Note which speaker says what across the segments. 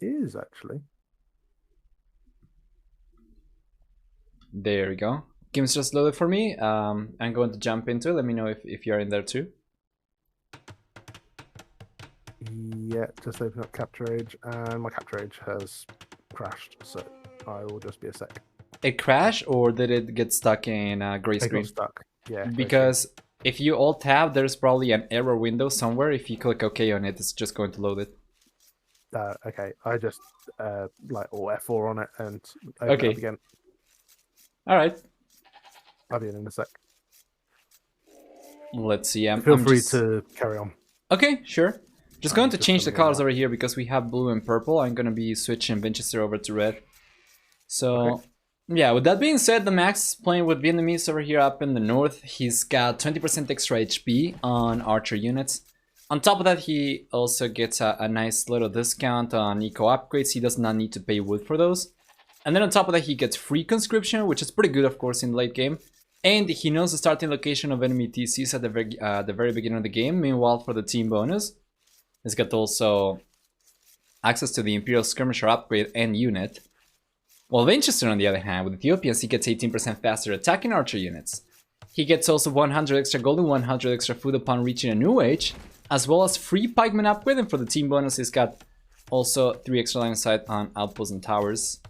Speaker 1: is actually.
Speaker 2: There we go. Game's just loaded for me. I'm going to jump into it. Let me know if you're in there too.
Speaker 1: Yeah, just open up capture age, and my capture age has crashed, so I will just be a sec.
Speaker 2: It crashed, or did it get stuck in gray
Speaker 1: It
Speaker 2: screen?
Speaker 1: got stuck. Yeah.
Speaker 2: Because if you alt tab, there's probably an error window somewhere. If you click OK on it, it's just going to load it.
Speaker 1: Okay, I just like Alt F4 on it and open
Speaker 2: Okay.
Speaker 1: it up again.
Speaker 2: All right.
Speaker 1: I'll be in a sec.
Speaker 2: Let's see.
Speaker 1: Feel free to carry on.
Speaker 2: Okay, sure. Just going to change the colors over here because we have blue and purple. I'm going to be switching Vinchester over to red. So, yeah, with that being said, TheMax is playing with Vietnamese over here up in the north. He's got 20% extra HP on archer units. On top of that, he also gets a nice little discount on eco upgrades. He does not need to pay wood for those. And then on top of that, he gets free conscription, which is pretty good, of course, in the late game. And he knows the starting location of enemy TCs at the very beginning of the game. Meanwhile, for the team bonus, he's got also access to the Imperial Skirmisher upgrade and unit. While Vinchester, on the other hand, with Ethiopians, he gets 18% faster attacking archer units. He gets also 100 extra gold and 100 extra food upon reaching a new age, as well as free pikeman upgrade, and for the team bonus, he's got also 3 extra line of sight on outposts and towers.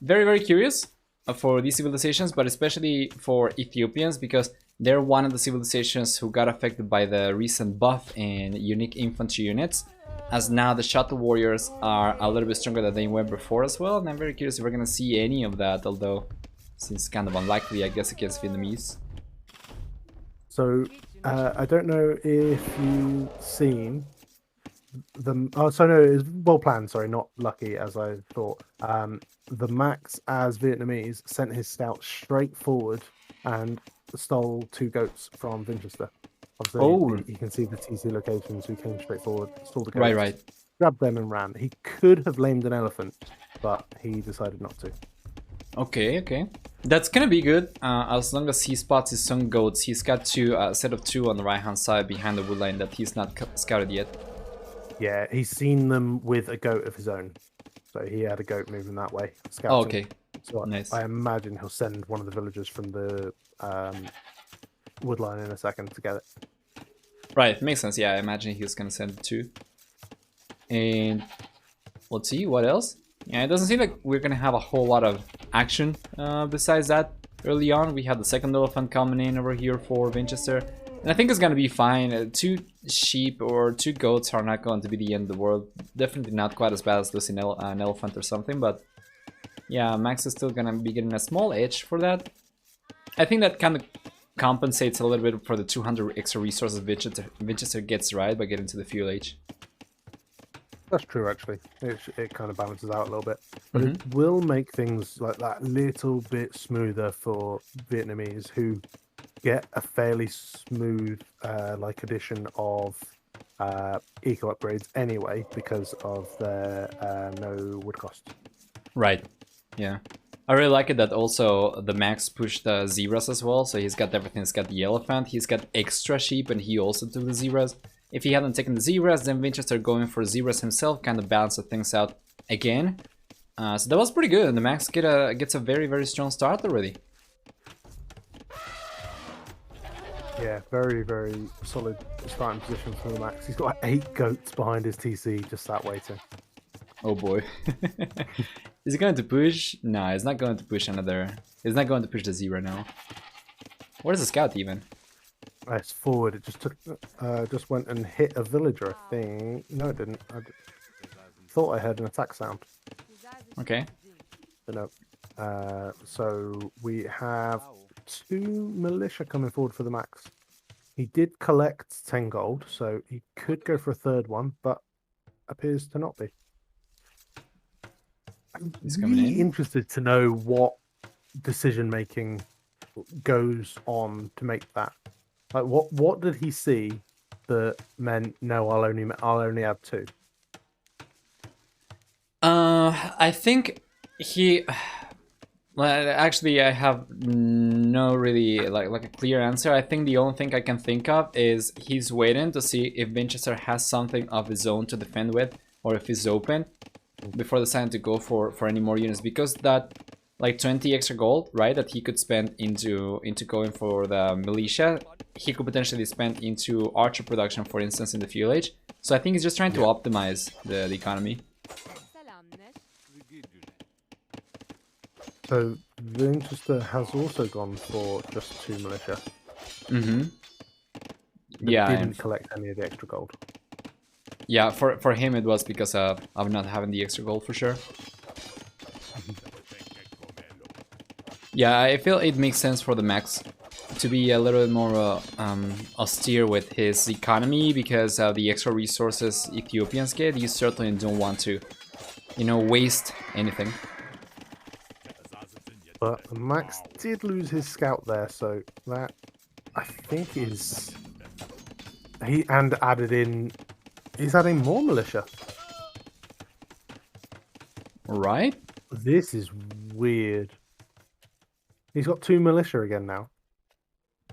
Speaker 2: Very, very curious for these civilizations, but especially for Ethiopians, because they're one of the civilizations who got affected by the recent buff in unique infantry units, as now the shuttle warriors are a little bit stronger than they were before as well, and I'm very curious if we're gonna see any of that, although seems kind of unlikely, I guess, against Vietnamese.
Speaker 1: So I don't know if you've seen the. Oh, so no, it was well planned. Sorry, not lucky as I thought. TheMax as Vietnamese sent his scout straight forward and stole 2 goats from Vinchester. Obviously, you can see the TC locations. Who came straight forward, stole the goats,
Speaker 2: Right.
Speaker 1: grabbed them and ran. He could have lamed an elephant, but he decided not to.
Speaker 2: Okay. That's gonna be good, as long as he spots his own goats. He's got a set of 2 on the right hand side behind the wood line that he's not scouted yet.
Speaker 1: Yeah, he's seen them with a goat of his own. So he had a goat moving that way. Scouting.
Speaker 2: Oh, okay.
Speaker 1: So
Speaker 2: nice.
Speaker 1: I imagine he'll send one of the villagers from the wood line in a second to get it.
Speaker 2: Right, makes sense. Yeah, I imagine he was gonna send it too. And let's see, what else? Yeah, it doesn't seem like we're gonna have a whole lot of action besides that. Early on, we had the second elephant coming in over here for Vinchester. And I think it's gonna be fine. 2 sheep or 2 goats are not going to be the end of the world. Definitely not quite as bad as losing an elephant or something, but yeah, Max is still gonna be getting a small edge for that. I think that kind of compensates a little bit for the 200 extra resources Vinchester gets, right, by getting to the fuel age.
Speaker 1: That's true, actually. It kind of balances out a little bit. But it will make things like that little bit smoother for Vietnamese, who get a fairly smooth like addition of eco upgrades anyway because of their no wood cost.
Speaker 2: Right. Yeah. I really like it that also TheMax pushed the zebras as well, so he's got everything. He's got the elephant, he's got extra sheep, and he also took the zebras. If he hadn't taken the zebras, then Vinchester going for zebras himself kind of balanced things out again. So that was pretty good, and TheMax gets a very, very strong start already.
Speaker 1: Yeah, very, very solid starting position for TheMax. He's got 8 goats behind his TC, just that waiting.
Speaker 2: Oh boy. Is he going to push? No, he's not going to push another. He's not going to push the zebra now. Where's the scout even?
Speaker 1: It's forward. It just took, just went and hit a villager, I think. No, it didn't. I thought I heard an attack sound.
Speaker 2: Okay.
Speaker 1: But no. So we have 2 militia coming forward for TheMax. He did collect 10 gold, so he could go for a 3rd one, but appears to not be. I'm really interested to know what decision making goes on to make that. Like, what did he see that meant no? I'll only have 2.
Speaker 2: I think he. Well, actually, I have no really like a clear answer. I think the only thing I can think of is he's waiting to see if Vinchester has something of his own to defend with, or if he's open. before deciding to go for any more units, because that like 20 extra gold, right, that he could spend into going for the militia, he could potentially spend into archer production, for instance, in the fuel age. So I think he's just trying to optimize the economy.
Speaker 1: So Vinchester has also gone for just 2 militia.
Speaker 2: Mm-hmm.
Speaker 1: But
Speaker 2: Yeah,
Speaker 1: didn't collect any of the extra gold.
Speaker 2: Yeah, for him it was because of not having the extra gold for sure. Yeah, I feel it makes sense for the Max to be a little bit more austere with his economy, because of the extra resources Ethiopians get. You certainly don't want to, you know, waste anything.
Speaker 1: But Max did lose his scout there, so that I think is he's adding more militia.
Speaker 2: Right?
Speaker 1: This is weird. He's got 2 militia again now.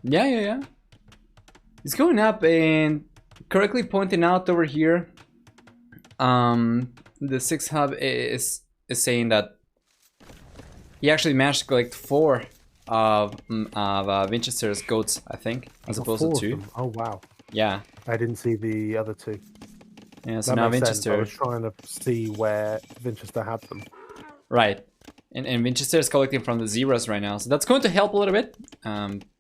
Speaker 2: Yeah. He's going up, and correctly pointing out over here, the 6 hub is saying that he actually managed to collect 4 of Vinchester's goats, I think, as opposed to 2.
Speaker 1: Oh wow.
Speaker 2: Yeah.
Speaker 1: I didn't see the other 2.
Speaker 2: Yeah, so
Speaker 1: that
Speaker 2: now
Speaker 1: makes sense.
Speaker 2: Vinchester.
Speaker 1: I was trying to see where Vinchester had them.
Speaker 2: Right. And Vinchester is collecting from the zeros right now, so that's going to help a little bit.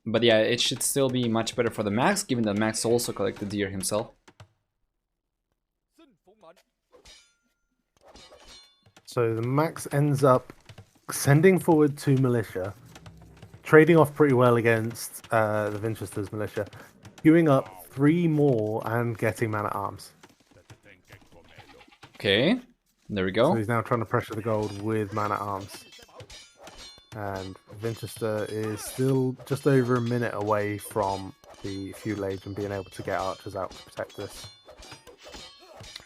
Speaker 2: But yeah, it should still be much better for the Max, given that Max also collected deer himself.
Speaker 1: So the Max ends up sending forward 2 militia, trading off pretty well against the Vinchester's militia, queuing up 3 more and getting man-at-arms.
Speaker 2: Okay, there we go.
Speaker 1: So he's now trying to pressure the gold with man-at-arms. And Vinchester is still just over a minute away from the fuel age and being able to get archers out to protect this.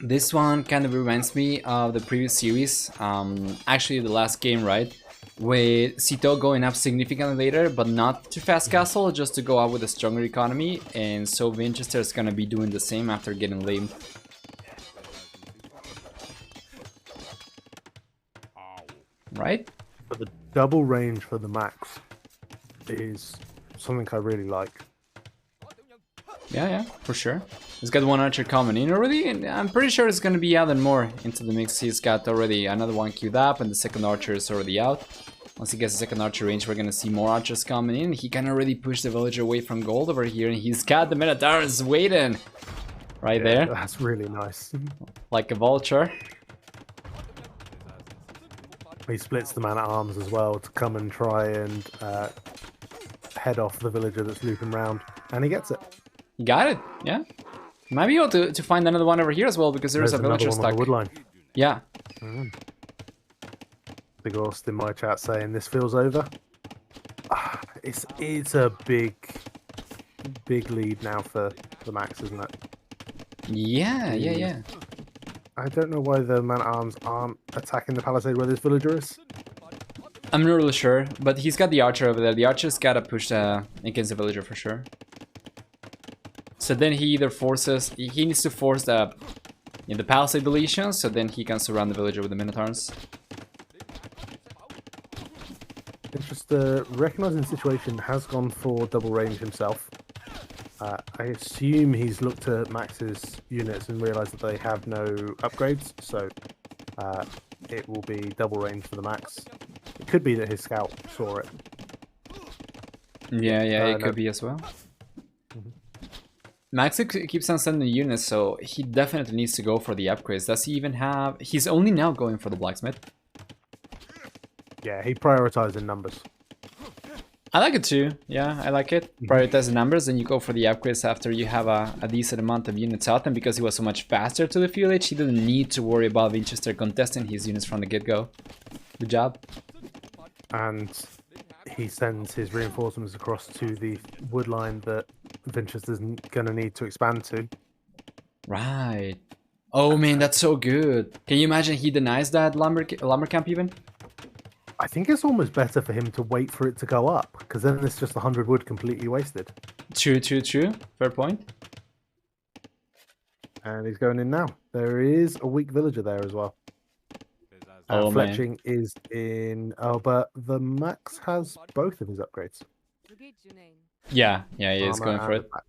Speaker 2: This one kind of reminds me of the previous series, actually the last game, right? With Cito going up significantly later, but not too fast castle, just to go out with a stronger economy, and so Vinchester is gonna be doing the same after getting lamed. Right?
Speaker 1: But the double range for the Max is something I really like.
Speaker 2: Yeah, for sure. He's got 1 archer coming in already, and I'm pretty sure it's gonna be adding more into the mix. He's got already another 1 queued up, and the second archer is already out. Once he gets the second archer range, we're gonna see more archers coming in. He can already push the villager away from gold over here, and he's got the Minotaurs waiting right there.
Speaker 1: That's really nice.
Speaker 2: Like a vulture.
Speaker 1: He splits the man-at-arms as well to come and try and head off the villager that's looping around, and he gets it.
Speaker 2: You got it, yeah. Might be able to find another one over here as well, because there's a villager
Speaker 1: another one
Speaker 2: stuck.
Speaker 1: on the woodline.
Speaker 2: Yeah.
Speaker 1: Big Aust in my chat saying this feels over. It's a big lead now for the Max, isn't it?
Speaker 2: Yeah.
Speaker 1: I don't know why the man-at-arms aren't attacking the palisade where this villager is.
Speaker 2: I'm not really sure, but he's got the archer over there. The archer's gotta push against the villager for sure. So then he either he needs to force the palisade deletion, so then he can surround the villager with the Minotaurs.
Speaker 1: It's just recognizing the situation, has gone for double range himself. I assume he's looked at Max's units and realised that they have no upgrades, so it will be double range for the Max. It could be that his scout saw it.
Speaker 2: Yeah, it could be as well. Max keeps on sending units, so he definitely needs to go for the upgrades. Does he even have... He's only now going for the blacksmith.
Speaker 1: Yeah, he prioritizes in numbers.
Speaker 2: I like it too. Yeah, I like it. Prioritize the numbers, and you go for the upgrades after you have a decent amount of units out. And because he was so much faster to the fuel age, he didn't need to worry about Vinchester contesting his units from the get-go. Good job.
Speaker 1: And he sends his reinforcements across to the wood line that Vinchester's going to need to expand to.
Speaker 2: Right. Oh man, that's so good. Can you imagine he denies that lumber camp even?
Speaker 1: I think it's almost better for him to wait for it to go up, because then it's just 100 wood completely wasted.
Speaker 2: True. Fair point.
Speaker 1: And he's going in now. There is a weak villager there as well.
Speaker 2: Oh, man.
Speaker 1: Fletching is in. Oh, but the Max has both of his upgrades.
Speaker 2: Yeah, he is
Speaker 1: Armor
Speaker 2: going for
Speaker 1: and
Speaker 2: it.
Speaker 1: attack.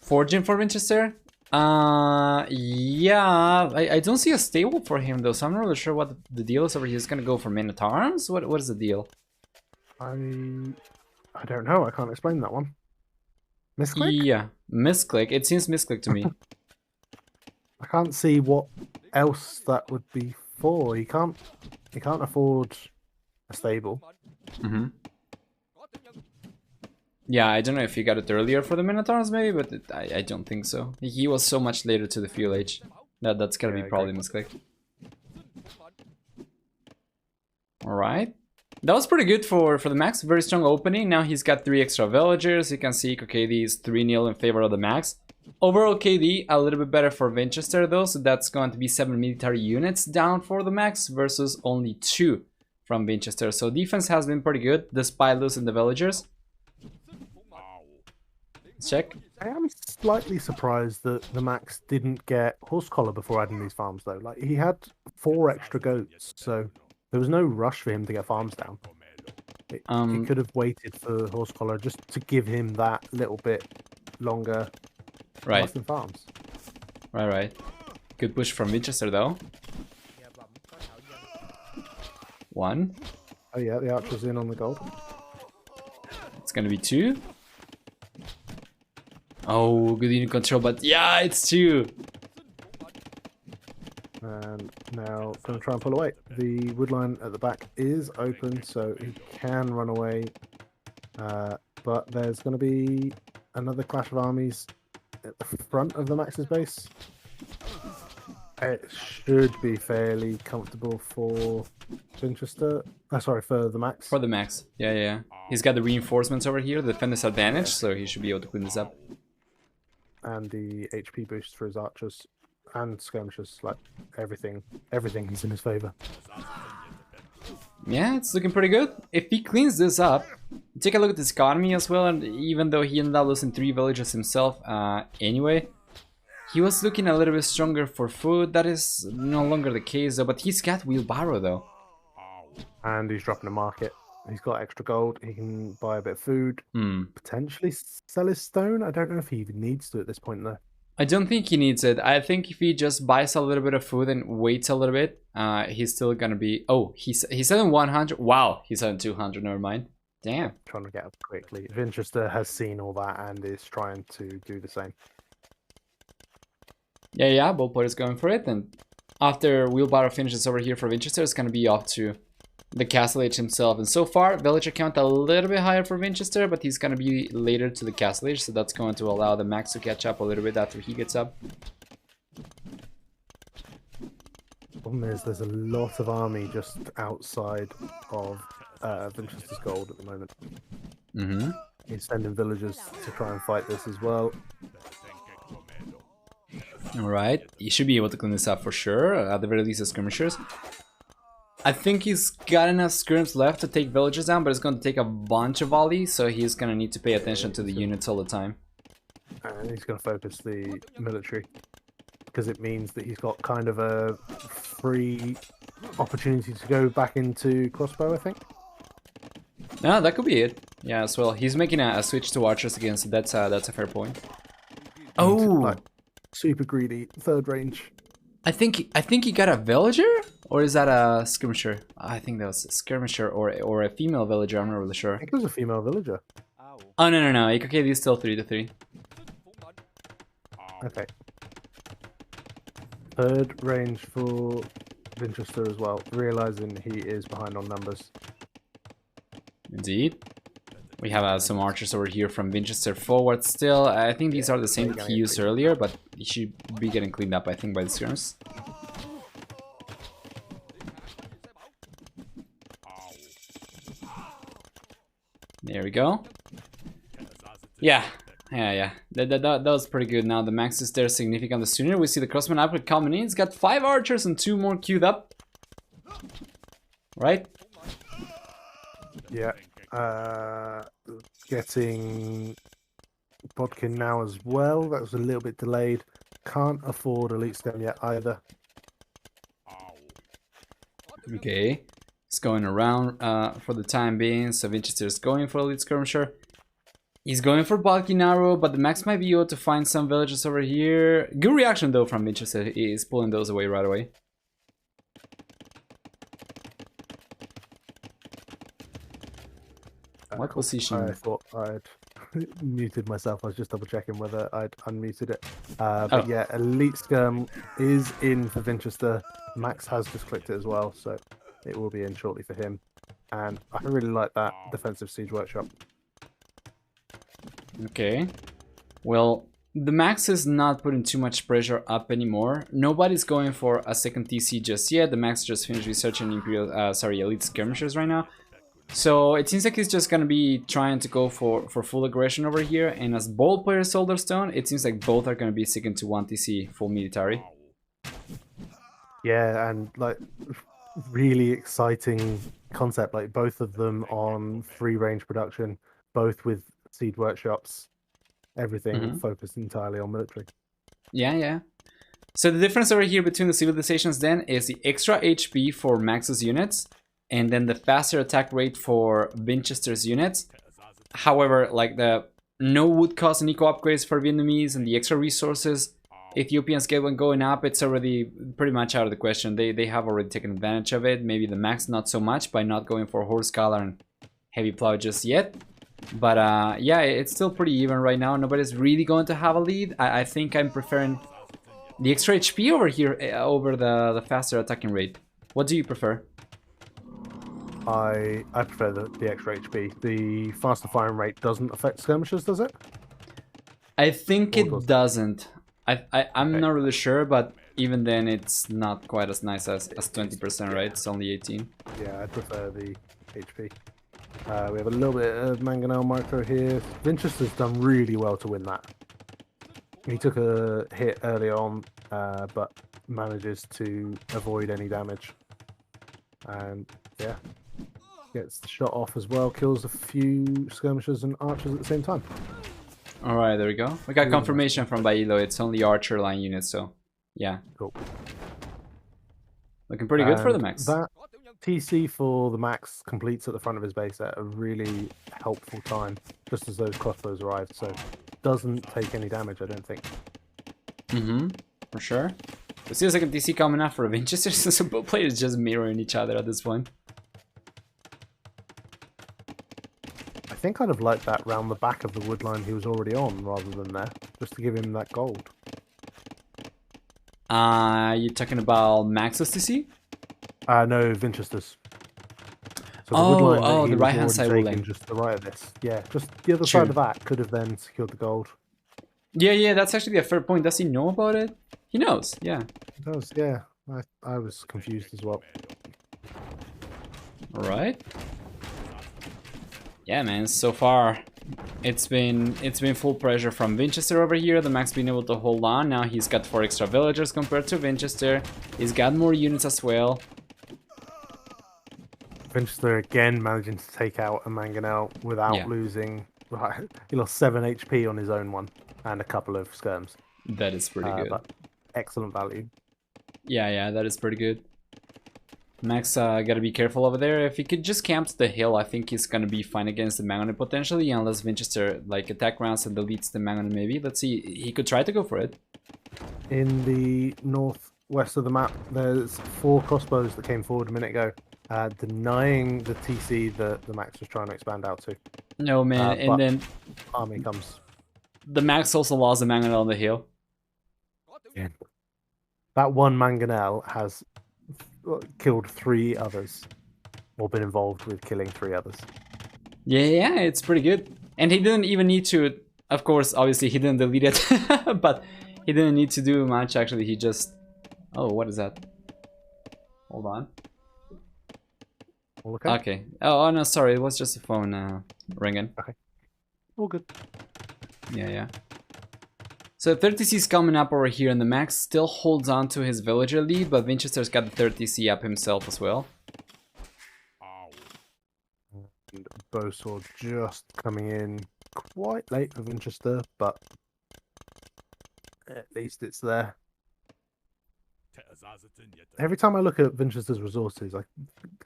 Speaker 2: Forging for Vinchester? Yeah, I don't see a stable for him though, so I'm not really sure what the deal is over here. He's gonna go for Men at Arms? What is the deal?
Speaker 1: I don't know. I can't explain that one. Misclick?
Speaker 2: Yeah, misclick. It seems misclick to me.
Speaker 1: I can't see what else that would be for. He can't afford a stable.
Speaker 2: Mm-hmm. Yeah, I don't know if he got it earlier for the Minotaurs maybe, but I don't think so. He was so much later to the fuel age. That's gotta be probably misclick. Alright. That was pretty good for the Max. Very strong opening. Now he's got 3 extra villagers. You can see KD is 3-0 in favor of the Max. Overall KD a little bit better for Vinchester though, so that's going to be 7 military units down for the Max versus only 2 from Vinchester. So defense has been pretty good despite losing the villagers. Let's check.
Speaker 1: I am slightly surprised that the Max didn't get horse collar before adding these farms though. Like he had 4 extra goats, so there was no rush for him to get farms down. He could have waited for horse collar just to give him that little bit longer lasting farms.
Speaker 2: Right. Good push from Vinchester though. 1.
Speaker 1: Oh yeah, the archer's in on the gold.
Speaker 2: It's gonna be 2. Oh, good unit control, but yeah, it's 2.
Speaker 1: And now going to try and pull away. The wood line at the back is open, so he can run away. But there's going to be another clash of armies at the front of the Max's base. It should be fairly comfortable for Vinchester. Sorry, for the Max.
Speaker 2: For the Max, yeah. He's got the reinforcements over here, the defender's advantage, so he should be able to clean this up.
Speaker 1: And the HP boost for his archers and skirmishers, like everything's in his favor.
Speaker 2: Yeah, it's looking pretty good. If he cleans this up, take a look at his economy as well, and even though he ended up losing 3 villagers himself anyway, he was looking a little bit stronger for food. That is no longer the case though, but he's got wheelbarrow though.
Speaker 1: And he's dropping a market. He's got extra gold. He can buy a bit of food. Potentially sell his stone. I don't know if he even needs to at this point, though.
Speaker 2: I don't think he needs it. I think if he just buys a little bit of food and waits a little bit, he's still gonna be... Oh, he's selling 100. Wow, he's selling 200. Never mind. Damn.
Speaker 1: Trying to get up quickly. Vinchester has seen all that and is trying to do the same.
Speaker 2: Yeah. Both players going for it. And after wheelbarrow finishes over here for Vinchester, it's gonna be off to the Castle Age himself. And so far, villager count a little bit higher for Vinchester, but he's gonna be later to the Castle Age, so that's going to allow the Max to catch up a little bit after he gets up.
Speaker 1: Problem is, there's a lot of army just outside of Vinchester's gold at the moment. He's sending villagers to try and fight this as well.
Speaker 2: Alright, he should be able to clean this up for sure, at the very least the skirmishers. I think he's got enough skirms left to take villagers down, but it's going to take a bunch of volleys, so he's going to need to pay attention to the units all the time.
Speaker 1: And he's going to focus the military, because it means that he's got kind of a free opportunity to go back into crossbow, I think.
Speaker 2: No, that could be it. Yeah, as well. He's making a switch to archers again, so that's a fair point. Oh!
Speaker 1: Like, super greedy, third range.
Speaker 2: I think he got a villager? Or is that a skirmisher? I think that was a skirmisher or a female villager, I'm not really sure.
Speaker 1: I think it was a female villager.
Speaker 2: Oh, no. AKKV is still 3-3.
Speaker 1: Okay. Third range for Vinchester as well, realizing he is behind on numbers.
Speaker 2: Indeed. We have some archers over here from Vinchester forward still. I think these are the same that he used earlier, but he should be getting cleaned up, I think, by the skirms. There we go. Yeah. That was pretty good. Now the Max is there significantly sooner. We see the crossman output coming in. He's got 5 archers and 2 more queued up. Right?
Speaker 1: Yeah. Getting Bodkin now as well. That was a little bit delayed. Can't afford Elite Stem yet either.
Speaker 2: Okay. It's going around for the time being. So Vinchester is going for a lead skirmisher. He's going for bulky narrow, but the Max might be able to find some villages over here. Good reaction though from Vinchester. He's pulling those away right away. What
Speaker 1: Cool.
Speaker 2: position?
Speaker 1: I thought I'd muted myself. I was just double checking whether I'd unmuted it. But yeah, Elite Skirm is in for Vinchester. Max has just clicked it as well, so it will be in shortly for him. And I really like that defensive siege workshop.
Speaker 2: Okay. Well, the Max is not putting too much pressure up anymore. Nobody's going for a second TC just yet. The Max just finished researching Imperial, Elite Skirmishers right now. So it seems like he's just gonna be trying to go for full aggression over here. And as both players Solderstone, it seems like both are gonna be sticking to 1 TC full military.
Speaker 1: Yeah, and like really exciting concept. Like both of them on free range production, both with seed workshops, everything focused entirely on military.
Speaker 2: Yeah. So the difference over here between the civilizations then is the extra HP for Max's units, and then the faster attack rate for Vinchester's units. However, like the no wood cost and eco upgrades for Vietnamese and the extra resources Ethiopians get when going up, it's already pretty much out of the question. They have already taken advantage of it. Maybe the Max not so much by not going for Horse Collar and Heavy Plow just yet. But yeah, it's still pretty even right now. Nobody's really going to have a lead. I think I'm preferring the extra HP over here over the faster attacking rate. What do you prefer?
Speaker 1: I prefer the extra HP. The faster firing rate doesn't affect skirmishers, does it?
Speaker 2: I think it doesn't. I'm not really sure, but even then it's not quite as nice as 20%, right? It's only 18.
Speaker 1: Yeah, I prefer the HP. We have a little bit of Mangonel micro here. Vinchester's done really well to win that. He took a hit early on, but manages to avoid any damage. And yeah, gets the shot off as well, kills a few skirmishers and archers at the same time.
Speaker 2: Alright, there we go. We got confirmation from Bailo. It's only archer line units, so yeah.
Speaker 1: Cool.
Speaker 2: Looking pretty good for the Max.
Speaker 1: That TC for the Max completes at the front of his base at a really helpful time, just as those crossbows arrived, so doesn't take any damage, I don't think.
Speaker 2: For sure. We see a second TC coming up for Vinchester, so both players just mirroring each other at this point.
Speaker 1: I think I'd have liked that round the back of the wood line he was already on, rather than there, just to give him that gold.
Speaker 2: You talking about Max's TC?
Speaker 1: No, Vinchester's. So
Speaker 2: the right-hand side wood lane.
Speaker 1: Just the right of this. Yeah, just the other side of that could have then secured the gold.
Speaker 2: Yeah, that's actually a fair point. Does he know about it? He knows, yeah.
Speaker 1: He does, yeah. I was confused as well.
Speaker 2: Alright. Yeah, man, so far it's been full pressure from Vinchester over here. The Max been able to hold on. Now he's got 4 extra villagers compared to Vinchester. He's got more units as well.
Speaker 1: Vinchester again managing to take out a Mangonel without losing. Right, he lost 7 HP on his own one and a couple of skirms.
Speaker 2: That is pretty good.
Speaker 1: But excellent value.
Speaker 2: Yeah, that is pretty good. Max gotta be careful over there. If he could just camp to the hill, I think he's gonna be fine against the Mangonel potentially, unless Vinchester like attack rounds and deletes the Mangonel maybe. Let's see, he could try to go for it.
Speaker 1: In the northwest of the map, there's 4 crossbows that came forward a minute ago, denying the TC that the Max was trying to expand out to.
Speaker 2: No man, and then
Speaker 1: army comes.
Speaker 2: The Max also lost the Mangonel on the hill.
Speaker 1: Yeah. That one Mangonel has killed 3 others, or been involved with killing 3 others.
Speaker 2: Yeah, it's pretty good. And he didn't even need to, of course, obviously he didn't delete it, but he didn't need to do much actually. He just, oh, what is that? Hold on.
Speaker 1: All okay?
Speaker 2: Okay. Oh no, sorry, it was just a phone ringing.
Speaker 1: Okay. All good.
Speaker 2: Yeah. So 30C is coming up over here, and the Max still holds on to his villager lead, but Vinchester's got the 30C up himself as well.
Speaker 1: And Bowsword just coming in quite late for Vinchester, but at least it's there. Every time I look at Vinchester's resources, I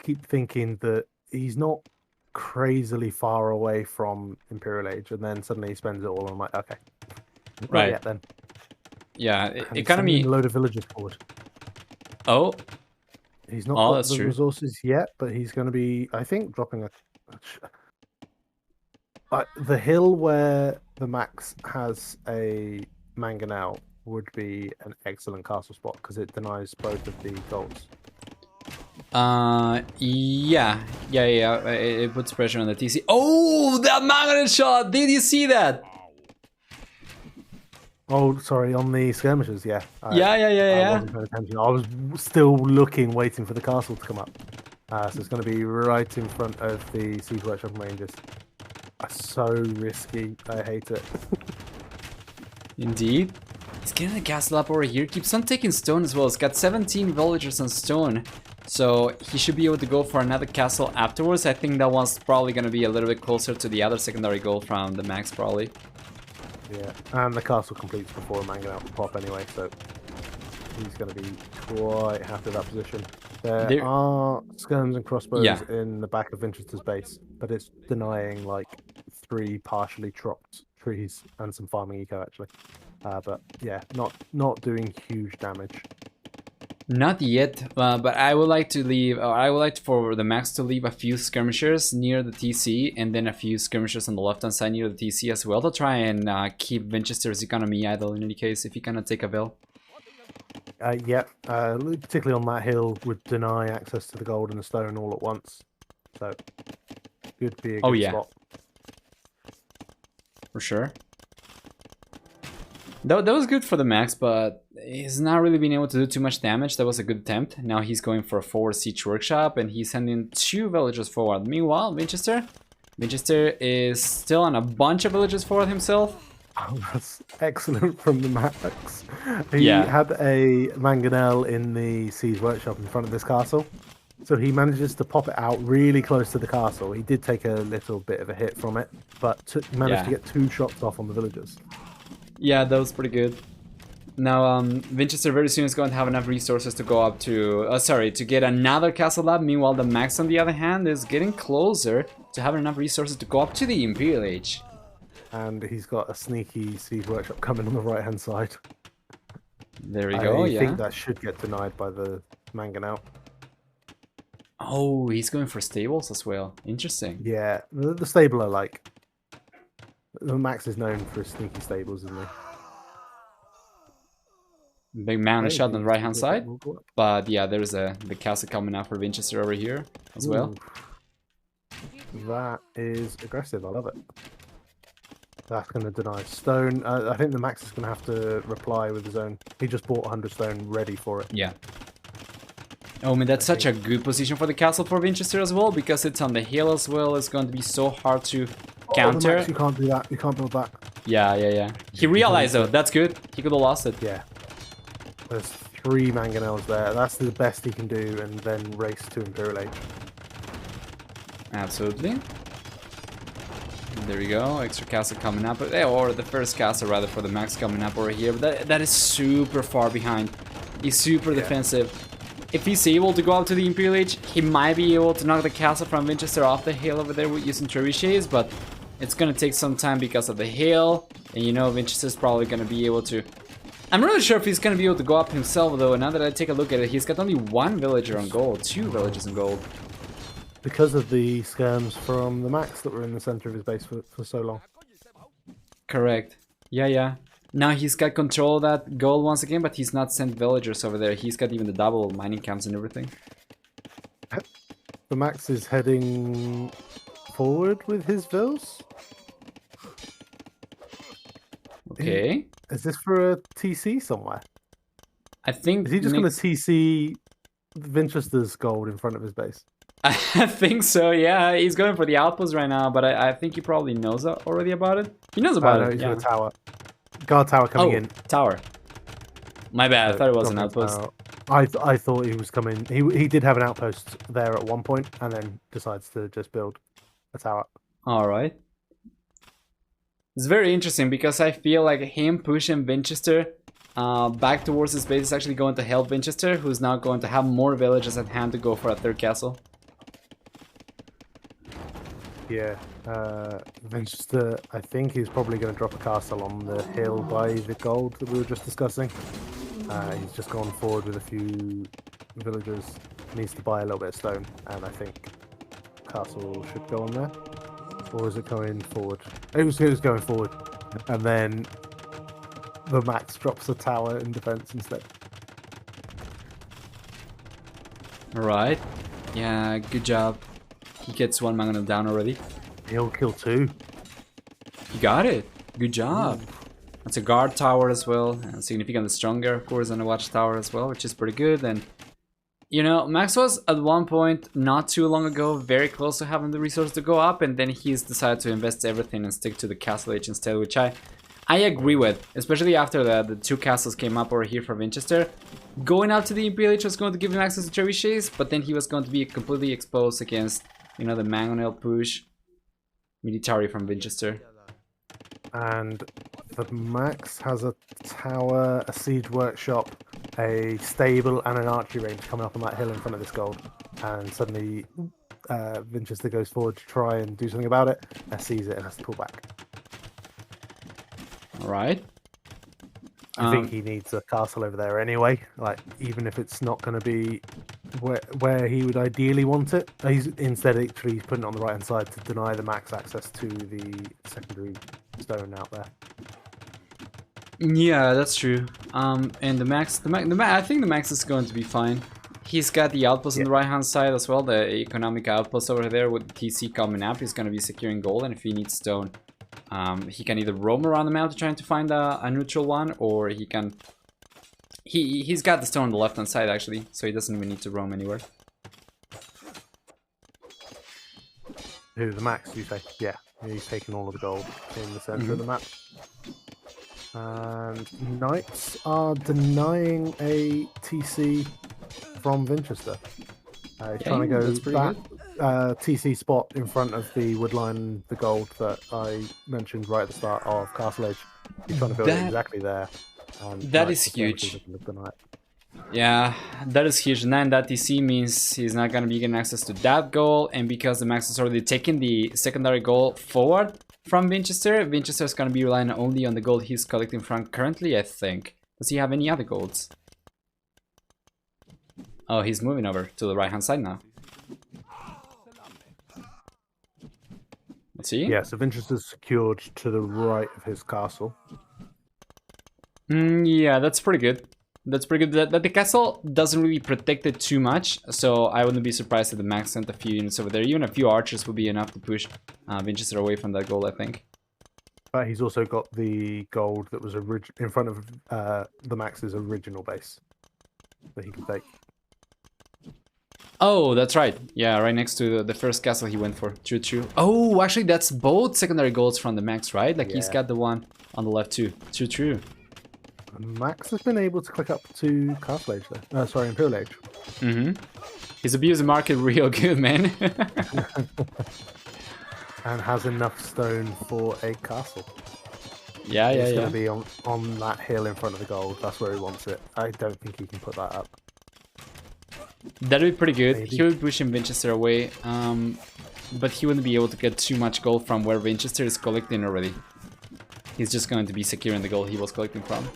Speaker 1: keep thinking that he's not crazily far away from Imperial Age, and then suddenly he spends it all, and I'm like, okay, not
Speaker 2: Right.
Speaker 1: yet then.
Speaker 2: Yeah,
Speaker 1: And he's
Speaker 2: economy.
Speaker 1: sending a load of villagers forward.
Speaker 2: Oh,
Speaker 1: He's not got
Speaker 2: that's
Speaker 1: the
Speaker 2: true.
Speaker 1: resources yet, but he's going to be, I think, dropping a. The hill where the Max has a mangonel would be an excellent castle spot because it denies both of the golds.
Speaker 2: Yeah. It puts pressure on the TC. Oh, that magnet shot! Did you see that?
Speaker 1: Oh, sorry, on the skirmishers, yeah.
Speaker 2: Yeah.
Speaker 1: I wasn't paying attention. I was still looking, waiting for the castle to come up. So it's going to be right in front of the Siege Workshop and Rangers. So risky. I hate it.
Speaker 2: Indeed. He's getting the castle up over here. Keeps on taking stone as well. He's got 17 villagers on stone. So he should be able to go for another castle afterwards. I think that one's probably going to be a little bit closer to the other secondary goal from the Max, probably.
Speaker 1: Yeah, and the castle completes before a mangonel will pop anyway, so he's going to be quite happy with that position. There are skirms and crossbows in the back of Vinchester's base, but it's denying like 3 partially chopped trees and some farming eco actually. But yeah, not doing huge damage.
Speaker 2: Not yet, but I would like to leave. I would like for the Max to leave a few skirmishers near the TC, and then a few skirmishers on the left-hand side near the TC as well to try and keep Vinchester's economy idle. In any case, if he cannot take a bill.
Speaker 1: Particularly on that hill would deny access to the gold and the stone all at once. So could be a good spot.
Speaker 2: For sure. That was good for the Max, but he's not really been able to do too much damage. That was a good attempt. Now he's going for a forward siege workshop, and he's sending 2 villagers forward. Meanwhile, Vinchester is still on a bunch of villagers forward himself.
Speaker 1: Oh, that's excellent from the Max. He had a mangonel in the siege workshop in front of this castle. So he manages to pop it out really close to the castle. He did take a little bit of a hit from it, but managed to get 2 shots off on the villagers.
Speaker 2: Yeah, that was pretty good. Now, Vinchester very soon is going to have enough resources to go up to... to get another castle lab. Meanwhile, the Max, on the other hand, is getting closer to having enough resources to go up to the Imperial Age.
Speaker 1: And he's got a sneaky siege workshop coming on the right-hand side.
Speaker 2: There we go,
Speaker 1: I think that should get denied by the mangonel.
Speaker 2: Oh, he's going for stables as well. Interesting.
Speaker 1: Yeah, the stable are like... The Max is known for his sneaky stables, isn't he?
Speaker 2: Big mountain shot on the right hand side. But yeah, there's the castle coming up for Vinchester over here as well.
Speaker 1: That is aggressive, I love it. That's going to deny stone. I think the Max is going to have to reply with his own. He just bought 100 stone ready for it.
Speaker 2: Yeah. Oh, I mean, that's such a good position for the castle for Vinchester as well, because it's on the hill as well. It's going to be so hard to counter.
Speaker 1: Max, you can't do that. You can't build that.
Speaker 2: Yeah. He realized though. That's good. He could have lost it.
Speaker 1: Yeah. There's 3 mangonels there. That's the best he can do, and then race to Imperial Age.
Speaker 2: Absolutely. There we go. Extra castle coming up, or the first castle rather for the Max coming up over here. But that is super far behind. He's super defensive. If he's able to go up to the Imperial Age, he might be able to knock the castle from Vinchester off the hill over there with using trebuchets, but it's gonna take some time because of the hill, and you know Vinchester's probably gonna be able to... I'm not really sure if he's gonna be able to go up himself though. Now that I take a look at it, he's got only 1 villager on gold, 2 villagers on gold.
Speaker 1: Because of the skirms from the Max that were in the center of his base for so long.
Speaker 2: Correct. Yeah. Now he's got control of that gold once again, but he's not sent villagers over there. He's got even the double mining camps and everything.
Speaker 1: The Max is heading forward with his vills.
Speaker 2: Okay.
Speaker 1: Is this for a TC somewhere?
Speaker 2: I think...
Speaker 1: Is he just going to TC Vinchester's gold in front of his base?
Speaker 2: I think so, yeah. He's going for the outpost right now, but I think he probably knows already about it. He knows about it,
Speaker 1: he's got a tower. Guard tower coming in.
Speaker 2: Tower. My bad, I thought it was an outpost.
Speaker 1: I thought he was coming. He did have an outpost there at one point, and then decides to just build a tower.
Speaker 2: Alright. It's very interesting because I feel like him pushing Vinchester back towards his base is actually going to help Vinchester, who's now going to have more villages at hand to go for a third castle.
Speaker 1: Yeah, Vinchester, I think he's probably going to drop a castle on the hill by the gold that we were just discussing. He's just gone forward with a few villagers. Needs to buy a little bit of stone, and I think castle should go on there. Or is it going forward? It was going forward, and then the Max drops a tower in defense instead.
Speaker 2: Alright. Yeah, good job. He gets one Magnum down already.
Speaker 1: He'll kill two.
Speaker 2: You got it. Good job. That's a guard tower as well, and significantly stronger, of course, than a watchtower as well, which is pretty good. And you know, Max was at one point not too long ago very close to having the resource to go up, and then he's decided to invest everything and stick to the castle age instead, which I agree with, especially after the two castles came up over here for Vinchester. Going up to the Imperial Age was going to give him access to trebuchets, but then he was going to be completely exposed against, you know, the mangonel push military from Vinchester.
Speaker 1: And the Max has a tower, a siege workshop, a stable, and an archery range coming up on that hill in front of this gold. And suddenly, Vinchester goes forward to try and do something about it, and sees it and has to pull back.
Speaker 2: All right.
Speaker 1: I think he needs a castle over there anyway. Like, even if it's not going to be where he would ideally want it, instead he's putting it on the right hand side to deny the Max access to the secondary stone out there.
Speaker 2: Yeah, that's true. And the Max, I think the Max is going to be fine. He's got the outpost on the right hand side as well, the economic outpost over there with TC coming up. He's going to be securing gold, and if he needs stone, he can either roam around the map trying to find a neutral one, or he can. He's got the stone on the left hand side actually, so he doesn't even need to roam anywhere.
Speaker 1: Who, the Max, you say? Yeah, he's taking all of the gold in the center of the map. And Knights are denying a TC from Vinchester. He's trying to go that TC spot in front of the woodline, the gold that I mentioned right at the start of Castle Age. He's trying to build it exactly there.
Speaker 2: That is huge. Yeah, that is huge. 9 that TC means he's not going to be getting access to that goal, and because the Max is already taking the secondary goal forward from Vinchester, Vinchester is going to be relying only on the gold he's collecting from currently, I think. Does he have any other golds? Oh, he's moving over to the right hand side now. Let's see.
Speaker 1: Yeah, so Vinchester's secured to the right of his castle.
Speaker 2: Yeah, that's pretty good. That's pretty good. That the castle doesn't really protect it too much, so I wouldn't be surprised if the Max sent a few units over there. Even a few archers would be enough to push Vinchester away from that goal, I think.
Speaker 1: But he's also got the gold that was in front of the Max's original base that he can take.
Speaker 2: Oh, that's right. Yeah, right next to the first castle he went for. True, true. Oh, actually, that's both secondary golds from the Max, right? Like, he's got the one on the left too. True, true.
Speaker 1: Max has been able to click up to Castle Age though. Sorry, Imperial Age.
Speaker 2: He's abused the market real good, man.
Speaker 1: And has enough stone for a castle.
Speaker 2: Yeah,
Speaker 1: It's going to be on that hill in front of the gold. That's where he wants it. I don't think he can put that up.
Speaker 2: That'd be pretty good.
Speaker 1: Maybe.
Speaker 2: He would push him Vinchester away, but he wouldn't be able to get too much gold from where Vinchester is collecting already. He's just going to be securing the gold he was collecting from.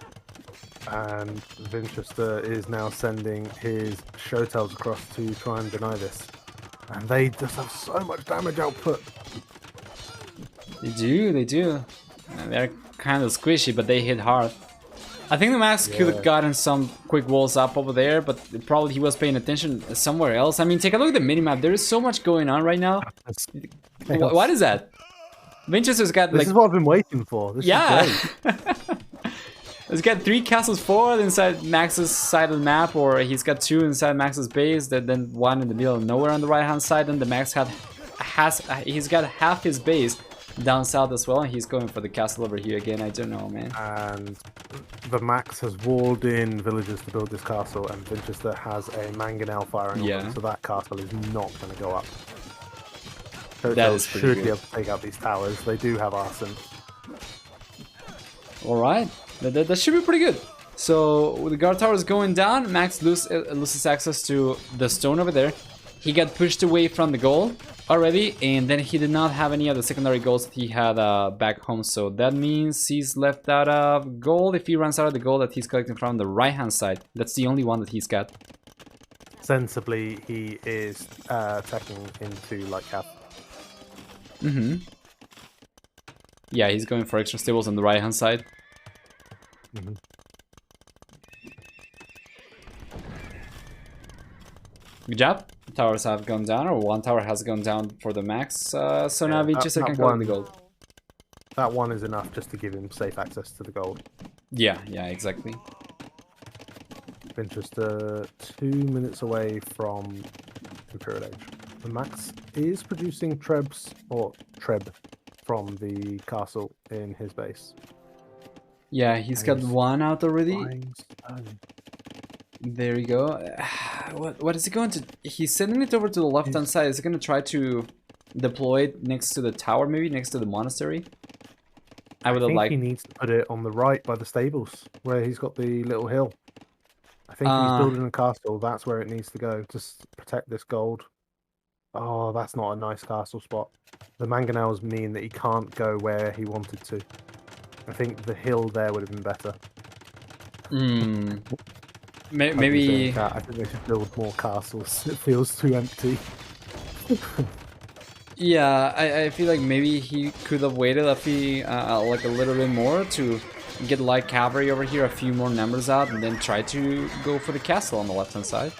Speaker 1: And Vinchester is now sending his showtails across to try and deny this. And they just have so much damage output.
Speaker 2: They do. And they're kind of squishy, but they hit hard. I think the Max could have gotten some quick walls up over there, but probably he was paying attention somewhere else. I mean, take a look at the minimap. There is so much going on right now. What is that? Vinchester's got
Speaker 1: This is what I've been waiting for. This is great.
Speaker 2: He's got 3 castles forward inside Max's side of the map, or he's got 2 inside Max's base, then 1 in the middle of nowhere on the right hand side, and the Max he's got half his base down south as well, and he's going for the castle over here again. I don't know, man.
Speaker 1: And the Max has walled in villagers to build this castle, and Vinchester has a mangonel firing on them, so that castle is not going to go up. So they should be able to take out these towers. They do have arson.
Speaker 2: Alright, that should be pretty good. So with the guard towers going down, Max loses access to the stone over there. He got pushed away from the goal already, and then he did not have any of the secondary goals that he had back home. So that means he's left out of gold if he runs out of the gold that he's collecting from the right-hand side. That's the only one that he's got.
Speaker 1: Sensibly, he is attacking into like half.
Speaker 2: Mm-hmm. Yeah, he's going for extra stables on the right-hand side.
Speaker 1: Mm-hmm.
Speaker 2: Good job. Towers have gone down, or one tower has gone down for the max. So now Vinchester can collect the gold.
Speaker 1: That one is enough just to give him safe access to the gold.
Speaker 2: Yeah, exactly.
Speaker 1: Vinchester 2 minutes away from Imperial Age. The Max is producing trebs, or treb, from the castle in his base.
Speaker 2: Yeah, he's got one out already. There you go. What is he going to... He's sending it over to the left-hand side. Is he going to try to deploy it next to the tower, maybe? Next to the monastery? I would have liked...
Speaker 1: he needs to put it on the right by the stables, where he's got the little hill. I think he's building a castle. That's where it needs to go. Just protect this gold. Oh, that's not a nice castle spot. The mangonels mean that he can't go where he wanted to. I think the hill there would have been better.
Speaker 2: Maybe...
Speaker 1: I think they should build more castles. It feels too empty.
Speaker 2: Yeah, I feel like maybe he could have waited like a little bit more to get light cavalry over here, a few more numbers out, and then try to go for the castle on the left-hand side.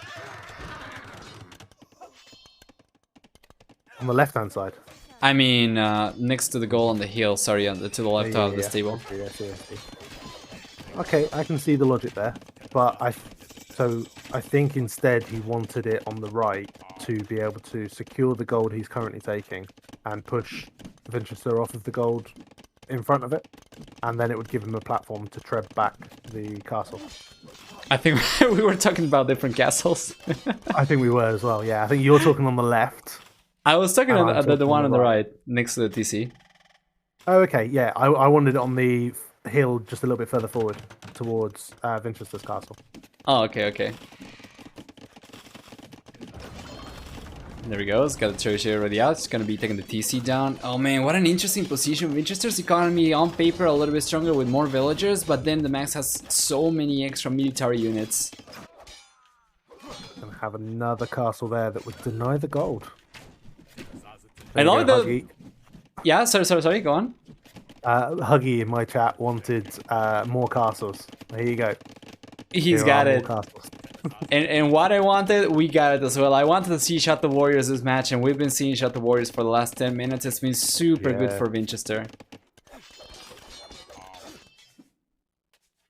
Speaker 1: On the left-hand side?
Speaker 2: I mean, next to the goal on the hill, sorry, to the left of the stable.
Speaker 1: I see. Okay, I can see the logic there, but I think instead he wanted it on the right to be able to secure the gold he's currently taking and push Vinchester off of the gold in front of it, and then it would give him a platform to tread back the castle.
Speaker 2: I think we were talking about different castles.
Speaker 1: I think we were as well, yeah. I think you're talking on the left.
Speaker 2: I was talking about the one on the right, next to the TC.
Speaker 1: Oh, okay, yeah. I wanted it on the hill just a little bit further forward towards Vinchester's castle.
Speaker 2: Oh, okay. There we go. It's got the tertiary already out. It's gonna be taking the TC down. Oh man, what an interesting position. Vinchester's economy on paper a little bit stronger with more villagers, but then the Max has so many extra military units.
Speaker 1: Gonna have another castle there that would deny the gold.
Speaker 2: I love the... Yeah, sorry, go on.
Speaker 1: Huggy in my chat wanted more castles. Here you go.
Speaker 2: He's got it. And what I wanted, we got it as well. I wanted to see Shut the Warriors this match, and we've been seeing Shut the Warriors for the last 10 minutes. It's been super good for Vinchester.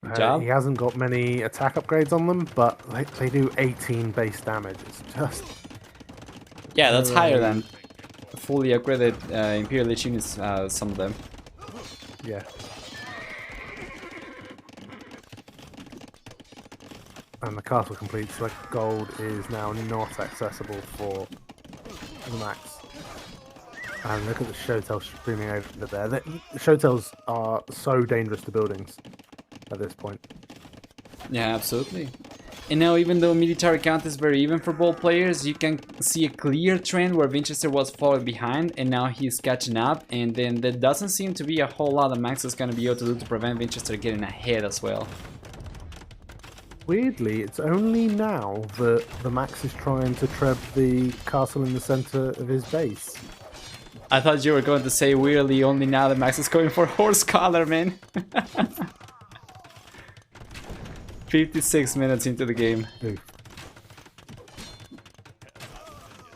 Speaker 2: Good job.
Speaker 1: He hasn't got many attack upgrades on them, but they do 18 base damage. It's just...
Speaker 2: Yeah, that's higher than fully upgraded Imperial Lich units, some of them.
Speaker 1: Yeah. And the castle complete, so like gold is now not accessible for the Max. And look at the showtails streaming over there. The showtails are so dangerous to buildings at this point.
Speaker 2: Yeah, absolutely. And now, even though military count is very even for both players, you can see a clear trend where Vinchester was falling behind, and now he's catching up. And then there doesn't seem to be a whole lot that Max is going to be able to do to prevent Vinchester getting ahead as well.
Speaker 1: Weirdly, it's only now that the Max is trying to treb the castle in the center of his base.
Speaker 2: I thought you were going to say weirdly only now that Max is going for horse collar, man. 56 minutes into the game.
Speaker 1: Ooh.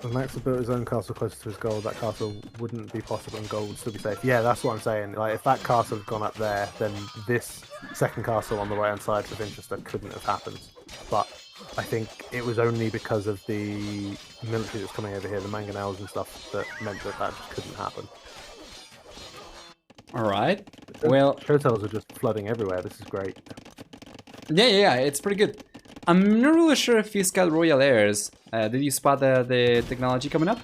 Speaker 1: If Max had built his own castle closer to his goal, that castle wouldn't be possible and gold would still be safe. Yeah, that's what I'm saying. Like, if that castle had gone up there, then this second castle on the right hand side of Vinchester couldn't have happened. But I think it was only because of the military that's coming over here, the mangonels and stuff, that meant that that just couldn't happen.
Speaker 2: Alright. Well,
Speaker 1: showtails are just flooding everywhere. This is great.
Speaker 2: Yeah, it's pretty good. I'm not really sure if he's got Royal Heirs. Did you spot the technology coming up?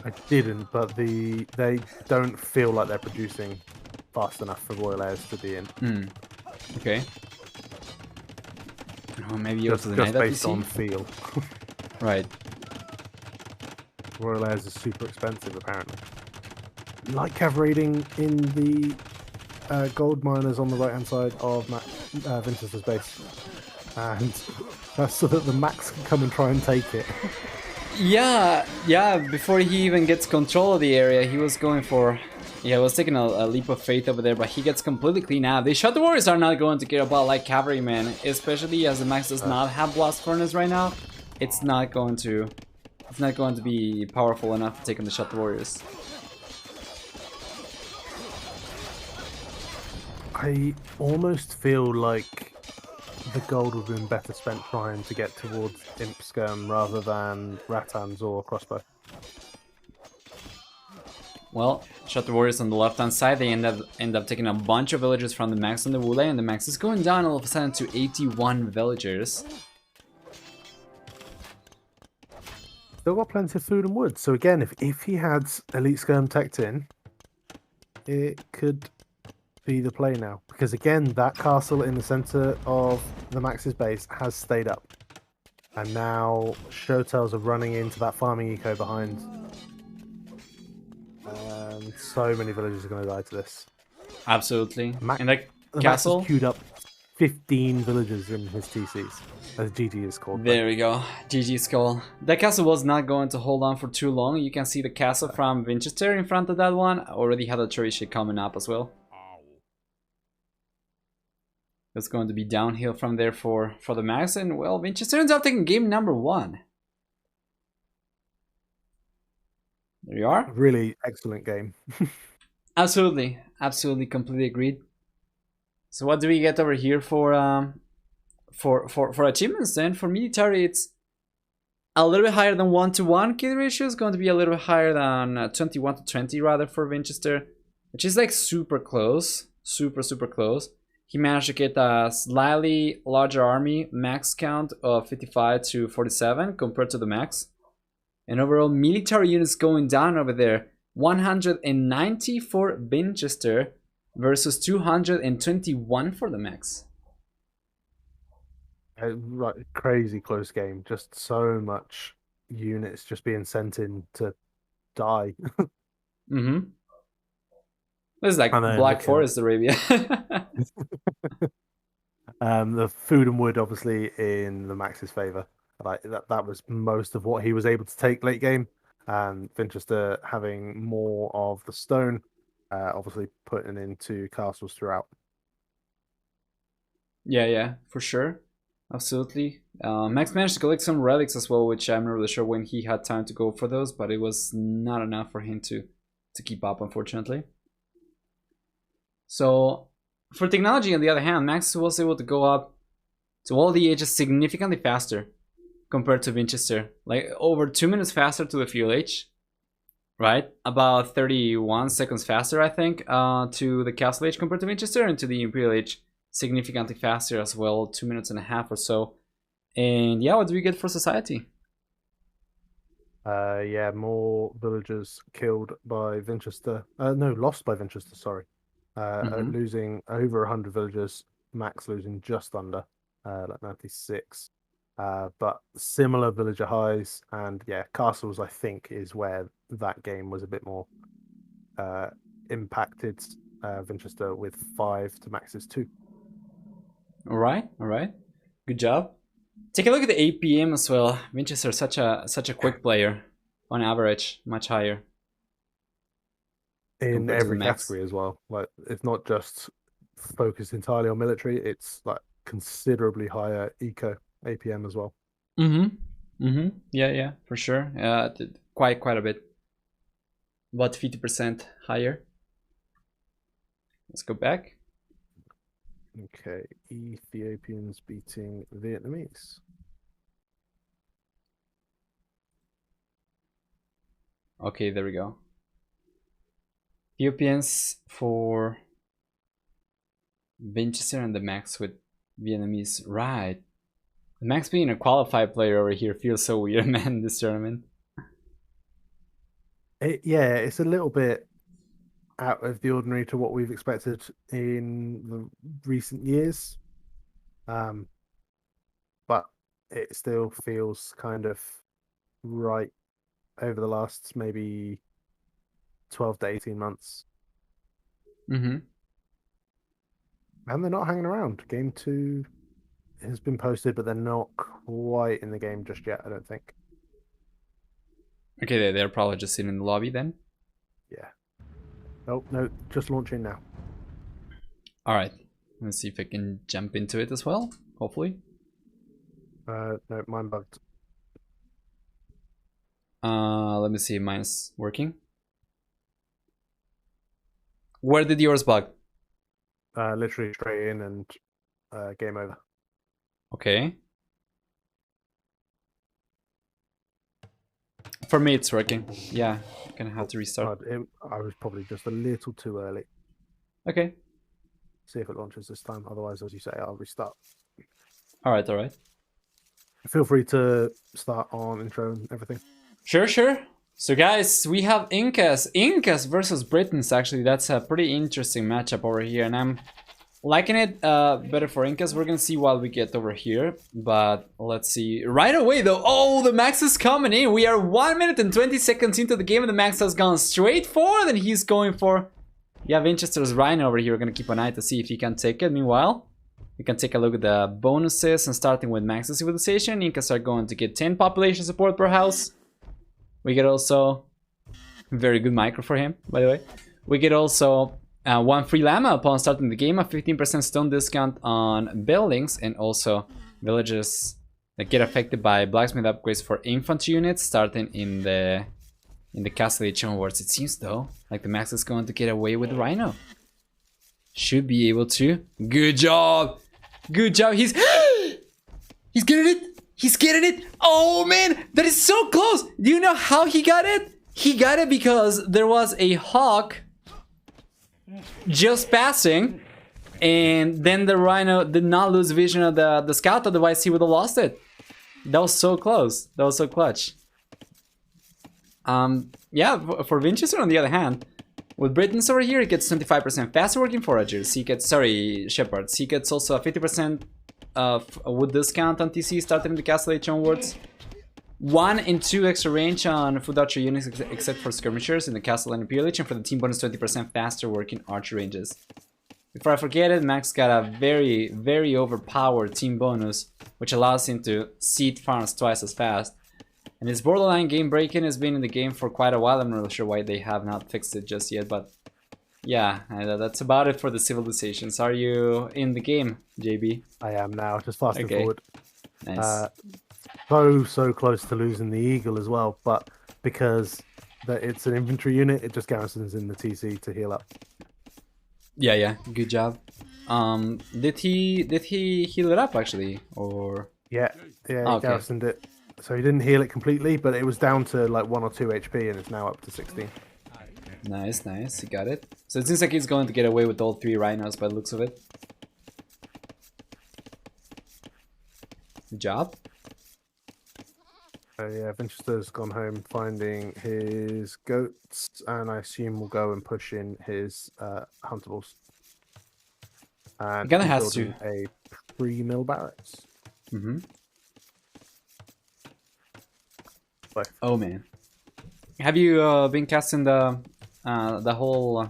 Speaker 1: I didn't, but they don't feel like they're producing fast enough for Royal Heirs to be in.
Speaker 2: Okay. Oh, maybe also the night
Speaker 1: just
Speaker 2: that you
Speaker 1: based
Speaker 2: see.
Speaker 1: on feel.
Speaker 2: Right.
Speaker 1: Royal Airs is super expensive, apparently. Light cav rating in the gold miners on the right hand side of Vinchester's base, and that's so that the Max can come and try and take it.
Speaker 2: Yeah, before he even gets control of the area, he was going for... Yeah, was taking a leap of faith over there, but he gets completely clean out. The Shadow Warriors are not going to care about like cavalry, man. Especially as the Max does not have Blast Furnace right now. It's not going to be powerful enough to take on the Shadow Warriors.
Speaker 1: I almost feel like the gold would have been better spent trying to get towards Imp Skirm rather than Rattans or Crossbow.
Speaker 2: Well, Shadow Warriors on the left-hand side, they end up taking a bunch of villagers from the Max on the Wule, and the Max is going down all of a sudden to 81 villagers.
Speaker 1: Still got plenty of food and wood. So again, if he had Elite Skirm teched in, it could be the play now. Because again, that castle in the center of the Max's base has stayed up. And now Showtails are running into that farming eco behind. And so many villagers are going to die to this.
Speaker 2: Absolutely. And that
Speaker 1: The
Speaker 2: castle...
Speaker 1: Max has queued up 15 villagers in his TCs, as GG is called.
Speaker 2: There we go. GG's call. That castle was not going to hold on for too long. You can see the castle from Vinchester in front of that one. Already had a Trish coming up as well. It's going to be downhill from there for the Max. And well, Vinchester ends up taking game number 1. There you are.
Speaker 1: Really excellent game.
Speaker 2: Absolutely. Absolutely. Completely agreed. So what do we get over here for achievements then? For military, it's a little bit higher than 1-to-1 kill ratio. It's going to be a little bit higher than 21-to-20 rather for Vinchester, which is like super close. Super close. He managed to get a slightly larger army, max count of 55 to 47 compared to the Max. And overall military units going down over there. 190 for Vinchester versus 221 for the Max.
Speaker 1: Right, crazy close game. Just so much units just being sent in to die.
Speaker 2: Mm-hmm. This is like Black Forest Arabia.
Speaker 1: The food and wood obviously in the Max's favor. Like that was most of what he was able to take late game. And Vinchester having more of the stone, obviously putting into castles throughout.
Speaker 2: Yeah, for sure. Absolutely. Max managed to collect some relics as well, which I'm not really sure when he had time to go for those, but it was not enough for him to keep up, unfortunately. So, for technology, on the other hand, Max was able to go up to all the ages significantly faster compared to Vinchester. Like, over 2 minutes faster to the fuel age, right? About 31 seconds faster, I think, to the castle age compared to Vinchester, and to the imperial age significantly faster as well, 2.5 minutes or so. And yeah, what do we get for society?
Speaker 1: Yeah, more villagers killed by Vinchester. No, lost by Vinchester, sorry. Losing over 100 villagers, Max losing just under, like 96. But similar villager highs, and yeah, castles, I think, is where that game was a bit more impacted. Vinchester with 5 to Max's 2.
Speaker 2: All right. Good job. Take a look at the APM as well. Vinchester such a quick player, on average, much higher.
Speaker 1: In every category as well. Like, it's not just focused entirely on military, it's like considerably higher eco APM as well.
Speaker 2: Yeah, for sure. Quite a bit. About 50% higher. Let's go back.
Speaker 1: Okay, Ethiopians beating Vietnamese.
Speaker 2: Okay, there we go. Ethiopians for Vinchester and the Max with Vietnamese. Right. The Max being a qualified player over here feels so weird, man, this tournament.
Speaker 1: Yeah, it's a little bit out of the ordinary to what we've expected in the recent years. but it still feels kind of right over the last maybe 12 to 18 months.
Speaker 2: Mm-hmm.
Speaker 1: And they're not hanging around. Game 2 has been posted, but they're not quite in the game just yet, I don't think.
Speaker 2: Okay, they're probably just sitting in the lobby then.
Speaker 1: Yeah. Oh, no, just launching now.
Speaker 2: Alright, let's see if I can jump into it as well, hopefully.
Speaker 1: No, mine bugged.
Speaker 2: Let me see if mine's working. Where did yours bug?
Speaker 1: Literally straight in and game over.
Speaker 2: Okay. For me, it's working. Yeah, gonna have to restart.
Speaker 1: I was probably just a little too early.
Speaker 2: Okay.
Speaker 1: See if it launches this time. Otherwise, as you say, I'll restart.
Speaker 2: Alright, alright.
Speaker 1: Feel free to start on intro and everything.
Speaker 2: Sure, sure. So guys, we have Incas. Incas versus Britons, actually. That's a pretty interesting matchup over here. And I'm liking it better for Incas. We're gonna see what we get over here. But let's see. Right away though, oh, the Max is coming in. We are 1 minute and 20 seconds into the game and the Max has gone straight forward and he's going for... Yeah, Vinchester's Rhino over here. We're gonna keep an eye to see if he can take it. Meanwhile, we can take a look at the bonuses and starting with Max's Civilization. Incas are going to get 10 population support per house. We get also... Very good micro for him, by the way. We get also 1 free llama upon starting the game, a 15% stone discount on buildings, and also villages that get affected by blacksmith upgrades for infantry units starting in the castle age onwards. It seems though like the Max is going to get away with the Rhino. Should be able to. Good job! Good job! He's getting it! He's getting it! Oh man! That is so close! Do you know how he got it? He got it because there was a hawk just passing, and then the Rhino did not lose vision of the scout, otherwise he would have lost it. That was so close. That was so clutch. Yeah, for Vinchester on the other hand, with Britons over here, he gets 25% faster working foragers. He gets, sorry, shepherds. He gets also a 50% wood discount on TC starting in the castle age onwards. 1 and 2 extra range on food archer units except for skirmishers in the castle and imperial age, and for the team bonus 20% faster working archer ranges. Before I forget it, Max got a very, very overpowered team bonus, which allows him to seed farms twice as fast. And his borderline game breaking has been in the game for quite a while. I'm not really sure why they have not fixed it just yet, but yeah, that's about it for the civilizations. Are you in the game, JB?
Speaker 1: I am now, just fasting forward.
Speaker 2: Nice.
Speaker 1: So close to losing the eagle as well, but because it's an infantry unit, it just garrisons in the TC to heal up.
Speaker 2: Yeah, good job. Did he heal it up actually, or?
Speaker 1: Yeah, he garrisoned it. So he didn't heal it completely, but it was down to like 1 or 2 HP, and it's now up to 16.
Speaker 2: Nice, he got it. So it seems like he's going to get away with all 3 rhinos by the looks of it. Good job.
Speaker 1: Yeah, Vinchester's gone home finding his goats, and I assume we'll go and push in his huntables. And
Speaker 2: you're gonna have to
Speaker 1: a pre-mill barracks.
Speaker 2: Oh man, have you been casting the whole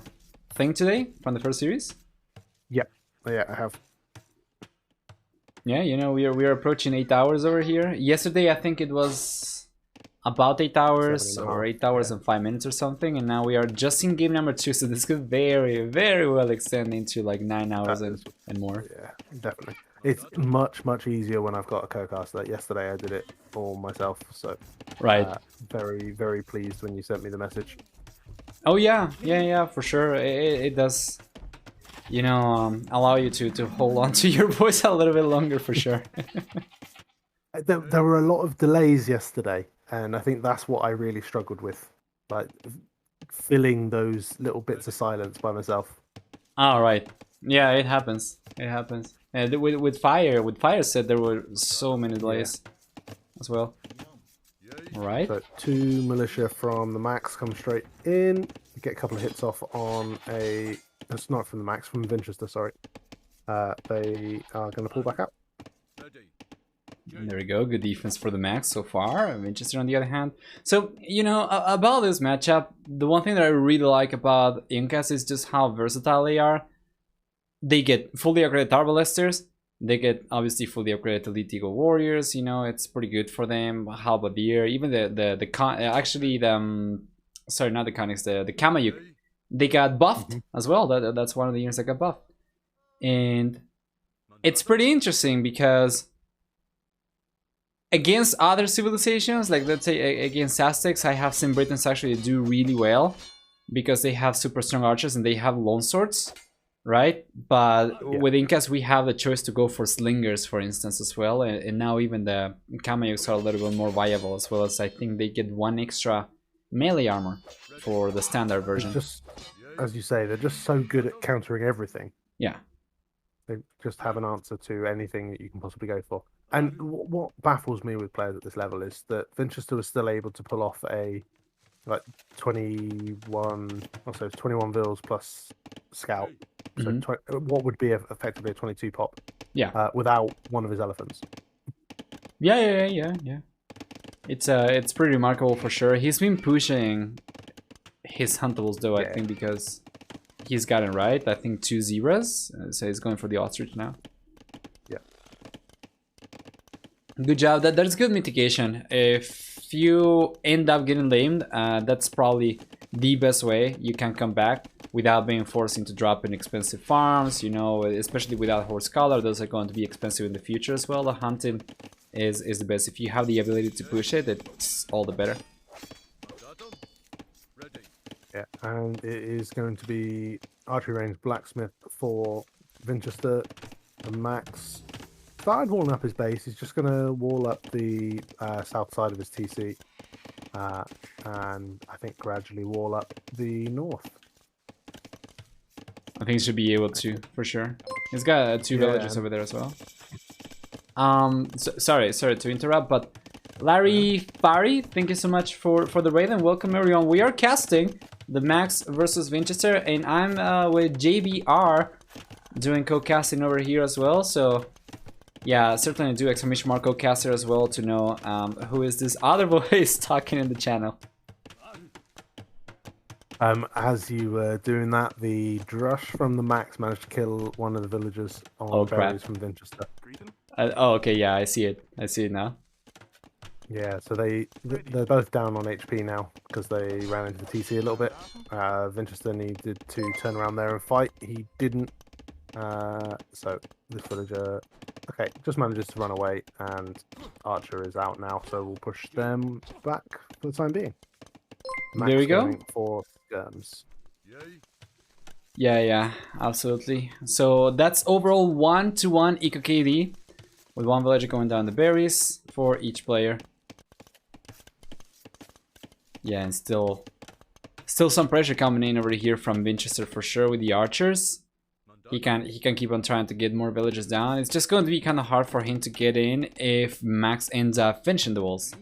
Speaker 2: thing today from the first series?
Speaker 1: Yeah, I have.
Speaker 2: Yeah, you know, we are approaching 8 hours over here. Yesterday, I think it was about 8 hours or 8 hours and 5 minutes or something, and now we are just in game number 2, so this could very, very well extend into like 9 hours and more.
Speaker 1: Yeah, definitely. It's much easier when I've got a co-caster. Yesterday I did it all myself, so
Speaker 2: right.
Speaker 1: Very, very pleased when you sent me the message.
Speaker 2: Oh yeah, for sure. It does, you know, allow you to hold on to your voice a little bit longer for sure.
Speaker 1: There were a lot of delays yesterday, and I think that's what I really struggled with, like filling those little bits of silence by myself.
Speaker 2: All right. Yeah, it happens. And with fire said there were so many delays as well. All right.
Speaker 1: So 2 militia from the Max come straight in. We get a couple of hits off on a... That's not from the Max, from Vinchester, sorry. They are going to pull back up.
Speaker 2: There we go. Good defense for the Max so far. Vinchester on the other hand. So, you know, about this matchup, the one thing that I really like about Incas is just how versatile they are. They get fully upgraded Tower Ballisters. They get obviously fully upgraded Elite Eagle Warriors. You know, it's pretty good for them. Halberdier, even sorry, not the Conics, the Kamayuk, they got buffed as well. That's one of the units that got buffed. And it's pretty interesting because against other civilizations, like let's say against Aztecs, I have seen Britons actually do really well because they have super strong archers and they have lone swords, right? But with Incas, we have the choice to go for slingers, for instance, as well. And now even the Kamayuks are a little bit more viable, as well as I think they get 1 extra melee armor for the standard version.
Speaker 1: Just, as you say, they're just so good at countering everything.
Speaker 2: Yeah.
Speaker 1: They just have an answer to anything that you can possibly go for. And what baffles me with players at this level is that Vinchester was still able to pull off a 21 Vils plus Scout. So what would be effectively a 22 pop.
Speaker 2: Yeah.
Speaker 1: Without one of his elephants.
Speaker 2: Yeah. It's pretty remarkable for sure. He's been pushing his huntables though, I think, because he's gotten right. I think 2 Zebras, so he's going for the ostrich now.
Speaker 1: Yeah.
Speaker 2: Good job. That's good mitigation. If you end up getting lamed, that's probably the best way you can come back without being forced into dropping expensive farms, you know, especially without Horse Collar. Those are going to be expensive in the future as well. The hunting is the best. If you have the ability to push it, it's all the better.
Speaker 1: Yeah, and it is going to be archery range blacksmith for Vinchester. The Max started walling up his base. He's just going to wall up the south side of his TC. And I think gradually wall up the north.
Speaker 2: I think he should be able to, for sure. He's got 2 villages over there as well. Sorry to interrupt, but Larry Fari, thank you so much for the raid and welcome everyone. We are casting the Max versus Vinchester, and I'm with JBR doing co-casting over here as well. So yeah, certainly do exclamation mark co-caster as well to know who is this other voice talking in the channel.
Speaker 1: As you were doing that, the Drush from the Max managed to kill one of the villagers on berries from Vinchester.
Speaker 2: Oh, okay, yeah, I see it now.
Speaker 1: Yeah, so they're both down on HP now because they ran into the TC a little bit. Vinchester needed to turn around there and fight. He didn't. So this villager, okay, just manages to run away, and Archer is out now. So we'll push them back for the time being. Max
Speaker 2: there we go.
Speaker 1: For skirms.
Speaker 2: Yeah, absolutely. So that's overall 1-to-1 eco KD, with 1 villager going down the berries for each player. Yeah, and still some pressure coming in over here from Vinchester for sure with the archers. He can keep on trying to get more villagers down. It's just going to be kind of hard for him to get in if Max ends up finishing the walls.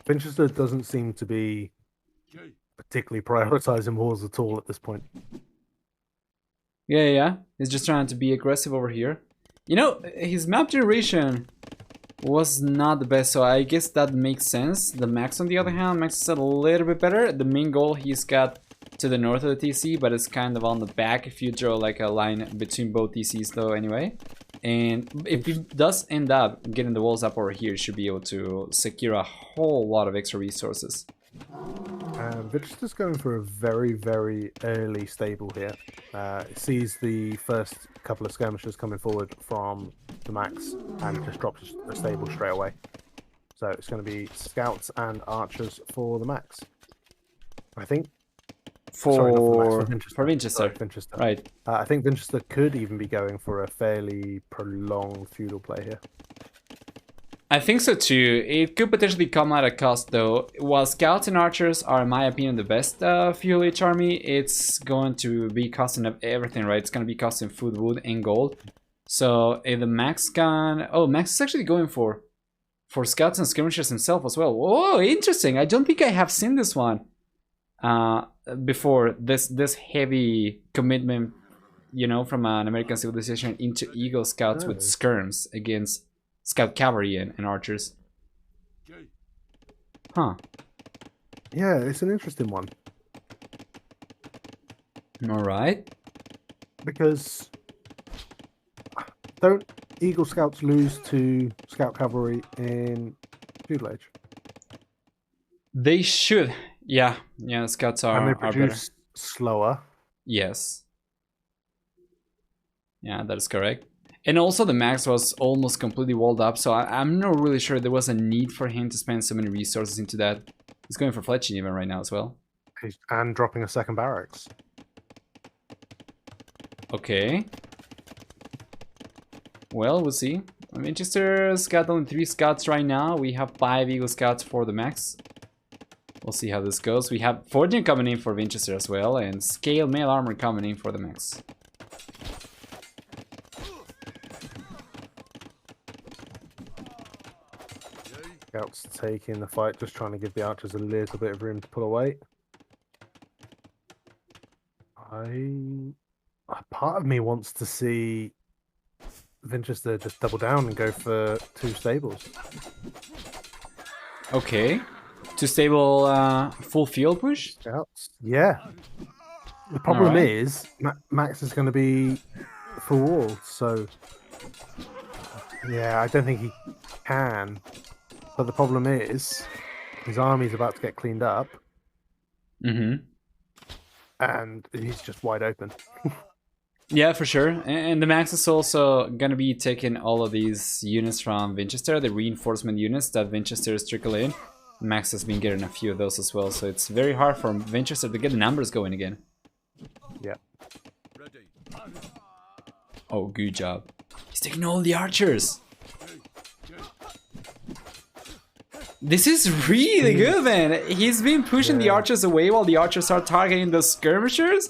Speaker 1: Vinchester doesn't seem to be particularly prioritizing walls at all at this point.
Speaker 2: Yeah. He's just trying to be aggressive over here. You know, his map generation was not the best, so I guess that makes sense. The Max, on the other hand, Max is a little bit better. The main goal he's got to the north of the TC, but it's kind of on the back if you draw like a line between both TCs though anyway. And if he does end up getting the walls up over here, he should be able to secure a whole lot of extra resources.
Speaker 1: Vinchester's going for a very, very early stable here. It sees the first couple of skirmishers coming forward from the Max and just drops a stable straight away. So it's going to be scouts and archers for the Max, I think.
Speaker 2: For
Speaker 1: Vinchester.
Speaker 2: Sorry,
Speaker 1: Vinchester.
Speaker 2: Right.
Speaker 1: I think Vinchester could even be going for a fairly prolonged feudal play here.
Speaker 2: I think so too. It could potentially come at a cost though. While scouts and archers are, in my opinion, the best fuel H army, it's going to be costing everything, right? It's going to be costing food, wood, and gold. So if the Max can... Oh, Max is actually going for scouts and skirmishers himself as well. Oh, interesting. I don't think I have seen this one before. This heavy commitment you know, from an American civilization into Eagle Scouts with skirms against Scout Cavalry and archers. Huh.
Speaker 1: Yeah, it's an interesting one.
Speaker 2: Alright.
Speaker 1: Because don't Eagle Scouts lose to Scout Cavalry in Feudal Age?
Speaker 2: They should. Yeah, Scouts are,
Speaker 1: and they
Speaker 2: better.
Speaker 1: produce slower.
Speaker 2: Yes. Yeah, that is correct. And also the Max was almost completely walled up, so I'm not really sure there was a need for him to spend so many resources into that. He's going for fletching even right now as well.
Speaker 1: And dropping a second barracks.
Speaker 2: Okay. Well, we'll see. Vinchester's got only 3 scouts right now. We have 5 Eagle Scouts for the Max. We'll see how this goes. We have Fortune coming in for Vinchester as well, and Scale Mail Armor coming in for the Max.
Speaker 1: Scouts taking the fight, just trying to give the archers a little bit of room to pull away. Part of me wants to see Vinchester just double down and go for 2 stables.
Speaker 2: Okay. 2 stable full field push?
Speaker 1: Scouts. Yeah. The problem is Max is going to be full wall, so yeah, I don't think he can. But the problem is his army's about to get cleaned up.
Speaker 2: Mm-hmm.
Speaker 1: And he's just wide open.
Speaker 2: Yeah, for sure. And the Max is also going to be taking all of these units from Vinchester, the reinforcement units that Vinchester is trickling in. Max has been getting a few of those as well, so it's very hard for Vinchester to get the numbers going again.
Speaker 1: Yeah.
Speaker 2: Oh, good job. He's taking all the archers. This is really good, man. He's been pushing the archers away while the archers are targeting the skirmishers.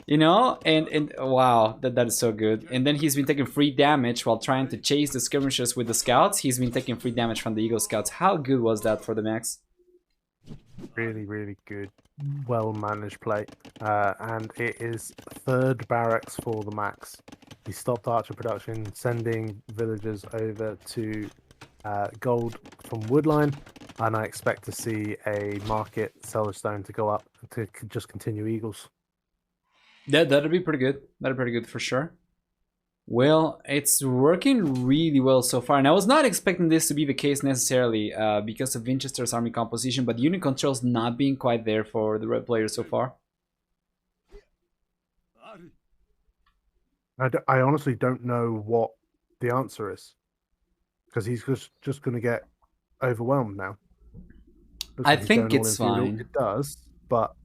Speaker 2: You know, and wow, that is so good. And then he's been taking free damage while trying to chase the skirmishers with the scouts. He's been taking free damage from the Eagle Scouts. How good was that for the Max?
Speaker 1: Really, really good. Well managed play. And it is 3rd barracks for the Max. He stopped archer production, sending villagers over to gold from Woodline. And I expect to see a market seller stone to go up to just continue Eagles.
Speaker 2: Yeah, that'd be pretty good. That'd be pretty good for sure. Well, it's working really well so far, and I was not expecting this to be the case necessarily because of Vinchester's army composition, but unit control's not being quite there for the red players so far.
Speaker 1: I honestly don't know what the answer is, because he's just going to get overwhelmed now.
Speaker 2: I think it's fine.
Speaker 1: It does, but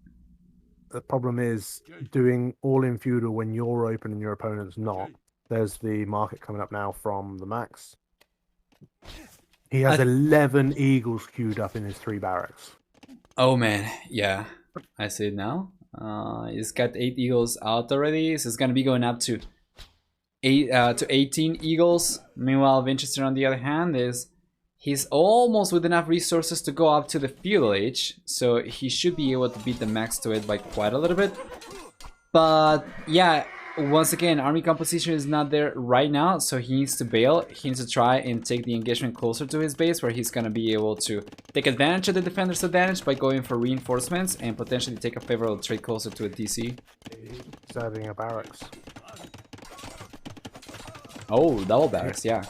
Speaker 1: the problem is doing all in feudal when you're open and your opponent's not. There's the market coming up now from the Max. He has 11 Eagles queued up in his 3 barracks.
Speaker 2: Oh man, yeah, I see it now. He's got 8 Eagles out already, so it's gonna be going up to 18 Eagles. Meanwhile, Vinchester, on the other hand, he's almost with enough resources to go up to the feudal age, so he should be able to beat the Max to it by quite a little bit. But yeah, once again, army composition is not there right now, so he needs to bail. He needs to try and take the engagement closer to his base, where he's going to be able to take advantage of the defender's advantage by going for reinforcements and potentially take a favorable trade closer to a DC.
Speaker 1: He's adding a barracks.
Speaker 2: Oh, double barracks, yeah.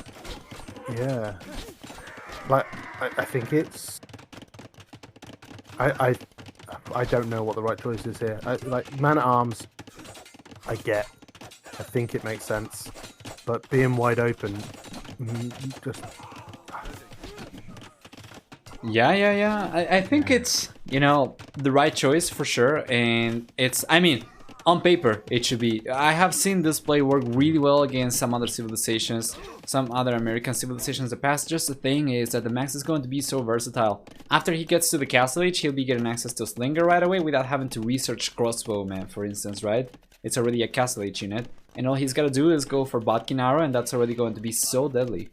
Speaker 1: Yeah. Like, I think it's... I don't know what the right choice is here. Like, man-at-arms, I get. I think it makes sense. But being wide open, just...
Speaker 2: Yeah. I think it's, you know, the right choice for sure. And it's, I mean, on paper, it should be. I have seen this play work really well against some other civilizations, some other American civilizations in the past. Just the thing is that the Max is going to be so versatile. After he gets to the castle age, he'll be getting access to Slinger right away without having to research Crossbowman, for instance, right? It's already a castle age unit. And all he's got to do is go for Bodkin Arrow, and that's already going to be so deadly.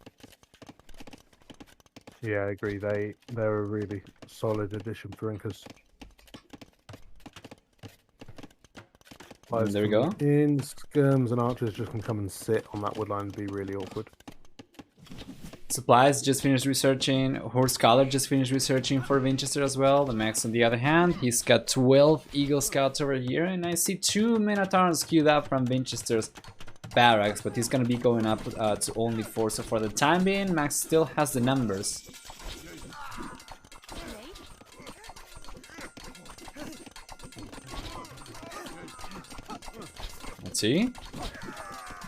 Speaker 1: Yeah, I agree. They're a really solid addition for Inkers.
Speaker 2: There we go.
Speaker 1: In skirms and archers just can come and sit on that wood line and be really awkward.
Speaker 2: Supplies just finished researching. Horse Scholar just finished researching for Vinchester as well. TheMax on the other hand, he's got 12 Eagle Scouts over here, and I see 2 Minotaurs queued up from Vinchester's barracks, but he's gonna be going up to only 4. So for the time being, Max still has the numbers. Let's see.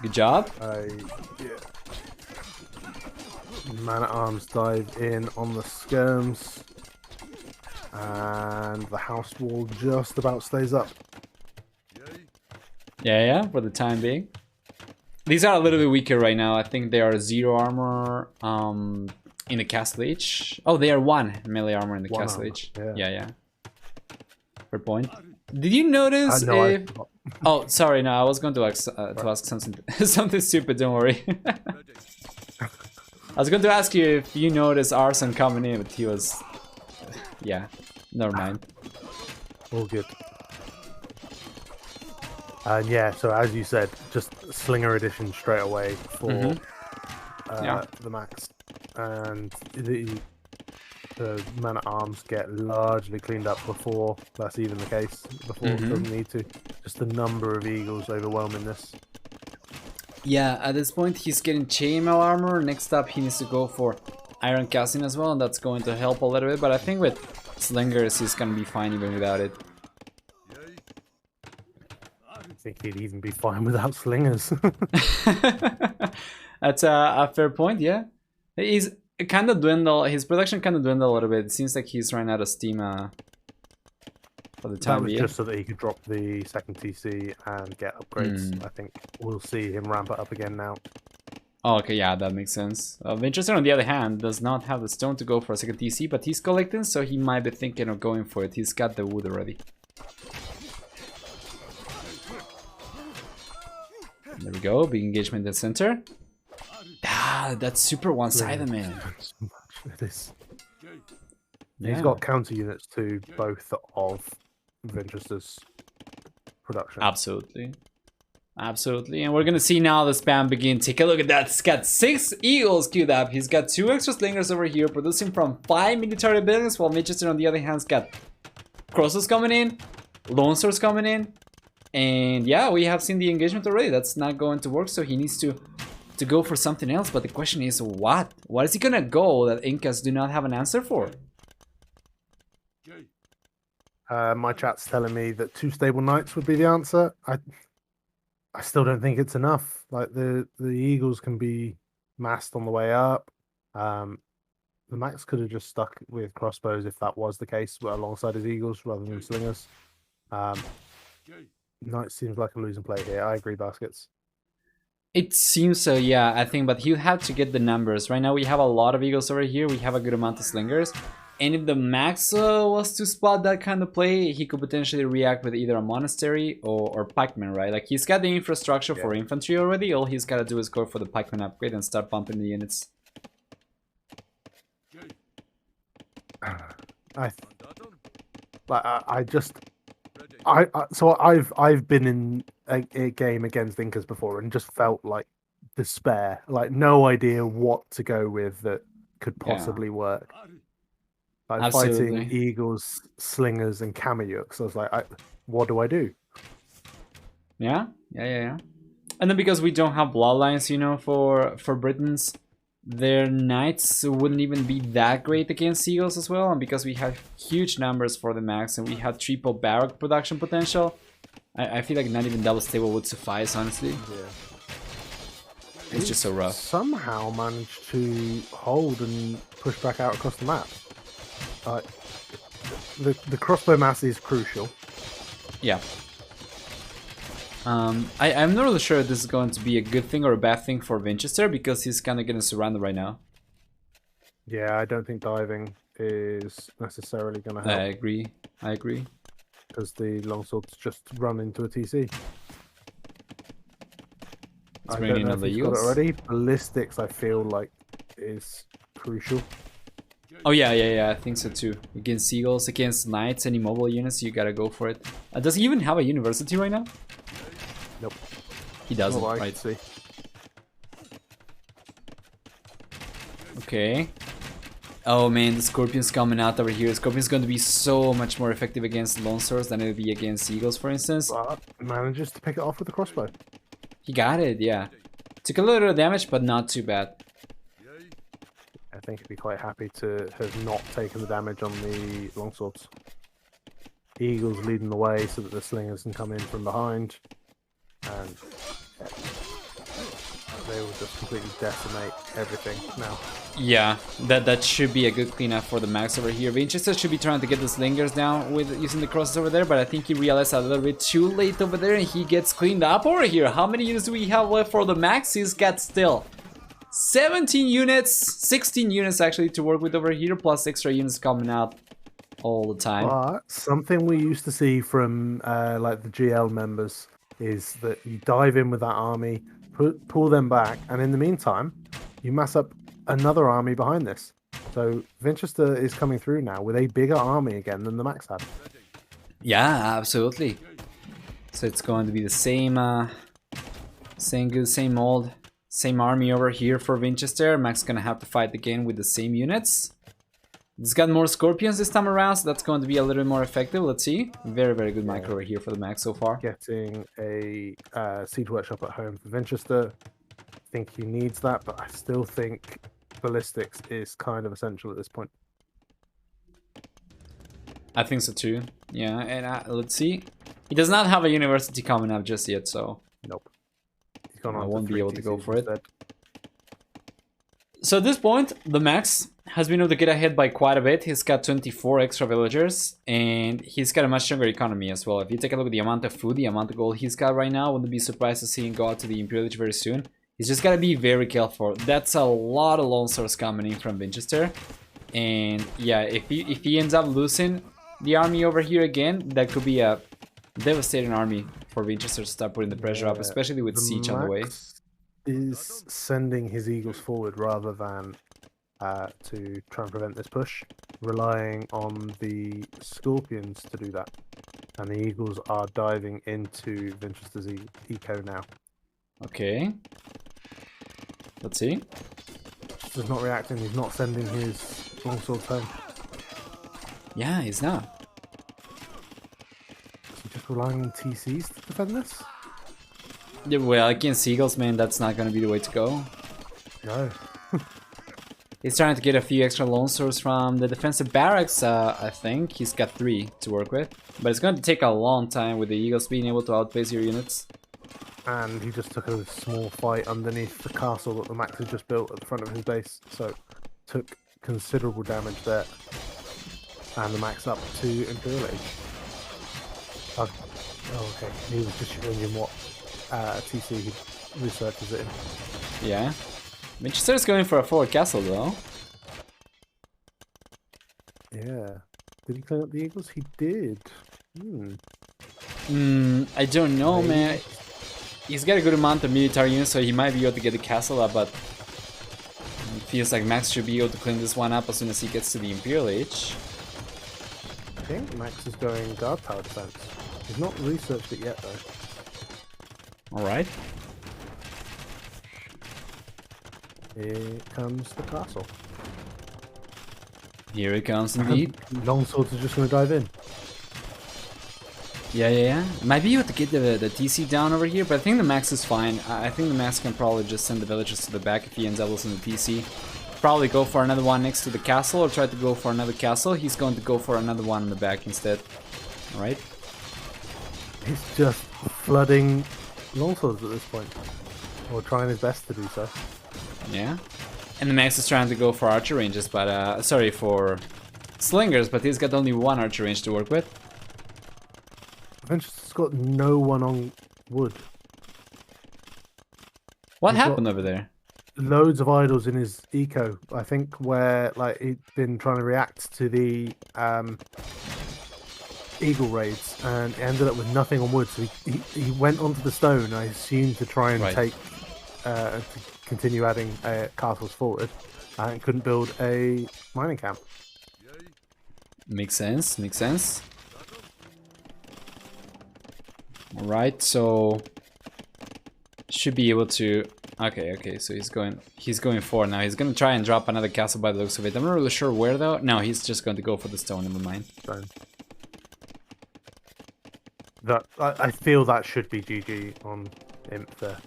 Speaker 2: Good job.
Speaker 1: Yeah. Man-at-Arms dive in on the skirms, and the house wall just about stays up.
Speaker 2: Yeah, for the time being. These are a little bit weaker right now. I think they are 0 armor in the Castle Age. Oh, they are 1 melee armor in the Castle Age. Yeah. Fair point. Did you notice if... Oh, sorry, no, I was going to ask something stupid, don't worry. I was going to ask you if you noticed Arson coming in, but he was... Yeah, never mind.
Speaker 1: All good. And yeah, so as you said, just Slinger Edition straight away for the Max. And the Man-at-Arms get largely cleaned up before that's even the case. Before it doesn't need to. Just the number of Eagles overwhelming this.
Speaker 2: Yeah, at this point he's getting chainmail armor. Next up he needs to go for iron casting as well, and that's going to help a little bit. But I think with slingers he's gonna be fine even without it.
Speaker 1: I think he'd even be fine without slingers.
Speaker 2: That's a fair point, yeah. He's kind of dwindled, his production kind of dwindled a little bit. It seems like he's run out of steam for the time being.
Speaker 1: Just so that he could drop the second TC and get upgrades. I think we'll see him ramp it up again now.
Speaker 2: Oh, okay, yeah, that makes sense. Vinchester, on the other hand, does not have the stone to go for a second TC, but he's collecting, so he might be thinking of going for it. He's got the wood already. There we go, big engagement in the center. Ah, that's super one-sided, man.
Speaker 1: It is.
Speaker 2: Yeah.
Speaker 1: He's got counter units to both of Vinchester's production.
Speaker 2: Absolutely. Absolutely. And we're going to see now the spam begin. Take a look at that. He's got 6 Eagles queued up. He's got 2 extra slingers over here, producing from 5 military buildings, while Vinchester, on the other hand, has got crosses coming in, lone swords coming in. And yeah, we have seen the engagement already. That's not going to work, so he needs to go for something else. But the question is, what? What is he going to go that Incas do not have an answer for?
Speaker 1: My chat's telling me that 2 stable knights would be the answer. I still don't think it's enough. Like the Eagles can be massed on the way up. The Max could have just stuck with crossbows if that was the case, but alongside his Eagles rather than slingers. Knight seems like a losing play here. I agree, Baskets.
Speaker 2: It seems so, yeah, I think, but he'll have to get the numbers. Right now we have a lot of Eagles over here. We have a good amount of slingers. And if the Max was to spot that kind of play, he could potentially react with either a monastery or pikeman, right? Like, he's got the infrastructure for infantry already. All he's got to do is go for the pikeman upgrade and start pumping the units.
Speaker 1: So I've been in a game against Incas before and just felt like despair, like no idea what to go with that could possibly work. Like
Speaker 2: Absolutely.
Speaker 1: fighting Eagles, Slingers, and Kameyuks. I was like, what do I do?
Speaker 2: Yeah. And then because we don't have bloodlines, you know, for Britons, their knights wouldn't even be that great against Eagles as well. And because we have huge numbers for the Max and we have triple barrack production potential, I feel like not even double stable would suffice, honestly.
Speaker 1: Yeah.
Speaker 2: It's just so rough.
Speaker 1: Somehow managed to hold and push back out across the map. The crossbow mass is crucial.
Speaker 2: Yeah. I'm not really sure if this is going to be a good thing or a bad thing for Vinchester because he's kind of getting surrounded right now.
Speaker 1: Yeah, I don't think diving is necessarily going to help.
Speaker 2: I agree.
Speaker 1: Because the longswords just run into a TC. I don't know if he's got it already. Ballistics, I feel like, is crucial.
Speaker 2: Oh yeah, I think so too. Against Eagles, against Knights, any mobile units, you gotta go for it. Does he even have a university right now?
Speaker 1: Nope.
Speaker 2: He doesn't,
Speaker 1: Not that I
Speaker 2: right?
Speaker 1: can see.
Speaker 2: Okay. Oh man, the Scorpion's coming out over here. Scorpion's going to be so much more effective against Lone Swords than it would be against Eagles, for instance.
Speaker 1: But manages to pick it off with the crossbow.
Speaker 2: He got it, yeah. Took a little bit of damage, but not too bad.
Speaker 1: I think he'd be quite happy to have not taken the damage on the longswords. Eagles leading the way so that the slingers can come in from behind. And yeah, they will just completely decimate everything now.
Speaker 2: Yeah, that should be a good cleanup for the Max over here. Vinchester should be trying to get the slingers down with using the crosses over there, but I think he realized a little bit too late over there and he gets cleaned up over here. How many units do we have left for the Max? He's got still 17 units, 16 units actually to work with over here, plus extra units coming out all the time.
Speaker 1: But something we used to see from like the GL members is that you dive in with that army, pull them back, and in the meantime, you mass up another army behind this. So Vinchester is coming through now with a bigger army again than the Max had.
Speaker 2: Yeah, absolutely. So it's going to be the same, same good, same old, same army over here for Vinchester. Max gonna have to fight again with the same units. It's got more Scorpions this time around, so that's going to be a little bit more effective. Let's see. Very, very good micro over here for the Max so far.
Speaker 1: Getting a siege workshop at home for Vinchester. I think he needs that, but I still think ballistics is kind of essential at this point.
Speaker 2: I think so too. Yeah, and let's see. He does not have a university coming up just yet, so
Speaker 1: nope. He's gone on
Speaker 2: I won't be able to go for
Speaker 1: instead.
Speaker 2: it. So at this point, the Max has been able to get ahead by quite a bit. He's got 24 extra villagers, and he's got a much stronger economy as well. If you take a look at the amount of food, the amount of gold he's got right now, I wouldn't be surprised to see him go out to the Imperial Age very soon. He's just got to be very careful. That's a lot of lone swords coming in from Vinchester. And yeah, if he ends up losing the army over here again, that could be a devastating army for Vinchester to start putting the pressure up, especially with siege on the way.
Speaker 1: Is sending his eagles forward rather than to try and prevent this push, relying on the Scorpions to do that. And the eagles are diving into Vinchester's eco now.
Speaker 2: Okay. Let's see.
Speaker 1: He's not reacting, he's not sending his longswords home.
Speaker 2: Yeah, he's not.
Speaker 1: Is he just relying on TCs to defend this?
Speaker 2: Yeah, well, against Eagles, man, that's not going to be the way to go.
Speaker 1: No.
Speaker 2: He's trying to get a few extra lone swords from the defensive barracks, I think. He's got 3 to work with. But it's going to take a long time with the Eagles being able to outpace your units.
Speaker 1: And he just took a small fight underneath the castle that the Max had just built at the front of his base. So, took considerable damage there. And the Max up to Imperial Age. Oh, okay. He was just showing him what TC researches it in.
Speaker 2: Yeah. Vinchester's going for a forward castle, though.
Speaker 1: Yeah. Did he clean up the Eagles? He did.
Speaker 2: I don't know, man. He's got a good amount of military units, so he might be able to get the castle up, but it feels like Max should be able to clean this one up as soon as he gets to the Imperial Age.
Speaker 1: I think Max is going guard tower defense. He's not researched it yet, though.
Speaker 2: Alright.
Speaker 1: Here comes the castle.
Speaker 2: Here it comes, indeed.
Speaker 1: Longswords are just going to dive in.
Speaker 2: Yeah. Might be able to get the TC down over here, but I think the Max is fine. I think the Max can probably just send the villagers to the back if he ends up losing the TC. Probably go for another one next to the castle, or try to go for another castle. He's going to go for another one in the back instead. Alright.
Speaker 1: He's just flooding longswords at this point. Or trying his best to do so.
Speaker 2: Yeah. And the Max is trying to go for archer ranges, but sorry, for slingers, but he's got only 1 archer range to work with.
Speaker 1: Vinchester's got no one on wood.
Speaker 2: What happened over there?
Speaker 1: Loads of idols in his eco, I think, where like he'd been trying to react to the eagle raids and ended up with nothing on wood. So he went onto the stone, I assume, to try and take to continue adding castles forward, and couldn't build a mining camp.
Speaker 2: Makes sense. Makes sense. All right, so should be able to. Okay, so he's going forward now. He's gonna try and drop another castle by the looks of it. I'm not really sure where though. No, he's just going to go for the stone. Never mind.
Speaker 1: Stone. That I feel that should be GG on Imp there.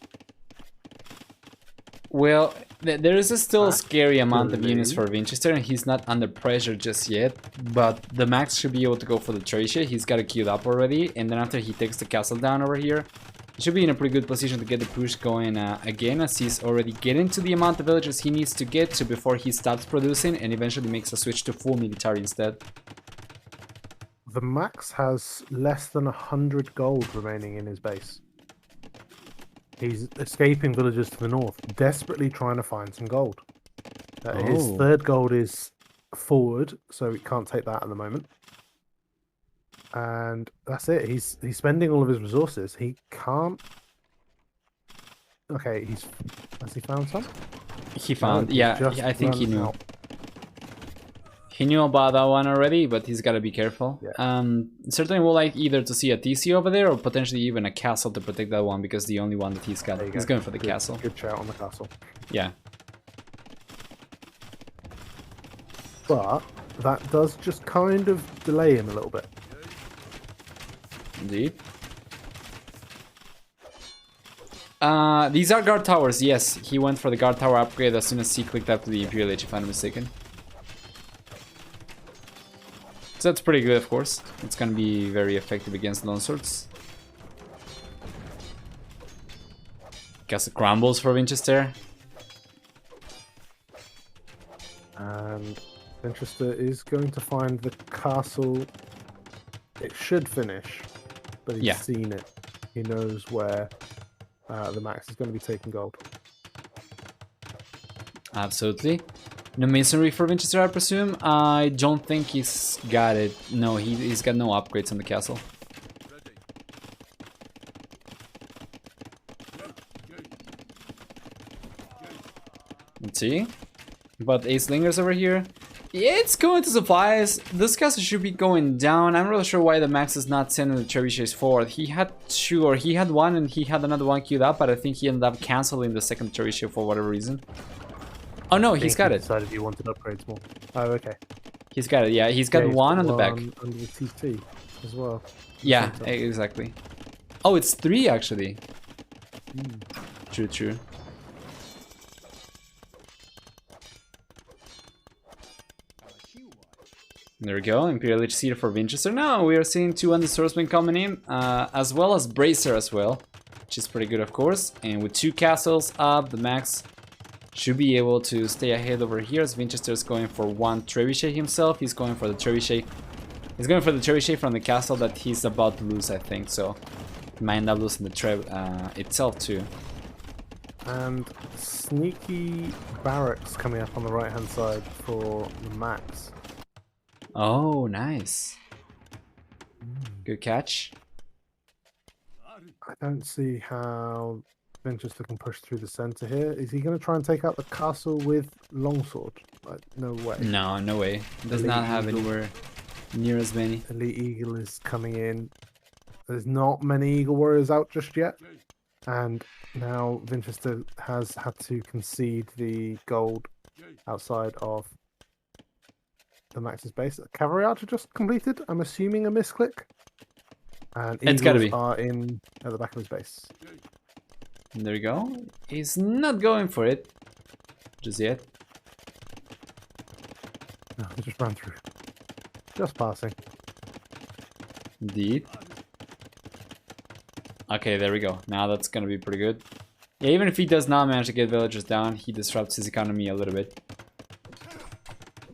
Speaker 2: Well, there is still a scary amount of units for Vinchester, and he's not under pressure just yet. But the Max should be able to go for the Trebuchet. He's got it queued up already, and then after he takes the castle down over here, he should be in a pretty good position to get the push going again, as he's already getting to the amount of villagers he needs to get to before he stops producing and eventually makes a switch to full military instead.
Speaker 1: The Max has less than 100 gold remaining in his base. He's escaping villagers to the north, desperately trying to find some gold. His third gold is forward, so he can't take that at the moment. And that's it. He's spending all of his resources. He can't. Okay, has he found some?
Speaker 2: He found,
Speaker 1: No,
Speaker 2: yeah. I think he knew.
Speaker 1: Out.
Speaker 2: He knew about that one already, but he's got to be careful.
Speaker 1: Yeah.
Speaker 2: Certainly would like either to see a TC over there or potentially even a castle to protect that one, because the only one that he's got. He's going for the castle.
Speaker 1: Good shout on the castle.
Speaker 2: Yeah.
Speaker 1: But that does just kind of delay him a little bit.
Speaker 2: Indeed. These are guard towers, yes. He went for the guard tower upgrade as soon as he clicked up to the Imperial Age, if I'm not mistaken. So that's pretty good, of course. It's gonna be very effective against longswords. Castle crumbles for Vinchester.
Speaker 1: And Vinchester is going to find the castle. It should finish, but he's seen it. He knows where the Max is going to be taking gold.
Speaker 2: Absolutely. No masonry for Vinchester, I presume. I don't think he's got it. No, he's got no upgrades on the castle. Let's see. But Ace Lingers over here. Yeah, it's going to suffice. This castle should be going down. I'm really sure why the Max is not sending the trebuchets forward. He had two, or he had one and he had another one queued up, but I think he ended up canceling the second trebuchet for whatever reason. Oh no, he's got it.
Speaker 1: Decided he wanted upgrades more. Oh, okay.
Speaker 2: He's got it. Yeah, he's got one on the back.
Speaker 1: Under the TT as well.
Speaker 2: Yeah, exactly. Oh, it's 3 actually. True. There we go, Imperial Age Seer for Vinchester. Now we are seeing 2 Underswordsmen coming in, as well as Bracer as well, which is pretty good, of course. And with 2 castles up, the Max should be able to stay ahead over here, as Vinchester is going for 1 trebuchet himself. He's going for the trebuchet. He's going for the trebuchet from the castle that he's about to lose, I think. So he might end up losing the treb itself too.
Speaker 1: And sneaky barracks coming up on the right hand side for the Max.
Speaker 2: Oh, nice. Good catch.
Speaker 1: I don't see how Vinchester can push through the center here. Is he going to try and take out the castle with longsword? Like, no way.
Speaker 2: No, no way. Does Elite not have Eagle. Anywhere near as many.
Speaker 1: Elite Eagle is coming in. There's not many Eagle Warriors out just yet. And now Vinchester has had to concede the gold outside of the Max's base. Cavalry Archer just completed. I'm assuming a misclick. And
Speaker 2: it's gotta be.
Speaker 1: Are in at the back of his base.
Speaker 2: There we go. He's not going for it just yet.
Speaker 1: No, he just ran through. Just passing.
Speaker 2: Indeed. Okay, there we go. Now that's gonna be pretty good. Yeah, even if he does not manage to get villagers down, he disrupts his economy a little bit.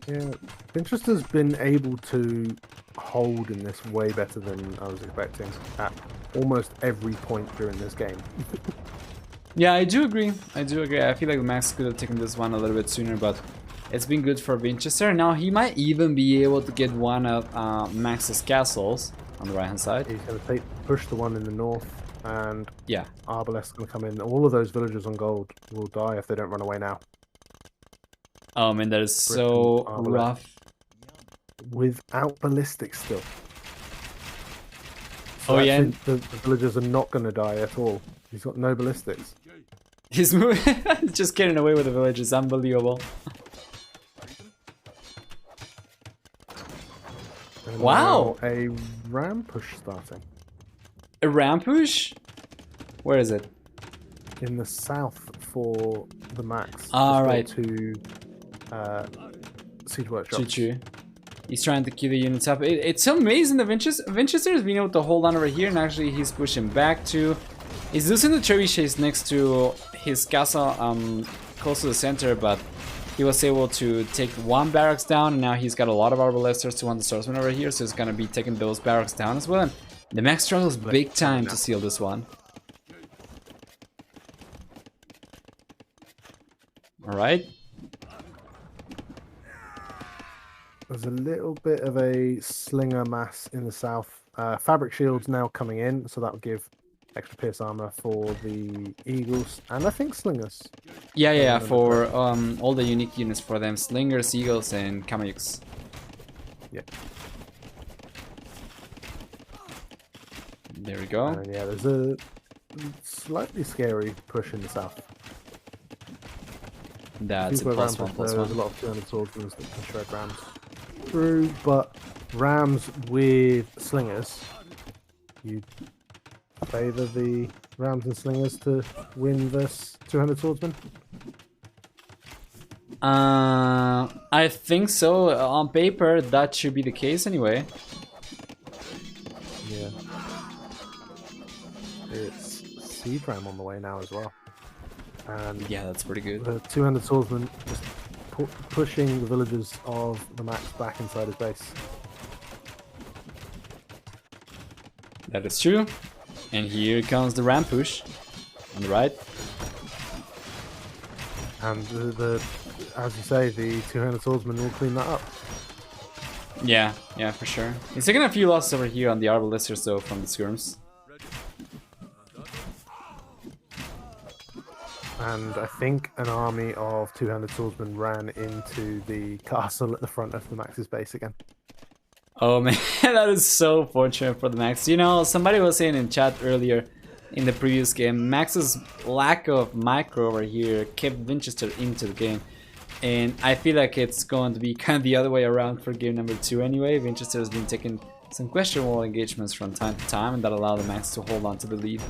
Speaker 1: Yeah, Vinchester's been able to hold in this way better than I was expecting at almost every point during this game.
Speaker 2: Yeah, I do agree. I feel like the Max could have taken this one a little bit sooner, but it's been good for Vinchester. Now he might even be able to get one of Max's castles on the right hand side.
Speaker 1: He's going to push the one in the north, and
Speaker 2: yeah,
Speaker 1: Arbalest's going to come in. All of those villagers on gold will die if they don't run away now.
Speaker 2: Oh man, that is so rough.
Speaker 1: Without ballistics still.
Speaker 2: So yeah,
Speaker 1: the villagers are not going to die at all. He's got no ballistics.
Speaker 2: He's moving, just getting away with the village is unbelievable.
Speaker 1: And
Speaker 2: Wow!
Speaker 1: now a ram push starting.
Speaker 2: A ram push? Where is it?
Speaker 1: In the south for the max.
Speaker 2: Ah, right.
Speaker 1: To siege workshop.
Speaker 2: Choo-choo. He's trying to keep the units up. It's amazing that Vinchester has been able to hold on over here, and actually he's pushing back too. He's losing the trebuchets next to his castle close to the center, but he was able to take one barracks down, and now he's got a lot of arbalesters to want the swordsman over here, so he's gonna be taking those barracks down as well. And the max struggles big time to seal this one. Alright.
Speaker 1: There's a little bit of a slinger mass in the south. Fabric shields now coming in, so that will give extra pierce armor for the eagles, and I think slingers.
Speaker 2: Yeah, for all the unique units for them. Slingers, eagles, and Kamyuks.
Speaker 1: Yeah.
Speaker 2: There we go.
Speaker 1: And yeah, there's a slightly scary push in the south.
Speaker 2: That's a +1/+1.
Speaker 1: There's a lot of 200 swordsmen that can shred rams through, but rams with slingers, you favor the rams and slingers to win this 200 swordsmen?
Speaker 2: I think so. On paper, that should be the case anyway.
Speaker 1: Yeah. It's siege ram on the way now as well. And
Speaker 2: yeah, that's pretty good.
Speaker 1: the 200 swordsman just pushing the villagers of the max back inside his base.
Speaker 2: That is true. And here comes the ram push on the right.
Speaker 1: And as you say, the 200 swordsman will clean that up.
Speaker 2: Yeah, for sure. He's taking a few losses over here on the arbalesters though from the skirms.
Speaker 1: And I think an army of 200 swordsmen ran into the castle at the front of the Max's base again.
Speaker 2: Oh man, that is so fortunate for the Max. You know, somebody was saying in chat earlier in the previous game, Max's lack of micro over here kept Vinchester into the game. And I feel like it's going to be kind of the other way around for game number 2 anyway. Vinchester has been taking some questionable engagements from time to time, and that allowed the Max to hold on to the lead.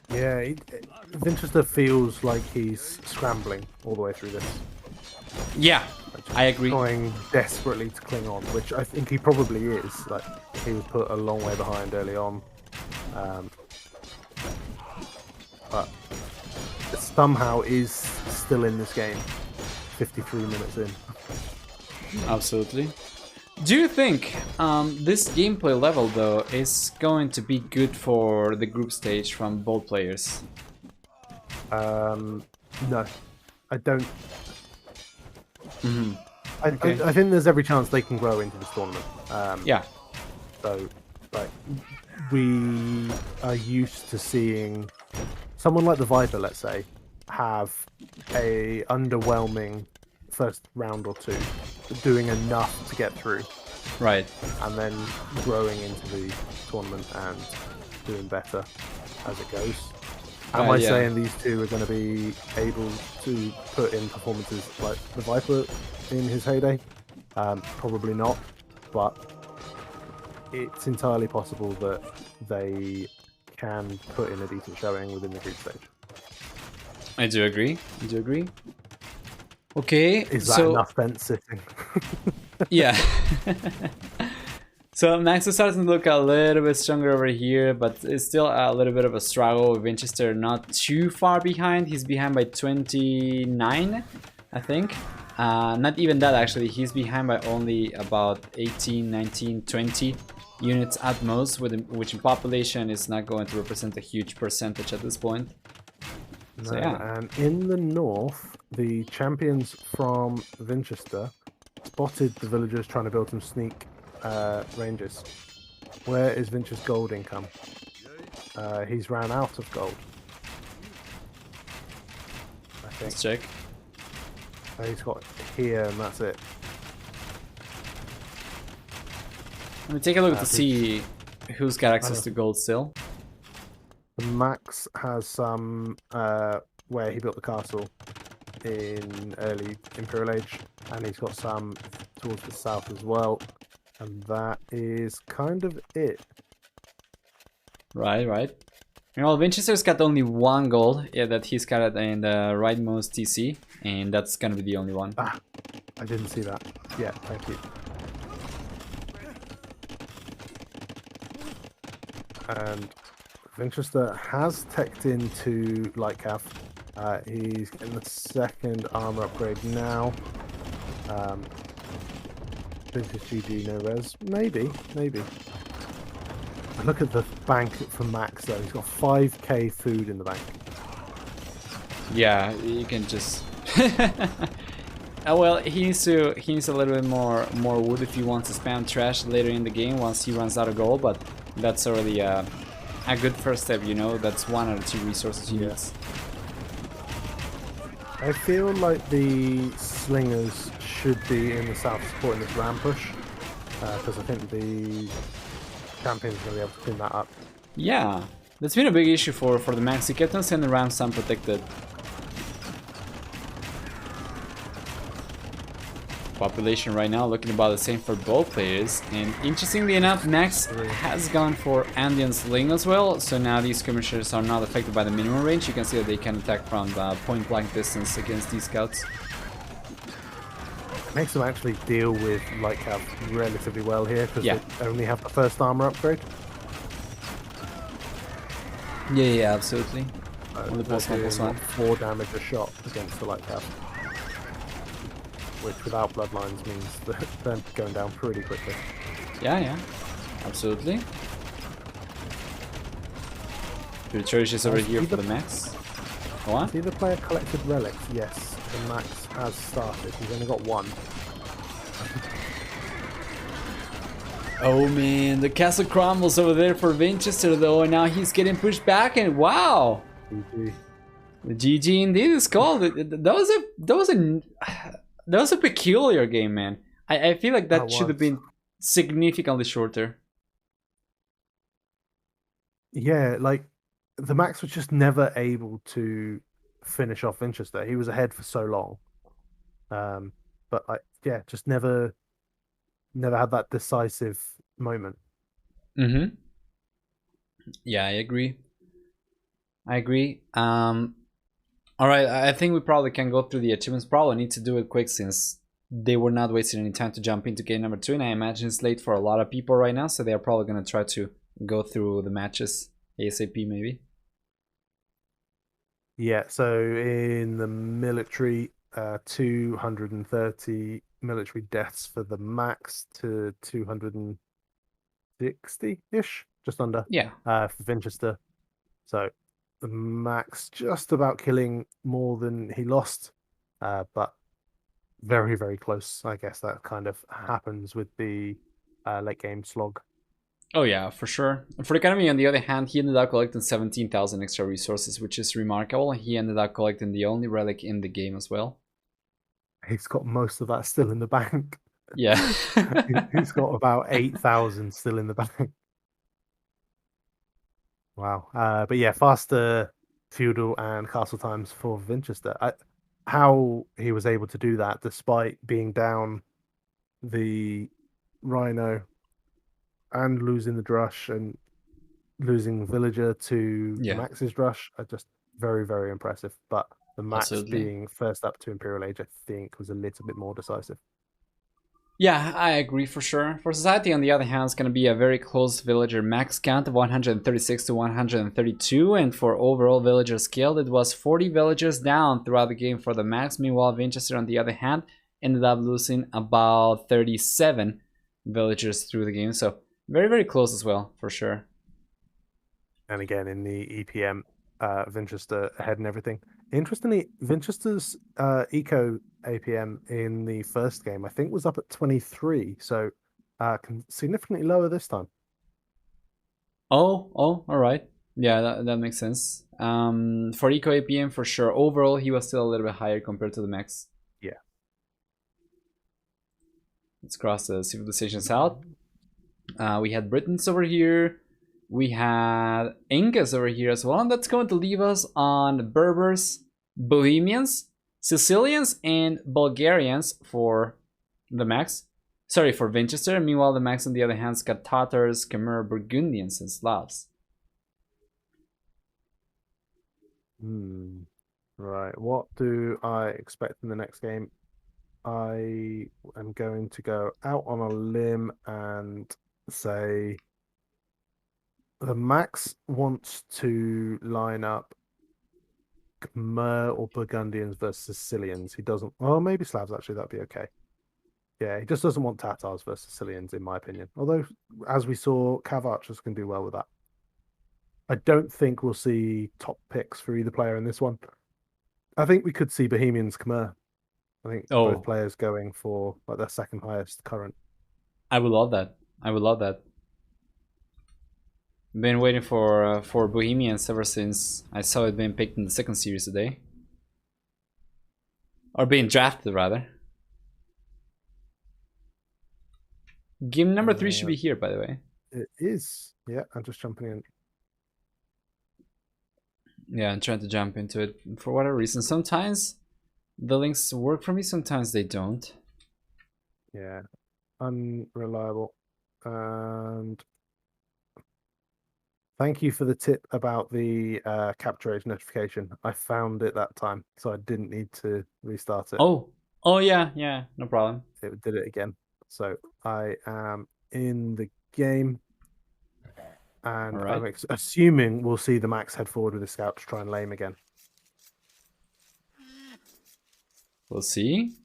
Speaker 1: Yeah, Vinchester feels like he's scrambling all the way through this.
Speaker 2: Yeah, I agree.
Speaker 1: Trying desperately to cling on, which I think he probably is. Like, he was put a long way behind early on. But somehow is still in this game, 53 minutes in.
Speaker 2: Absolutely. Do you think this gameplay level though is going to be good for the group stage from both players?
Speaker 1: No, I don't.
Speaker 2: Mm-hmm.
Speaker 1: I think there's every chance they can grow into this tournament.
Speaker 2: Yeah.
Speaker 1: So, like, we are used to seeing someone like the Viper, let's say, have a underwhelming first round or two, doing enough to get through.
Speaker 2: Right.
Speaker 1: And then growing into the tournament and doing better as it goes. Am I saying these two are going to be able to put in performances like the Viper in his heyday? Probably not, but it's entirely possible that they can put in a decent showing within the group stage.
Speaker 2: I do agree. Okay,
Speaker 1: is that enough fence sitting?
Speaker 2: Yeah. So Max is starting to look a little bit stronger over here, but it's still a little bit of a struggle. Vinchester not too far behind. He's behind by 29, I think. Not even that actually. He's behind by only about 18, 19, 20 units at most, which in population is not going to represent a huge percentage at this point.
Speaker 1: No,
Speaker 2: so, yeah.
Speaker 1: And in the north, the champions from Vinchester spotted the villagers trying to build some sneak ranges. Where is Vinch's gold income? He's ran out of gold, I think.
Speaker 2: Let's check.
Speaker 1: He's got here and that's it.
Speaker 2: Let me take a look to see who's got access to gold still.
Speaker 1: The Max has some where he built the castle in early Imperial Age, and he's got some towards the south as well, and that is kind of it.
Speaker 2: Right. Well, Winchester's got only one goal that he's got in the rightmost TC, and that's gonna be the only one.
Speaker 1: Ah, I didn't see that. Yeah, thank you. And Vinchester has teched into Lightcav. He's getting the second armor upgrade now. This is GG no res. Maybe. Look at the bank for Max though. He's got 5k food in the bank.
Speaker 2: Yeah, you can just. Oh well, he needs a little bit more wood if he wants to spam trash later in the game once he runs out of gold. But that's already a good first step, you know. That's one out of 2 resources he needs.
Speaker 1: I feel like the slingers should be in the south supporting this ram push, because I think the champion's going to be able to clean that up.
Speaker 2: Yeah, that's been a big issue for the Max. He kept on sending rams unprotected. Population right now looking about the same for both players, and interestingly enough, Max has gone for Andean Sling as well, so now these skirmishers are not affected by the minimum range. You can see that they can attack from the point blank distance against these scouts.
Speaker 1: It makes them actually deal with Lightcav relatively well here, because
Speaker 2: Yeah.
Speaker 1: they only have the first armor upgrade.
Speaker 2: Yeah, absolutely. On the
Speaker 1: They're doing 4 damage a shot against the Lightcav, which without bloodlines means that they're going down pretty quickly.
Speaker 2: Yeah, absolutely. The church is over here for the Max. Go on.
Speaker 1: See the player collected relics? Yes, the Max has started. He's only got 1.
Speaker 2: Oh man, the castle crumbles over there for Vinchester though, and now he's getting pushed back, and wow!
Speaker 1: GG.
Speaker 2: The GG indeed is called. That was a peculiar game, man. I feel like that should have been significantly shorter.
Speaker 1: Yeah, like the Max was just never able to finish off Vinchester. He was ahead for so long, but like just never had that decisive moment.
Speaker 2: Yeah, I agree. All right, I think we probably can go through the achievements. Probably need to do it quick since they were not wasting any time to jump into game number 2, and I imagine it's late for a lot of people right now, so they are probably going to try to go through the matches ASAP maybe.
Speaker 1: Yeah, so in the military, 230 military deaths for the Max to 260-ish, just under.
Speaker 2: Yeah.
Speaker 1: For Vinchester. So the Max just about killing more than he lost, but very, very close. I guess that kind of happens with the late game slog.
Speaker 2: Oh yeah, for sure. For the Academy, on the other hand, he ended up collecting 17,000 extra resources, which is remarkable. He ended up collecting the only relic in the game as well.
Speaker 1: He's got most of that still in the bank.
Speaker 2: Yeah.
Speaker 1: He's got about 8,000 still in the bank. Wow. But yeah, faster feudal and castle times for Vinchester. How he was able to do that despite being down the Rhino and losing the Drush and losing Villager to the Max's Drush are just very, very impressive. But the Max being first up to Imperial Age, I think, was a little bit more decisive.
Speaker 2: Yeah, I agree for sure. For Society, on the other hand, it's going to be a very close villager max count of 136 to 132, and for overall villager skill, it was 40 villagers down throughout the game for the Max. Meanwhile, Vinchester, on the other hand, ended up losing about 37 villagers through the game, so very, very close as well, for sure.
Speaker 1: And again, in the EPM, Vinchester ahead and everything. Interestingly, Vinchester's eco APM in the first game, I think, was up at 23, so significantly lower this time.
Speaker 2: Oh, all right. Yeah, that makes sense. For eco APM, for sure. Overall, he was still a little bit higher compared to the Max.
Speaker 1: Yeah.
Speaker 2: Let's cross the civilizations out. We had Britons over here. we had Incas over here as well, and that's going to leave us on Berbers, Bohemians, Sicilians, and Bulgarians for the Max. Sorry, for Vinchester. Meanwhile, the Max on the other hand's got Tatars, Khmer, Burgundians, and Slavs.
Speaker 1: Right, what do I expect in the next game? I am going to go out on a limb and say the Max wants to line up Khmer or Burgundians versus Sicilians. He doesn't. Well, maybe Slavs actually. That'd be okay. Yeah, he just doesn't want Tatars versus Sicilians, in my opinion. Although, as we saw, Cav Archers can do well with that. I don't think we'll see top picks for either player in this one. I think we could see Bohemians Khmer. I think both players going for like their second highest current.
Speaker 2: I would love that. I would love that. Been waiting for Bohemians ever since I saw it being picked in the second series today. Or being drafted, rather. Game number 3 should be here, by the way.
Speaker 1: It is. Yeah, I'm just jumping in.
Speaker 2: Yeah, I'm trying to jump into it for whatever reason. Sometimes the links work for me, sometimes they don't.
Speaker 1: Yeah, unreliable. And thank you for the tip about the capture age notification. I found it that time, so I didn't need to restart it.
Speaker 2: Oh yeah, no problem.
Speaker 1: It did it again. So I am in the game, and right. I'm assuming we'll see the Max head forward with the scout to try and lame again.
Speaker 2: We'll see.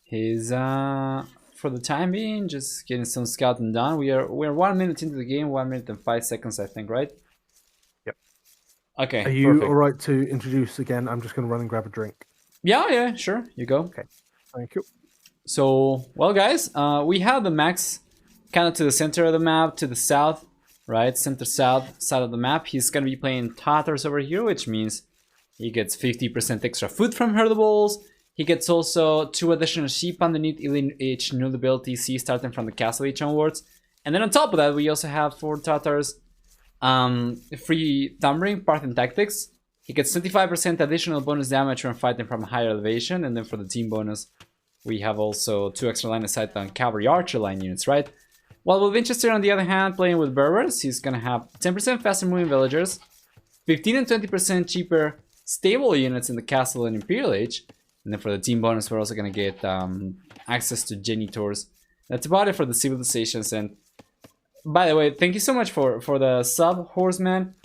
Speaker 2: He's for the time being just getting some scouting done. We're 1 minute into the game, 1 minute and 5 seconds, I think, right?
Speaker 1: Yep.
Speaker 2: Okay.
Speaker 1: Are you all right to introduce again? I'm just going to run and grab a drink.
Speaker 2: Yeah, sure. You go.
Speaker 1: Okay. Thank you.
Speaker 2: So, well, guys, we have the Max kind of to the center of the map, to the south, right? Center-south side of the map. He's going to be playing Tatars over here, which means he gets 50% extra food from herdables. He gets also 2 additional sheep underneath each new ability C starting from the castle each onwards. And then on top of that, we also have for Tatars free Thumbering, Parthian Tactics. He gets 25% additional bonus damage when fighting from a higher elevation. And then for the team bonus, we have also 2 extra line of sight on cavalry archer line units, right? While with Vinchester, on the other hand, playing with Berbers, he's gonna have 10% faster moving villagers, 15 and 20% cheaper stable units in the castle and Imperial Age. And then for the team bonus, we're also gonna get access to Genitors. That's about it for the civilizations. And by the way, thank you so much for the sub, Horseman,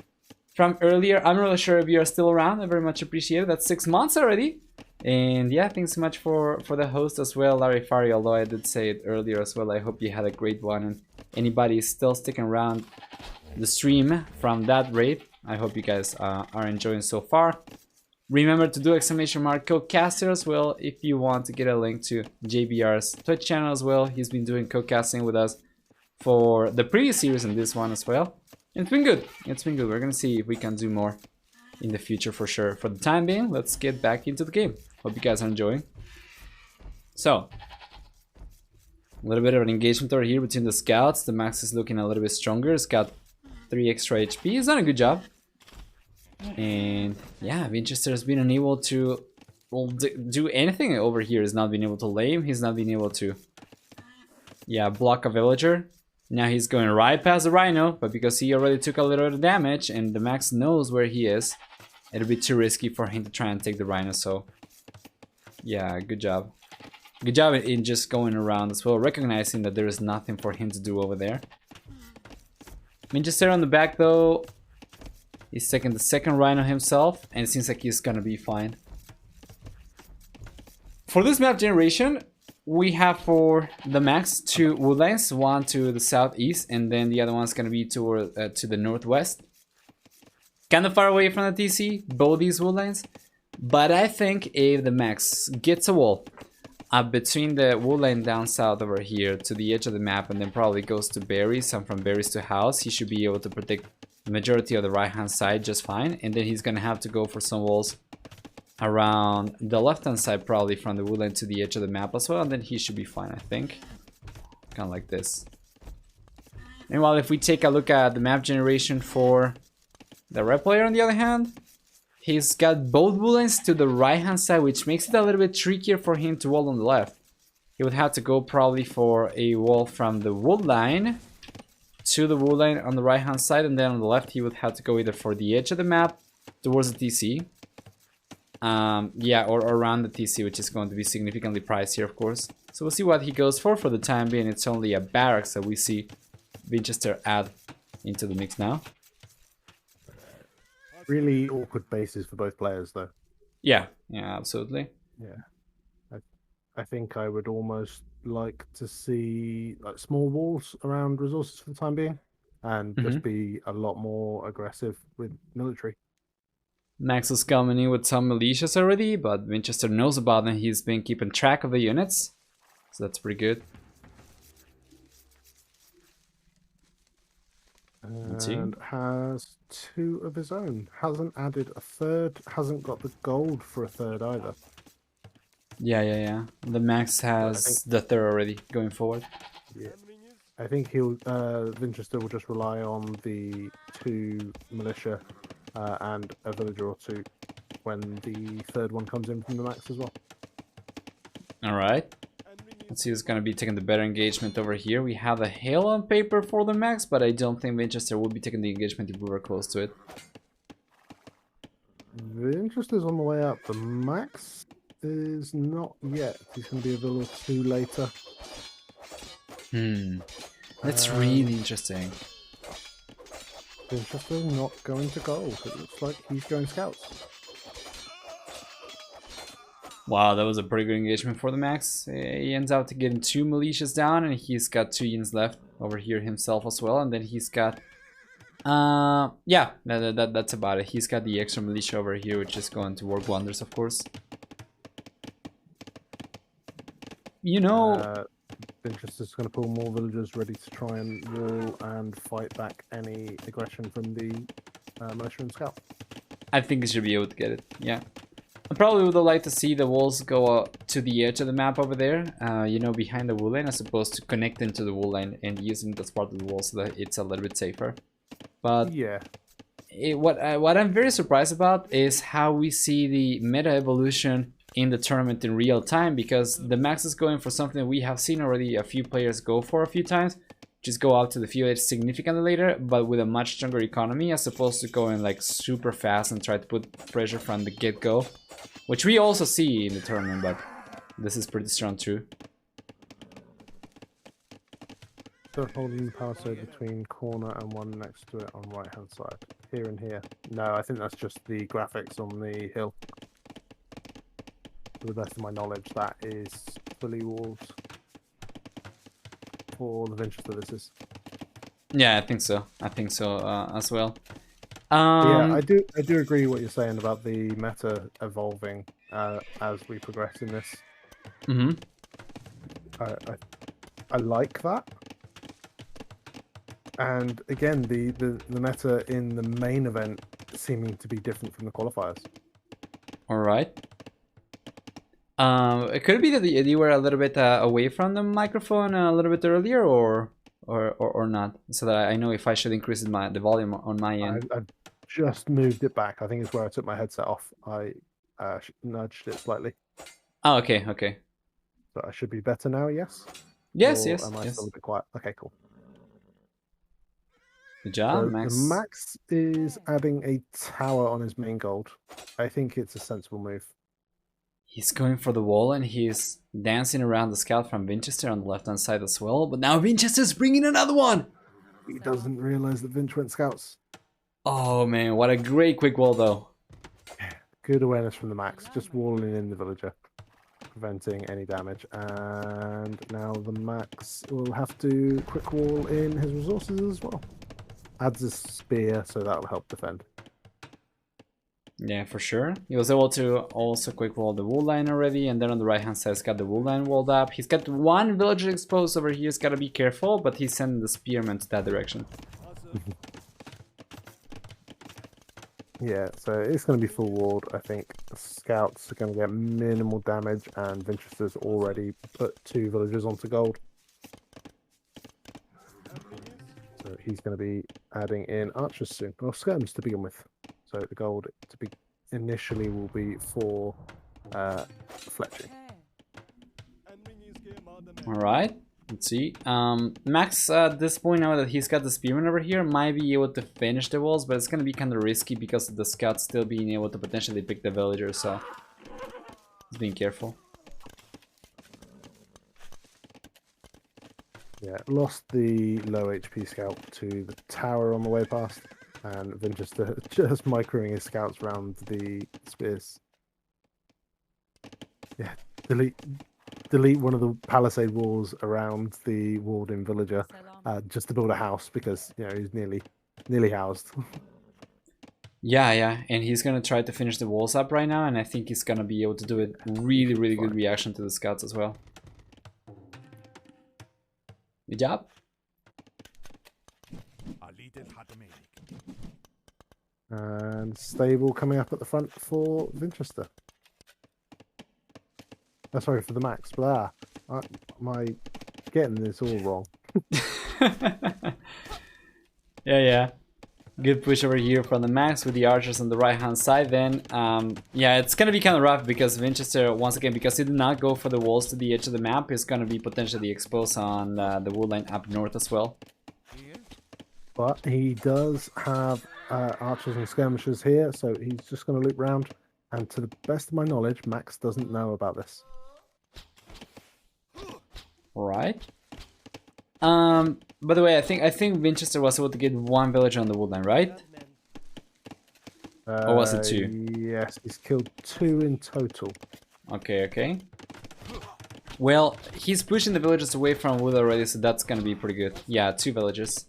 Speaker 2: from earlier. I'm not really sure if you are still around. I very much appreciate it. That's 6 months already. And yeah, thanks so much for the host as well, Larry Fari, although I did say it earlier as well. I hope you had a great one, and anybody is still sticking around the stream from that raid, I hope you guys are enjoying so far. Remember to do !CodeCaster as well if you want to get a link to JBR's Twitch channel as well. He's been doing codecasting with us for the previous series and this one as well. And it's been good. It's been good. We're gonna see if we can do more in the future for sure. For the time being, let's get back into the game. Hope you guys are enjoying. So, a little bit of an engagement over here between the scouts. The Max is looking a little bit stronger. It's got 3 extra HP. He's done a good job. And yeah, Vinchester has been unable to do anything over here. He's not been able to lame. He's not been able to, block a villager. Now he's going right past the Rhino, but because he already took a little bit of damage and the Max knows where he is, it'll be too risky for him to try and take the Rhino. So yeah, good job. Good job in just going around as well, recognizing that there is nothing for him to do over there. Vinchester on the back though, he's taking the second Rhino himself, and it seems like he's gonna be fine. For this map generation, we have for the Max 2 woodlands, one to the southeast, and then the other one's gonna be toward to the northwest. Kind of far away from the TC, both these woodlands. But I think if the Max gets a wall up between the woodland down south over here to the edge of the map, and then probably goes to berries, and from berries to house, he should be able to protect the majority of the right hand side just fine. And then he's gonna have to go for some walls around the left hand side, probably from the woodland to the edge of the map as well, and then he should be fine, I think. Kind of like this. Meanwhile, if we take a look at the map generation for the red player, on the other hand, he's got both wood lines to the right-hand side, which makes it a little bit trickier for him to wall on the left. He would have to go probably for a wall from the wood line to the wood line on the right-hand side, and then on the left he would have to go either for the edge of the map towards the TC. Yeah, or around the TC, which is going to be significantly pricier, of course. So we'll see what he goes for the time being. It's only a barracks that we see Vinchester add into the mix now.
Speaker 1: Really awkward bases for both players, though.
Speaker 2: Yeah, absolutely.
Speaker 1: Yeah, I think I would almost like to see like small walls around resources for the time being, and just be a lot more aggressive with military.
Speaker 2: Max is coming in with some militias already, but Vinchester knows about them. He's been keeping track of the units, so that's pretty good.
Speaker 1: And has 2 of his own. Hasn't added a third. Hasn't got the gold for a third either.
Speaker 2: Yeah. The Max has the third already going forward.
Speaker 1: Yeah. I think he'll Vinchester will just rely on the 2 militia and a villager or 2 when the third one comes in from the Max as well.
Speaker 2: All right. Let's see who's going to be taking the better engagement over here. We have a hail on paper for the Max, but I don't think Vinchester will be taking the engagement if we were close to it.
Speaker 1: Vinchester's on the way up. The Max is not yet. He's going to be a villa 2 later.
Speaker 2: That's really interesting.
Speaker 1: Vinchester not going to gold. It looks like he's going scouts.
Speaker 2: Wow, that was a pretty good engagement for the Max. He ends up getting 2 militias down, and he's got 2 units left over here himself as well. And then he's got, yeah, that's about it. He's got the extra militia over here, which is going to work wonders, of course. You know,
Speaker 1: Vinchester's going to pull more villagers ready to try and wall and fight back any aggression from the militia and scout.
Speaker 2: I think he should be able to get it. Yeah. I probably would have liked to see the walls go to the edge of the map over there, you know, behind the wood line, as opposed to connect into the wood line and using it as part of the wall so that it's a little bit safer. But
Speaker 1: yeah,
Speaker 2: what I'm very surprised about is how we see the meta evolution in the tournament in real time, because the Max is going for something we have seen already a few players go for a few times, just go out to the field edge significantly later, but with a much stronger economy, as opposed to going like super fast and try to put pressure from the get-go, which we also see in the tournament, but this is pretty strong too.
Speaker 1: So holding the power side between corner and one next to it on right hand side. Here and here. No, I think that's just the graphics on the hill. To the best of my knowledge, that is fully walled for the Vinchester this is.
Speaker 2: Yeah, I think so. I think so as well.
Speaker 1: Yeah, I do agree what you're saying about the meta evolving as we progress in this. I like that. And again, the meta in the main event seeming to be different from the qualifiers.
Speaker 2: All right. It could be that you were a little bit away from the microphone a little bit earlier, or not, so that I know if I should increase the volume on my end.
Speaker 1: I just moved it back. I think it's where I took my headset off. I nudged it slightly.
Speaker 2: Oh, okay.
Speaker 1: So I should be better now. Yes.
Speaker 2: Yes.
Speaker 1: Am I still a bit quiet? Okay, cool.
Speaker 2: Good job,
Speaker 1: So
Speaker 2: Max.
Speaker 1: the Max is adding a tower on his main gold. I think it's a sensible move.
Speaker 2: He's going for the wall, and he's dancing around the scout from Vinchester on the left-hand side as well. But now Vinchester's bringing another one!
Speaker 1: He doesn't realize that Vinch went scouts.
Speaker 2: Oh, man, what a great quick wall, though.
Speaker 1: Good awareness from the Max. Just walling in the villager, preventing any damage. And now the Max will have to quick wall in his resources as well. Adds a spear, so that'll help defend.
Speaker 2: Yeah, for sure. He was able to also quick wall the wool line already, and then on the right hand side he's got the wool line walled up. He's got one villager exposed over here, he's gotta be careful, but he's sending the spearmen to that direction.
Speaker 1: Yeah, so it's going to be full walled, I think. The scouts are going to get minimal damage, and Vinchester's already put 2 villagers onto gold. So So he's going to be adding in archers soon, or skirms to begin with. So the gold to be initially will be for fletching.
Speaker 2: All right. Let's see. Max at this point, now that he's got the spearman over here, might be able to finish the walls, but it's gonna be kind of risky because of the scouts still being able to potentially pick the villagers. So he's being careful.
Speaker 1: Yeah, lost the low HP scout to the tower on the way past, and Vinchester just microing his scouts around the spears. Yeah, delete one of the palisade walls around the walled-in villager just to build a house because he's nearly housed.
Speaker 2: Yeah, and he's gonna try to finish the walls up right now, and I think he's gonna be able to do it. Really good reaction to the scouts as well. Good job.
Speaker 1: And stable coming up at the front for Vinchester. Oh, sorry for the Max, but my getting this all wrong.
Speaker 2: Yeah. Good push over here from the Max with the archers on the right hand side then. Yeah, it's gonna be kind of rough because Vinchester, once again, because he did not go for the walls to the edge of the map, is gonna be potentially exposed on the wood line up north as well.
Speaker 1: But he does have archers and skirmishers here, so he's just going to loop round. And to the best of my knowledge, Max doesn't know about this.
Speaker 2: Alright. By the way, I think Vinchester was able to get one villager on the woodline, right? Or was it 2?
Speaker 1: Yes, he's killed 2 in total.
Speaker 2: Okay. Well, he's pushing the villagers away from wood already, so that's gonna be pretty good. Yeah, 2 villagers.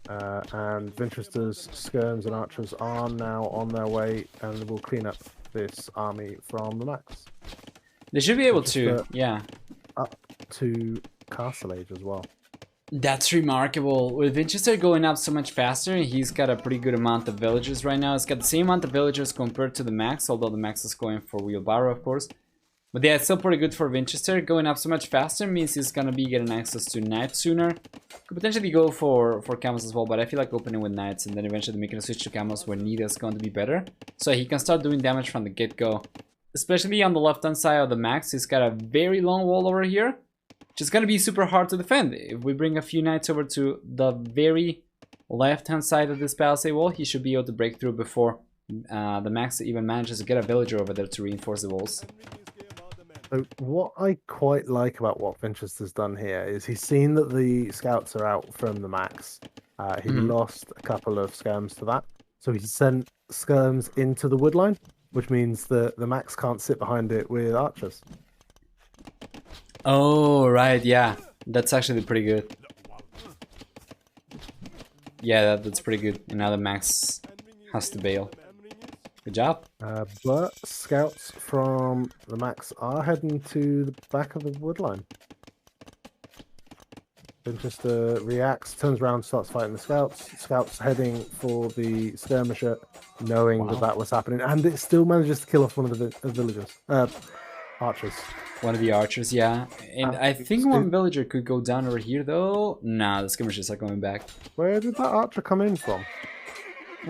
Speaker 1: And Vinchester's skirms and archers are now on their way and will clean up this army from the Max.
Speaker 2: They should be able to, yeah.
Speaker 1: Up to Castle Age as well.
Speaker 2: That's remarkable. With Vinchester going up so much faster, he's got a pretty good amount of villagers right now. He's got the same amount of villagers compared to the Max, although the Max is going for wheelbarrow, of course. But yeah, it's still pretty good for Vinchester. Going up so much faster means he's gonna be getting access to knights sooner. Could potentially go for camels as well, but I feel like opening with knights and then eventually making a switch to camels where need is going to be better. So he can start doing damage from the get-go. Especially on the left-hand side of the Max, he's got a very long wall over here, which is gonna be super hard to defend. If we bring a few knights over to the very left-hand side of this palisade wall, he should be able to break through before the Max even manages to get a villager over there to reinforce the walls.
Speaker 1: So what I quite like about what Vinchester's done here is he's seen that the scouts are out from the Max. He lost a couple of skirms to that. So he sent skirms into the woodline, which means that the Max can't sit behind it with archers.
Speaker 2: Oh, right, yeah. That's actually pretty good. Yeah, that's pretty good. And now the Max has to bail. Good job.
Speaker 1: But scouts from the Max are heading to the back of the woodline. Vinchester reacts, turns around, starts fighting the scouts. Scouts heading for the skirmisher, knowing that was happening, and it still manages to kill off one of the villagers, archers.
Speaker 2: One of the archers, yeah. And I think one villager could go down over here, though. Nah, the skirmishers are coming back.
Speaker 1: Where did that archer come in from?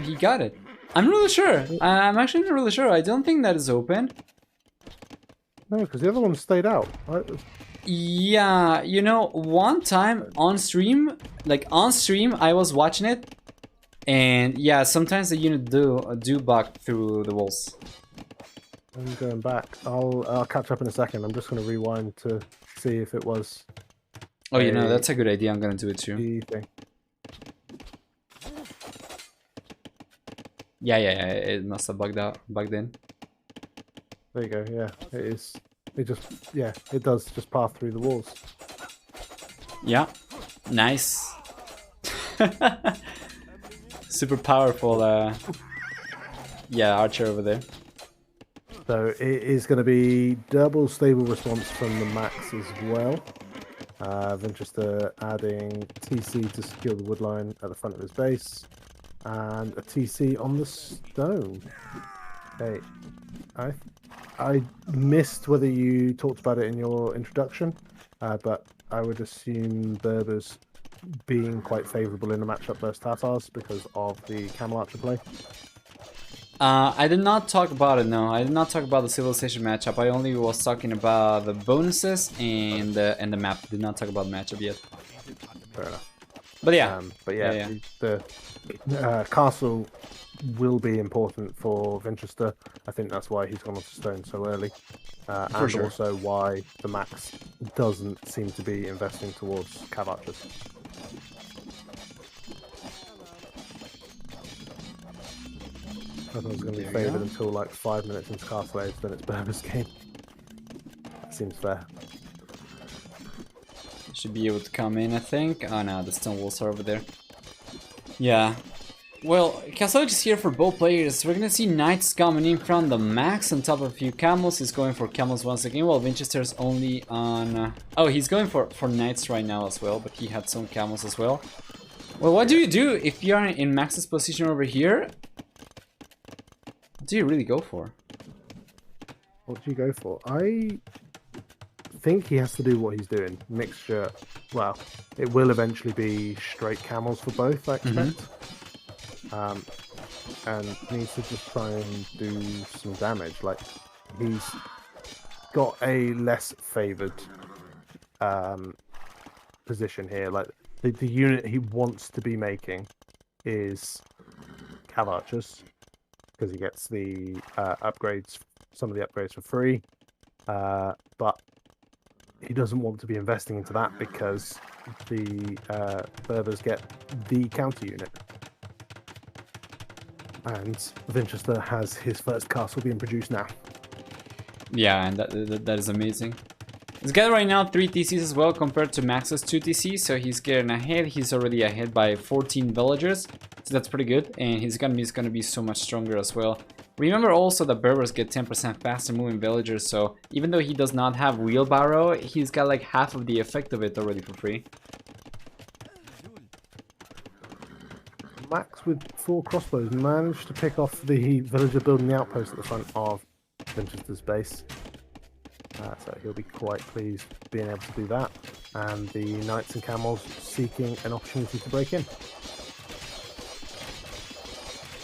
Speaker 2: He got it. I'm not really sure. I'm actually not really sure. I don't think that is open.
Speaker 1: No, because the other one stayed out.
Speaker 2: Yeah, you know, one time on stream, I was watching it, and yeah, sometimes the unit do bug through the walls.
Speaker 1: I'm going back. I'll catch up in a second. I'm just going to rewind to see if it was.
Speaker 2: Oh, you know, that's a good idea. I'm going to do it too.
Speaker 1: Thing.
Speaker 2: Yeah, it must have bugged in.
Speaker 1: There you go, yeah, it is. It does just pass through the walls.
Speaker 2: Yeah, nice. Super powerful, archer over there.
Speaker 1: So it is going to be double stable response from the Max as well. Vinchester adding TC to secure the woodline at the front of his base. And a TC on the stone. Okay, I missed whether you talked about it in your introduction, but I would assume Berbers being quite favourable in the matchup versus Tatars because of the Camel Archer play?
Speaker 2: I did not talk about it, no. I did not talk about the Civilization matchup. I only was talking about the bonuses and the map. Did not talk about the matchup yet.
Speaker 1: Fair enough.
Speaker 2: But yeah.
Speaker 1: The castle will be important for Vinchester. I think that's why he's gone off stone so early. And
Speaker 2: sure.
Speaker 1: Also why TheMax doesn't seem to be investing towards Cav Archers. I thought it was going to be favoured until like 5 minutes into Castle Age, then it's Berber's game. That seems fair.
Speaker 2: Should be able to come in, I think. Oh no, the stone walls are over there. Yeah. Well, Castle Age is here for both players. We're gonna see Knights coming in from TheMax on top of a few camels. He's going for camels once again, while Vinchester's only on... Oh, he's going for Knights right now as well, but he had some camels as well. Well, what do you do if you are in Max's position over here? What do you really go for?
Speaker 1: What do you go for? I think he has to do what he's doing. Mixture. Well, it will eventually be straight camels for both, I expect. And needs to just try and do some damage. Like, he's got a less favoured position here. Like, the unit he wants to be making is Cav Archers, because he gets the upgrades, some of the upgrades for free, but he doesn't want to be investing into that because the Berbers get the counter unit. And Vinchester has his first castle being produced now.
Speaker 2: Yeah, and that is amazing. He's got right now 3 TCs as well compared to Max's 2 TCs, so he's getting ahead. He's already ahead by 14 villagers, so that's pretty good. And his economy is going to be so much stronger as well. Remember also that Berbers get 10% faster moving villagers, so even though he does not have wheelbarrow, he's got like half of the effect of it already for free.
Speaker 1: Max with 4 crossbows managed to pick off the villager building the outpost at the front of Vinchester's base. So he'll be quite pleased being able to do that. And the knights and camels seeking an opportunity to break in.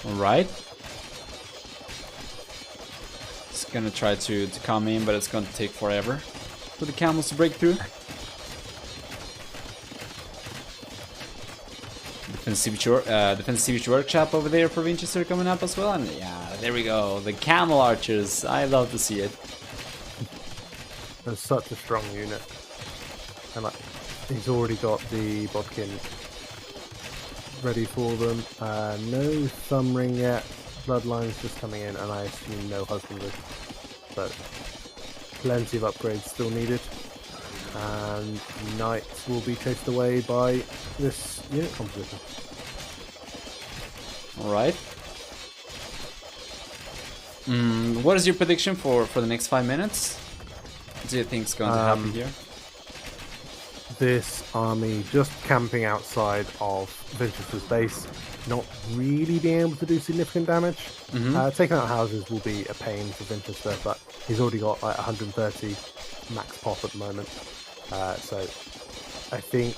Speaker 2: Alright. It's gonna try to come in, but it's gonna take forever for the camels to break through. Defensive workshop over there for Vinchester coming up as well. And yeah, there we go. The camel archers. I love to see it.
Speaker 1: That's such a strong unit. And like, he's already got the bodkin ready for them. No thumb ring yet. Bloodline's just coming in, and I assume no husbandry. But plenty of upgrades still needed. And knights will be chased away by this unit composition.
Speaker 2: Alright. What is your prediction for the next 5 minutes? What do you think is going to happen here?
Speaker 1: This army just camping outside of Vinchester's base, not really being able to do significant damage. Taking out houses will be a pain for Vinchester, but he's already got like 130 max pop at the moment. So I think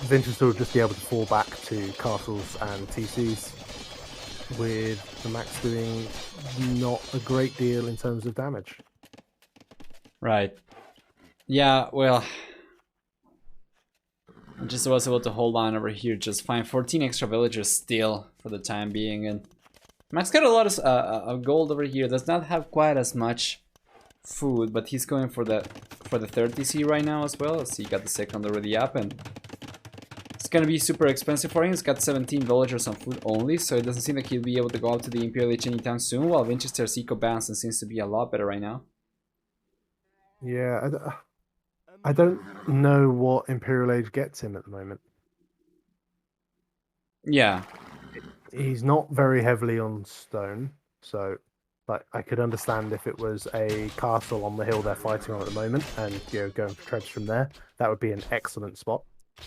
Speaker 1: Vinchester will just be able to fall back to castles and TCs, with TheMax doing not a great deal in terms of damage.
Speaker 2: Right. Yeah, well, I just was able to hold on over here just fine. 14 extra villagers still for the time being, and Max got a lot of gold over here. Does not have quite as much food, but he's going for the third TC right now as well. So he got the second already up, and it's gonna be super expensive for him. He's got 17 villagers on food only, so it doesn't seem like he'll be able to go up to the Imperial Age anytime soon, while Vinchester's eco balance seems to be a lot better right now.
Speaker 1: Yeah, I don't know what Imperial Age gets him at the moment.
Speaker 2: Yeah.
Speaker 1: He's not very heavily on stone, so like I could understand if it was a castle on the hill they're fighting on at the moment, and going for treads from there. That would be an excellent spot.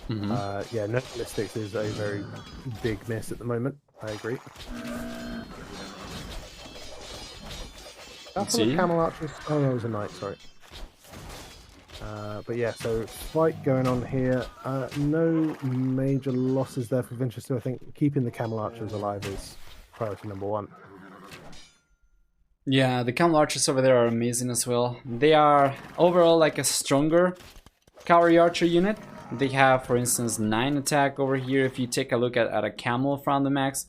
Speaker 1: Yeah, no ballistics is a very big miss at the moment. I agree. That's a camel archers. Oh no, it was a knight. Sorry. But yeah, so fight going on here. No major losses there for Vinchester. I think keeping the Camel Archers alive is priority number one.
Speaker 2: Yeah, the Camel Archers over there are amazing as well. They are overall like a stronger Cavalry Archer unit. They have, for instance, 9 attack over here. If you take a look at a Camel from TheMax,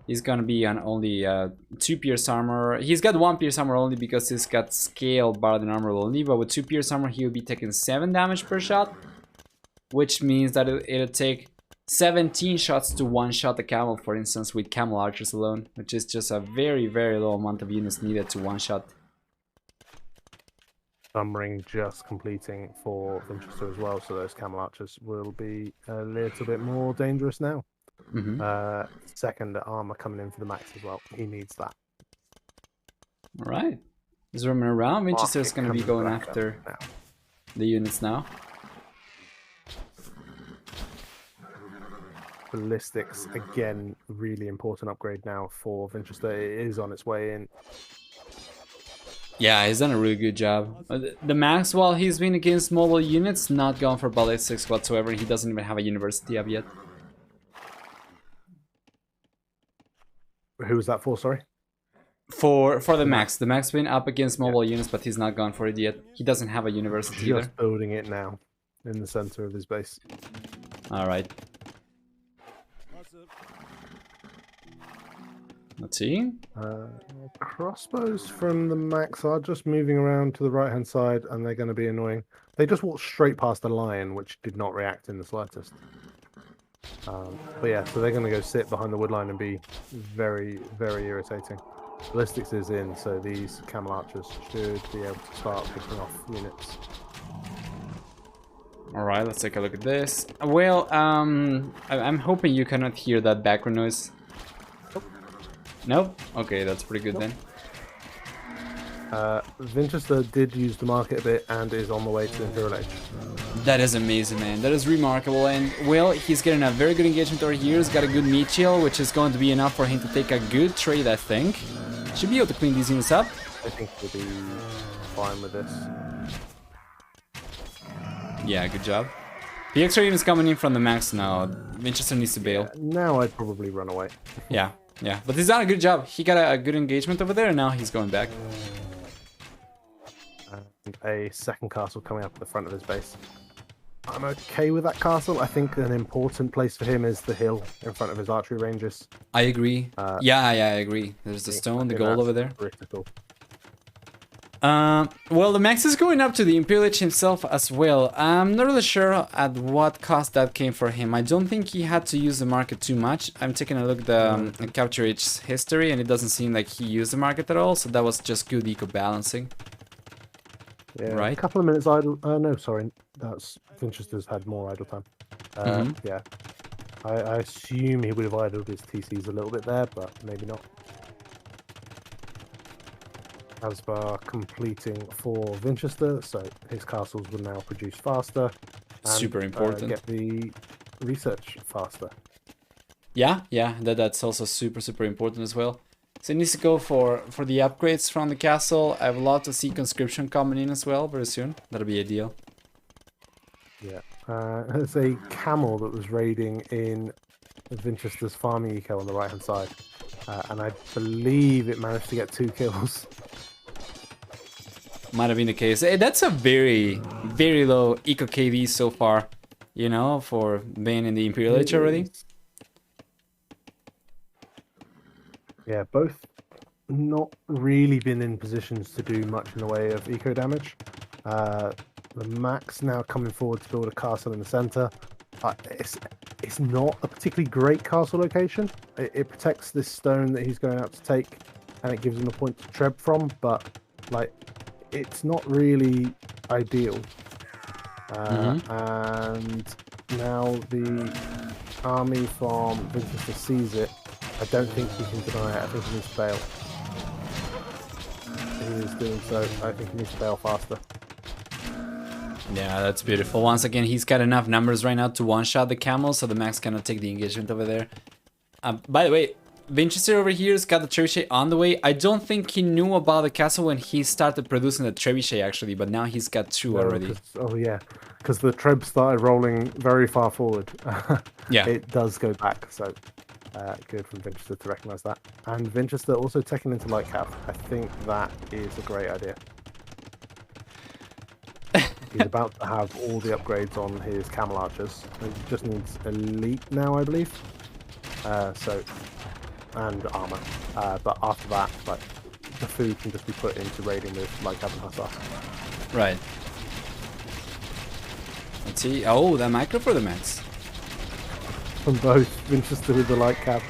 Speaker 2: he's gonna be on only 2 pierce armor. He's got 1 pierce armor only because he's got scale bar than armor only, but with 2 pierce armor he will be taking 7 damage per shot, which means that it'll take 17 shots to one-shot the Camel, for instance, with Camel Archers alone, which is just a very, very low amount of units needed to one-shot.
Speaker 1: Ring just completing for Vinchester as well, so those Camel Archers will be a little bit more dangerous now. Second armor coming in for the Max as well. He needs that.
Speaker 2: Alright. He's roaming around. Vinchester's going to be going after the units now.
Speaker 1: Ballistics, again, really important upgrade now for Vinchester. It is on its way in.
Speaker 2: Yeah, he's done a really good job. The Max, while he's been against mobile units, not gone for ballistics whatsoever. He doesn't even have a university up yet.
Speaker 1: Who was that for, sorry?
Speaker 2: For the Max. The Max been up against mobile units, but he's not gone for it yet. He doesn't have a university either.
Speaker 1: Just building it now in the center of his base.
Speaker 2: Alright. Let's see.
Speaker 1: Crossbows from the Max are just moving around to the right hand side, and they're going to be annoying. They just walked straight past the lion, which did not react in the slightest. But yeah, so they're going to go sit behind the wood line and be very, very irritating. Ballistics is in, so these Camel Archers should be able to start picking off units.
Speaker 2: Alright, let's take a look at this. Well, I'm hoping you cannot hear that background noise. Nope? Okay, that's pretty good then.
Speaker 1: Vinchester did use the market a bit and is on the way to Imperial Age.
Speaker 2: That is amazing, man. That is remarkable. And, well, he's getting a very good engagement over here. He's got a good meat chill, which is going to be enough for him to take a good trade, I think. Should be able to clean these units up.
Speaker 1: I think he'll be fine with this.
Speaker 2: Yeah, good job. The extra units coming in from the Max now. Vinchester needs to bail.
Speaker 1: Yeah, now I'd probably run away.
Speaker 2: Yeah. Yeah, but he's done a good job. He got a good engagement over there, and now he's going back.
Speaker 1: And a second castle coming up at the front of his base. I'm okay with that castle. I think an important place for him is the hill in front of his archery ranges.
Speaker 2: I agree. Yeah, I agree. There's the stone, the gold over there.
Speaker 1: Critical.
Speaker 2: Well, the Max is going up to the Imperial Age himself as well. I'm not really sure at what cost that came for him. I don't think he had to use the market too much. I'm taking a look at the Capture Age's history, and it doesn't seem like he used the market at all, so that was just good eco-balancing.
Speaker 1: Yeah,
Speaker 2: right?
Speaker 1: A couple of minutes idle. No, sorry. That's Vinchester's had more idle time. Yeah. I assume he would have idled his TCs a little bit there, but maybe not. Asbar completing for Vinchester, so his castles will now produce faster. And,
Speaker 2: super important.
Speaker 1: Get the research faster.
Speaker 2: Yeah, that's also super important as well. So he needs to go for the upgrades from the castle. I would love to see conscription coming in as well very soon. That'll be ideal.
Speaker 1: Yeah, there's a camel that was raiding in Vinchester's farming eco on the right hand side, and I believe it managed to get 2 kills.
Speaker 2: Might have been the case. That's a very, very low eco KV so far, you know, for being in the Imperial Age already.
Speaker 1: Yeah, both not really been in positions to do much in the way of eco damage. The Max now coming forward to build a castle in the center. It's not a particularly great castle location. It protects this stone that he's going out to take, and it gives him a point to treb from, but like, it's not really ideal. And now the army from Vinchester sees it. I don't think he can deny it. I think he needs to bail. He is doing so. I think he needs to bail faster.
Speaker 2: Yeah, that's beautiful. Once again, he's got enough numbers right now to one-shot the camel, so the Max cannot take the engagement over there. By the way, Vinchester over here has got the trebuchet on the way. I don't think he knew about the castle when he started producing the trebuchet actually, but now he's got two already.
Speaker 1: Oh yeah, because the treb started rolling very far forward.
Speaker 2: Yeah.
Speaker 1: It does go back, so good from Vinchester to recognise that. And Vinchester also taking into light cap. I think that is a great idea. He's about to have all the upgrades on his camel archers. He just needs elite now, I believe. And armor. But after that, like, the food can just be put into raiding with light cap and hussar.
Speaker 2: Right. Let's see. Oh, that micro for the max.
Speaker 1: From both Vinchester with the light cap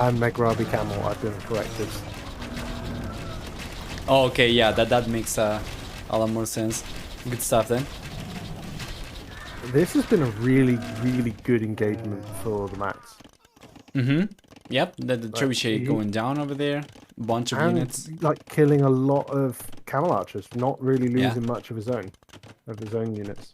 Speaker 1: and Megrabi camel, I've been corrected.
Speaker 2: Oh, okay, yeah, that makes a lot more sense. Good stuff then.
Speaker 1: This has been a really, really good engagement for the Max.
Speaker 2: Yep, the trebuchet going down over there. Bunch of units.
Speaker 1: Like killing a lot of camel archers, not really losing much of his own units.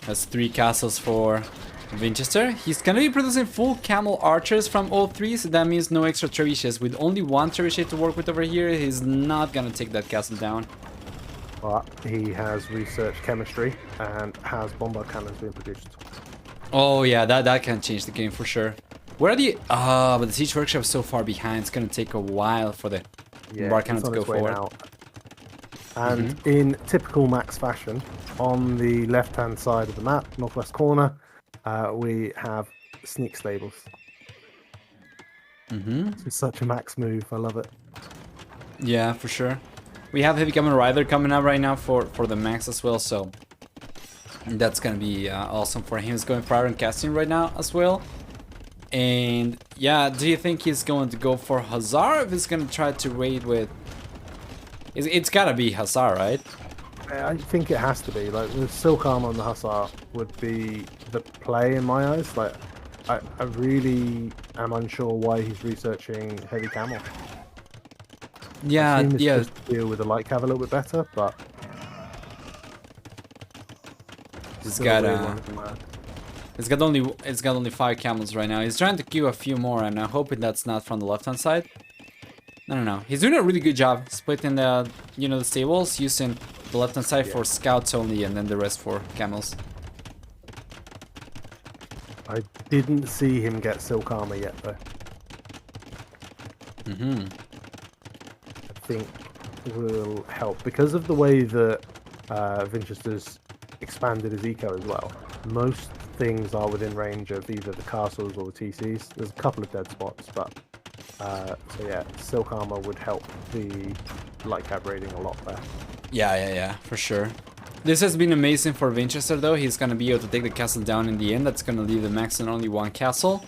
Speaker 2: That's 3 castles for Vinchester. He's gonna be producing full camel archers from all 3, so that means no extra trebuchets. With only 1 trebuchet to work with over here, he's not gonna take that castle down.
Speaker 1: But he has researched chemistry and has bombard cannons being produced.
Speaker 2: Oh yeah, that can change the game for sure. Where are the... but the siege workshop is so far behind, it's gonna take a while for the bombard cannons to go forward.
Speaker 1: Now. And in typical Max fashion, on the left-hand side of the map, northwest corner, we have sneak stables. It's such a Max move, I love it.
Speaker 2: Yeah, for sure. We have Heavy Camelot Rider coming up right now for the Max as well, so that's gonna be awesome for him. He's going for Iron Casting right now as well. And yeah, do you think he's going to go for Hussar, or if he's gonna try to raid with... It's gotta be Hussar, right?
Speaker 1: I think it has to be. Like, the Silk Armor and the Hussar would be the play in my eyes. Like, I really am unsure why he's researching Heavy Camel.
Speaker 2: Yeah,
Speaker 1: Just deal with the light cav a little bit better, but
Speaker 2: it's got only 5 camels right now. He's trying to queue a few more, and I'm hoping that's not from the left-hand side. No. He's doing a really good job splitting the the stables, using the left-hand side for scouts only, and then the rest for camels.
Speaker 1: I didn't see him get Silk Armor yet, though. I think will help because of the way that Vinchester's expanded his eco as well. Most things are within range of either the castles or the TCs. There's a couple of dead spots, but so yeah, Silk Armor would help the light cab raiding a lot there. Yeah,
Speaker 2: for sure. This has been amazing for Vinchester though. He's gonna be able to take the castle down in the end. That's gonna leave the Max on only 1 castle.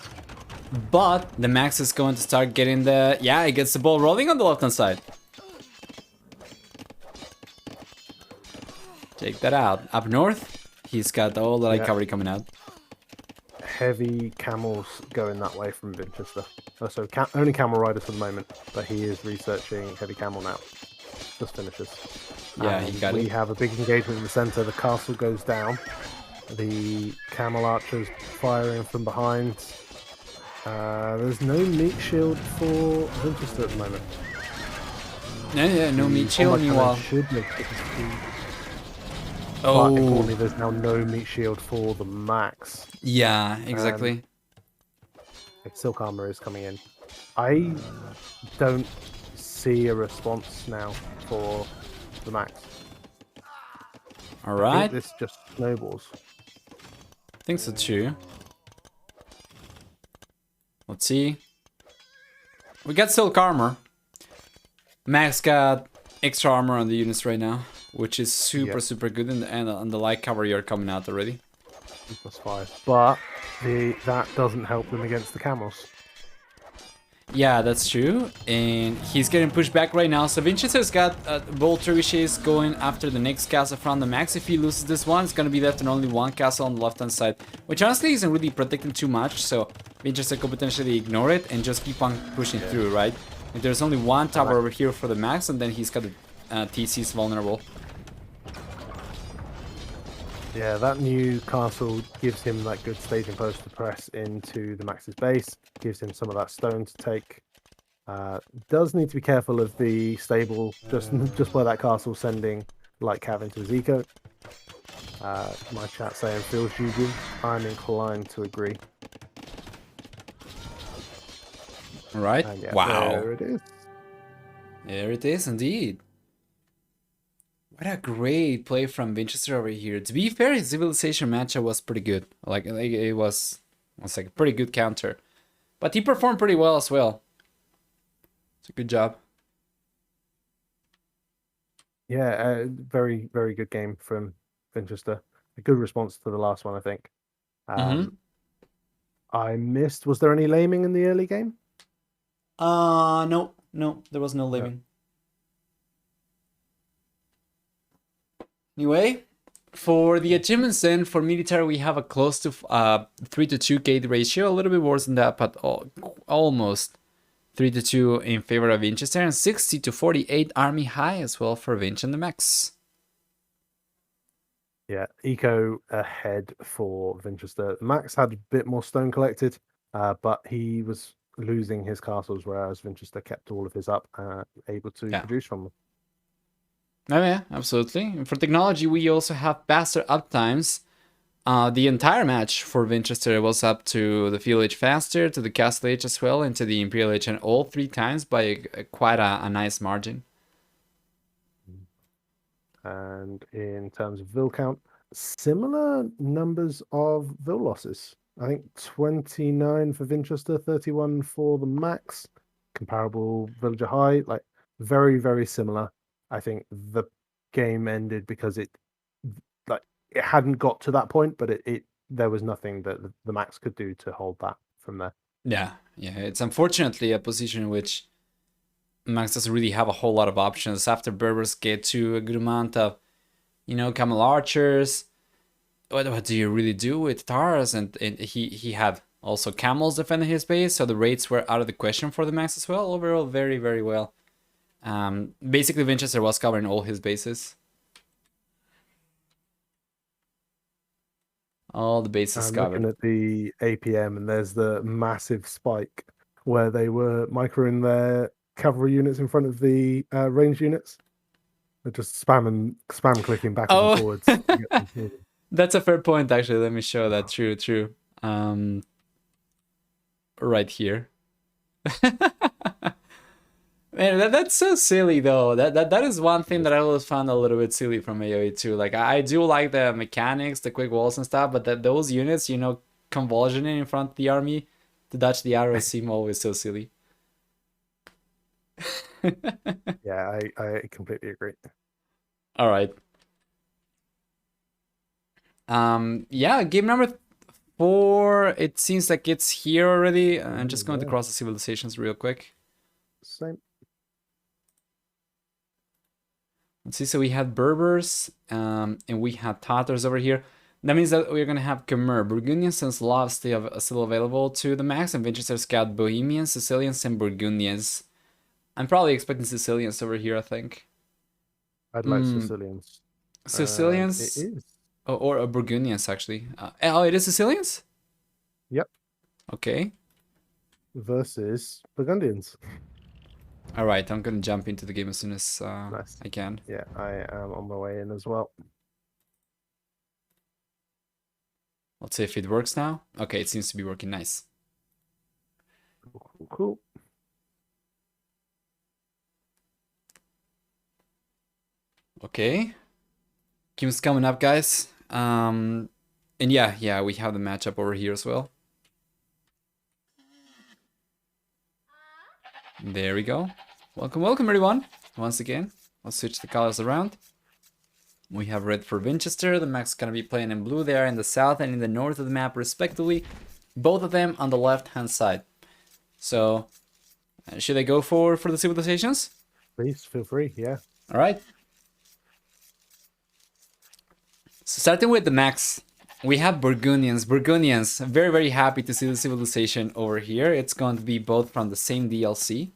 Speaker 2: But the Max is going to start getting the... Yeah, it gets the ball rolling on the left-hand side. Take that out. Up north, he's got all the light cavalry coming out.
Speaker 1: Heavy camels going that way from Vinchester. So only camel riders for the moment, but he is researching heavy camel now. Just finishes.
Speaker 2: Yeah, he got it.
Speaker 1: We have a big engagement in the center. The castle goes down. The camel archers firing from behind. There's no meat shield for Vinchester at the moment.
Speaker 2: No meat shield. Meanwhile,
Speaker 1: should make it.
Speaker 2: Oh,
Speaker 1: but importantly, there's now no meat shield for the Max.
Speaker 2: Yeah, exactly.
Speaker 1: Silk Armor is coming in. I don't see a response now for the Max.
Speaker 2: All right.
Speaker 1: This just snowballs.
Speaker 2: I think so too. Let's see. We got Silk Armor. Max got extra armor on the units right now, which is super good, and the light cavalry are coming out already.
Speaker 1: +5, but that doesn't help them against the camels.
Speaker 2: Yeah, that's true, and he's getting pushed back right now. So Vinchester's got bold trebuchets going after the next castle from the Max. If he loses this one, it's gonna be left in only 1 castle on the left-hand side, which honestly isn't really protecting too much. So Vinchester could potentially ignore it and just keep on pushing through, right? If there's only 1 tower over here for the Max, and then he's got the TCs vulnerable.
Speaker 1: Yeah, that new castle gives him that good staging post to press into the Max's base, gives him some of that stone to take. Does need to be careful of the stable just by that castle sending Light Cav into his eco. My chat saying feels GG. I'm inclined to agree.
Speaker 2: All right.
Speaker 1: And yeah,
Speaker 2: Wow.
Speaker 1: there it is.
Speaker 2: There it is, indeed. What a great play from Vinchester over here. To be fair, his civilization matchup was pretty good. Like it was like a pretty good counter, but he performed pretty well as well. It's a good job.
Speaker 1: Yeah, very, very good game from Vinchester. A good response to the last one, I think. I missed. Was there any laming in the early game?
Speaker 2: No, there was no laming.
Speaker 1: No.
Speaker 2: Anyway, for the achievements then, for military we have a close to 3-to-2 KD ratio, a little bit worse than that, but almost 3-to-2 in favor of Vinchester, and 60-48 army high as well for Vinch and the Max.
Speaker 1: Yeah, eco ahead for Vinchester. Max had a bit more stone collected, but he was losing his castles, whereas Vinchester kept all of his up, able to produce from them.
Speaker 2: Oh yeah, absolutely. For technology, we also have faster uptimes. The entire match for Vinchester was up to the Field Age faster, to the Castle Age as well, and to the Imperial Age, and all 3 times by quite a nice margin.
Speaker 1: And in terms of Vil count, similar numbers of Vil losses. I think 29 for Vinchester, 31 for the Max. Comparable Villager High, like very, very similar. I think the game ended because it hadn't got to that point, but there was nothing that the Max could do to hold that from there.
Speaker 2: Yeah, it's unfortunately a position in which Max doesn't really have a whole lot of options. After Berbers get to a good amount of, Camel Archers, what do you really do with Tars? And he had also Camels defending his base, so the raids were out of the question for the Max as well. Overall, very, very well. Basically, Vinchester was covering all his bases. All the bases covered.
Speaker 1: I'm looking at the APM, and there's the massive spike where they were microing their cavalry units in front of the range units. They're just spam clicking backwards and forwards.
Speaker 2: That's a fair point, actually. Let me show that. True. Right here. Man, that's so silly though. That is one thing that I always found a little bit silly from AoE too. Like I do like the mechanics, the quick walls and stuff, but those units, convulsioning in front of the army to dodge the arrows seem always so silly.
Speaker 1: Yeah, I completely agree.
Speaker 2: All right. Yeah, game number 4. It seems like it's here already. I'm just going to cross the civilizations real quick.
Speaker 1: Same.
Speaker 2: Let's see. So we had Berbers, and we had Tatars over here. That means that we're gonna have Khmer, Burgundians, and Slavs still available to the Max, and Vinchester Scout Bohemians, Sicilians, and Burgundians. I'm probably expecting Sicilians over here, I think.
Speaker 1: I'd like Sicilians.
Speaker 2: Sicilians?
Speaker 1: It is.
Speaker 2: Or Burgundians, actually. It is Sicilians?
Speaker 1: Yep.
Speaker 2: Okay.
Speaker 1: Versus Burgundians.
Speaker 2: All right, I'm going to jump into the game as soon as
Speaker 1: Nice.
Speaker 2: I can.
Speaker 1: Yeah, I am on my way in as well.
Speaker 2: Let's see if it works now. Okay, it seems to be working nice.
Speaker 1: Cool.
Speaker 2: Okay. Game's coming up, guys. And yeah, we have the matchup over here as well. There we go. Welcome everyone. Once again, I'll switch the colors around. We have red for Vinchester. The Max is gonna be playing in blue there in the south and in the north of the map respectively. Both of them on the left hand side. So, should I go for the civilizations?
Speaker 1: Please, feel free, yeah.
Speaker 2: All right. So starting with the Max, we have Burgundians. Burgundians, very, very happy to see the civilization over here. It's going to be both from the same DLC.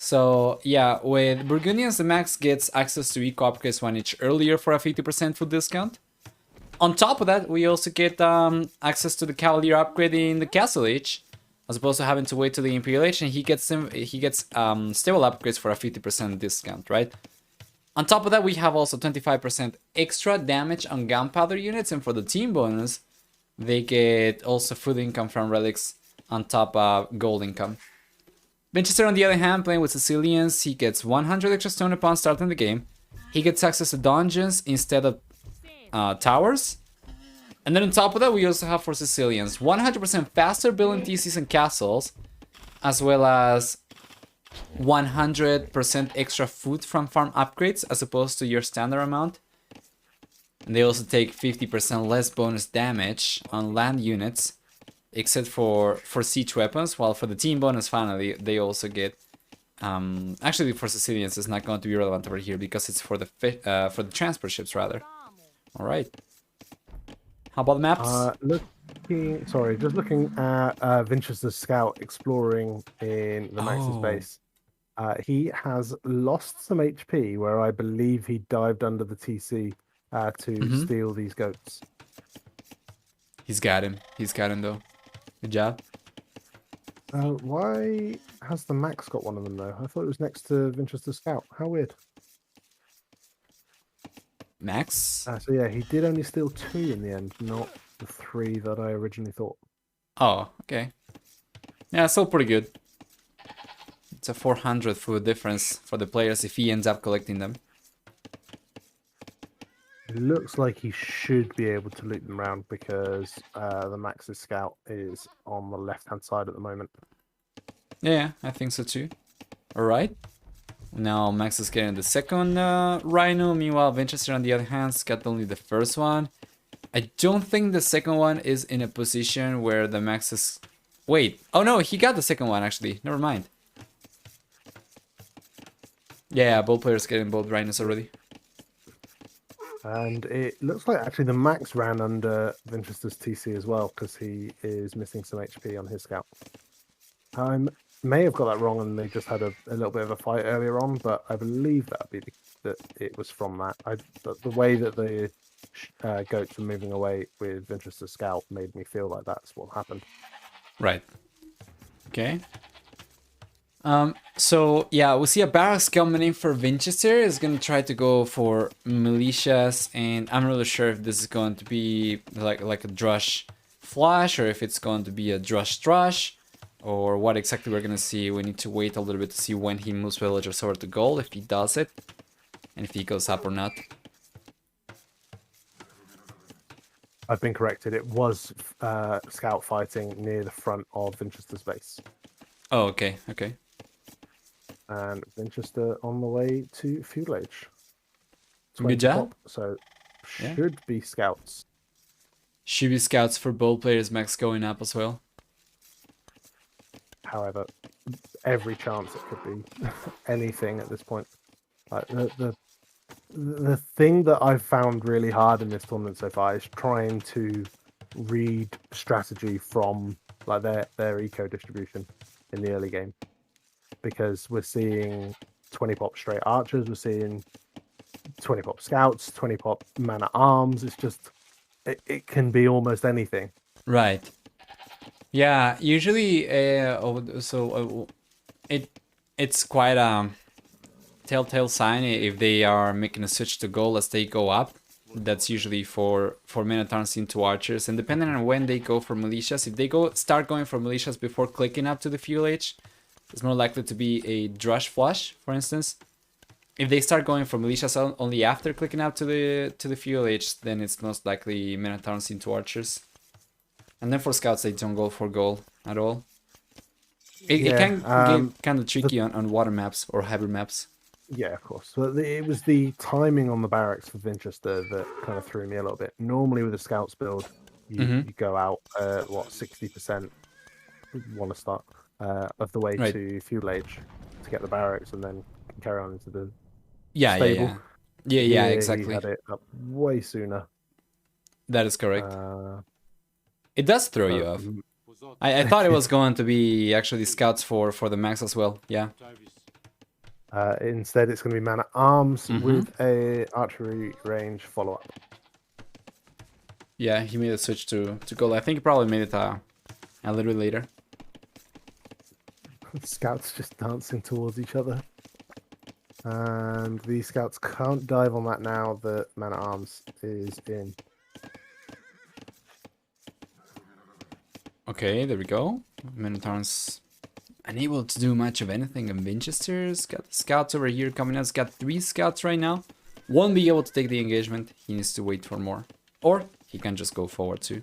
Speaker 2: So yeah, with Burgundians, the Max gets access to eco upgrades 1 each earlier for a 50% food discount. On top of that, we also get access to the Cavalier upgrade in the Castle Age, as opposed to having to wait to the Imperial Age, and he gets stable upgrades for a 50% discount, right? On top of that, we have also 25% extra damage on gunpowder units, and for the team bonus, they get also food income from relics on top of gold income. Vinchester, on the other hand, playing with Sicilians, he gets 100 extra stone upon starting the game. He gets access to dungeons instead of towers. And then on top of that, we also have for Sicilians 100% faster building TCs and castles, as well as 100% extra food from farm upgrades as opposed to your standard amount. And they also take 50% less bonus damage on land units, except for siege weapons, while for the team bonus finally, they also get... actually for Sicilians, it's not going to be relevant over here because it's for the transport ships rather. Alright. How about the maps?
Speaker 1: Just looking at Vinchester's scout exploring in the Max's base. He has lost some HP where I believe he dived under the TC to steal these goats.
Speaker 2: He's got him. He's got him though. Good job.
Speaker 1: Why has the Max got one of them though? I thought it was next to Vinchester's scout. How weird.
Speaker 2: Max?
Speaker 1: So yeah, he did only steal 2 in the end, not the 3 that I originally thought.
Speaker 2: Oh, okay. Yeah, still pretty good. It's a 400 food difference for the players if he ends up collecting them.
Speaker 1: It looks like he should be able to loot them around because the Max's scout is on the left-hand side at the moment.
Speaker 2: Yeah, I think so too. Alright. Now Max is getting the second Rhino, meanwhile Vinchester on the other hand got only the first one. I don't think the second one is in a position where the Max is... Wait, oh no, he got the second one actually, never mind. Yeah, both players getting both Rhinos already.
Speaker 1: And it looks like actually the Max ran under Vinchester's TC as well because he is missing some HP on his scout. I may have got that wrong and they just had a little bit of a fight earlier on, but I believe that it was from that. The way that the goats were moving away with Vinchester's scout made me feel like that's what happened.
Speaker 2: Right. Okay. So yeah, we see a barracks coming in for Vinchester. Is gonna try to go for militias, and I'm not really sure if this is going to be like a drush flash or if it's going to be a drush, or what exactly we're gonna see. We need to wait a little bit to see when he moves villagers over to gold, if he does it, and if he goes up or not.
Speaker 1: I've been corrected. It was scout fighting near the front of Vinchester's base.
Speaker 2: Oh, okay, okay.
Speaker 1: And Vinchester on the way to Fuel Age.
Speaker 2: Good job.
Speaker 1: So should be scouts.
Speaker 2: Should be scouts for both players. Max going up as well.
Speaker 1: However, every chance it could be anything at this point. Like the thing that I've found really hard in this tournament so far is trying to read strategy from like their eco distribution in the early game, because we're seeing 20 pop straight archers, we're seeing 20 pop scouts, 20 pop man at arms. It's just it can be almost anything.
Speaker 2: Right. Yeah. Usually, it's quite a telltale sign if they are making a switch to gold as they go up. That's usually for Minotaurs into archers, and depending on when they go for militias, if they start going for militias before clicking up to the Fuel Age, it's more likely to be a drush flush, for instance. If they start going for militias only after clicking up to the Fuel Age, then it's most likely Minotaurs into archers. And then for scouts, they don't go for gold at all. It can get kind of tricky on water maps or hybrid maps.
Speaker 1: Yeah, of course. But it was the timing on the barracks for Vinchester that kind of threw me a little bit. Normally with a scouts build, you go out 60% want to start of the way to Fuel Age to get the barracks and then carry on into the stable.
Speaker 2: Yeah, exactly.
Speaker 1: He had it up way sooner.
Speaker 2: That is correct. It does throw you off. I thought it was going to be actually scouts for the Max as well. Yeah.
Speaker 1: Instead, it's going to be man at arms with a archery range follow-up.
Speaker 2: Yeah, he made a switch to gold. I think he probably made it a little bit later.
Speaker 1: Scouts just dancing towards each other. And the scouts can't dive on that now that man-at-arms is in.
Speaker 2: Okay, there we go. Man-at-arms unable to do much of anything. And Vinchester's got the scouts over here coming out. He's got 3 scouts right now. Won't be able to take the engagement. He needs to wait for more. Or he can just go forward too.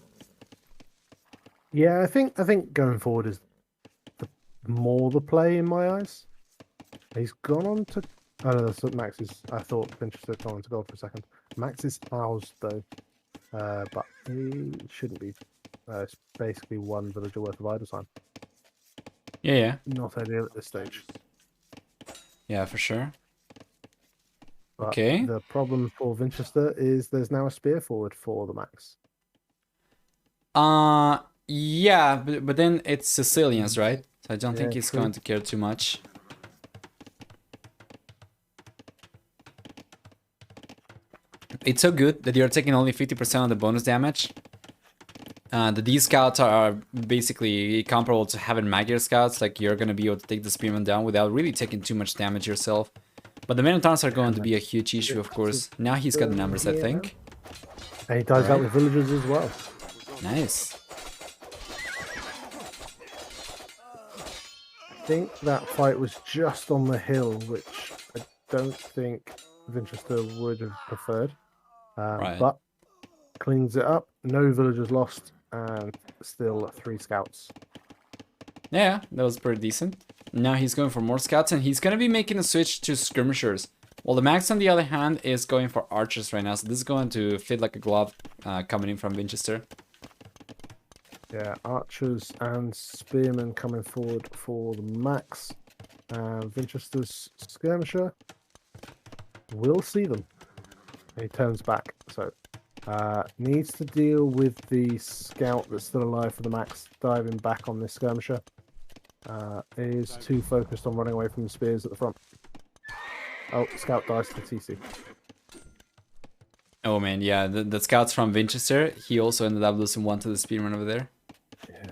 Speaker 1: Yeah, I think going forward is more the play in my eyes. He's gone on to... Oh no, that's what Max is... I thought Vinchester had gone on to gold for a second. Max is housed though. But he shouldn't be. It's basically 1 villager worth of idle time.
Speaker 2: Yeah.
Speaker 1: Not ideal at this stage.
Speaker 2: Yeah, for sure.
Speaker 1: But
Speaker 2: okay.
Speaker 1: The problem for Vinchester is there's now a spear forward for the Max.
Speaker 2: Yeah, but then it's Sicilians, right? So I don't think he's going to care too much. It's so good that you're taking only 50% of the bonus damage. The D scouts are basically comparable to having Magyar scouts, like you're gonna be able to take the spearman down without really taking too much damage yourself. But the men-at-arms are going to be a huge issue, of course. Now he's got the numbers, I think.
Speaker 1: And he dives out with villagers as well.
Speaker 2: Nice.
Speaker 1: I think that fight was just on the hill, which I don't think Vinchester would have preferred.
Speaker 2: Right.
Speaker 1: But cleans it up, no villagers lost, and still 3 scouts.
Speaker 2: Yeah, that was pretty decent. Now he's going for more scouts, and he's going to be making a switch to skirmishers. Well, the Max, on the other hand, is going for archers right now, so this is going to fit like a glove coming in from Vinchester.
Speaker 1: Yeah, archers and spearmen coming forward for the Max. And Vinchester's skirmisher will see them. He turns back, so needs to deal with the scout that's still alive for the Max, diving back on this skirmisher. Is too focused on running away from the spears at the front. Oh, scout dies to the TC.
Speaker 2: Oh man, yeah, the scouts from Vinchester, he also ended up losing 1 to the spearman over there.
Speaker 1: Yeah.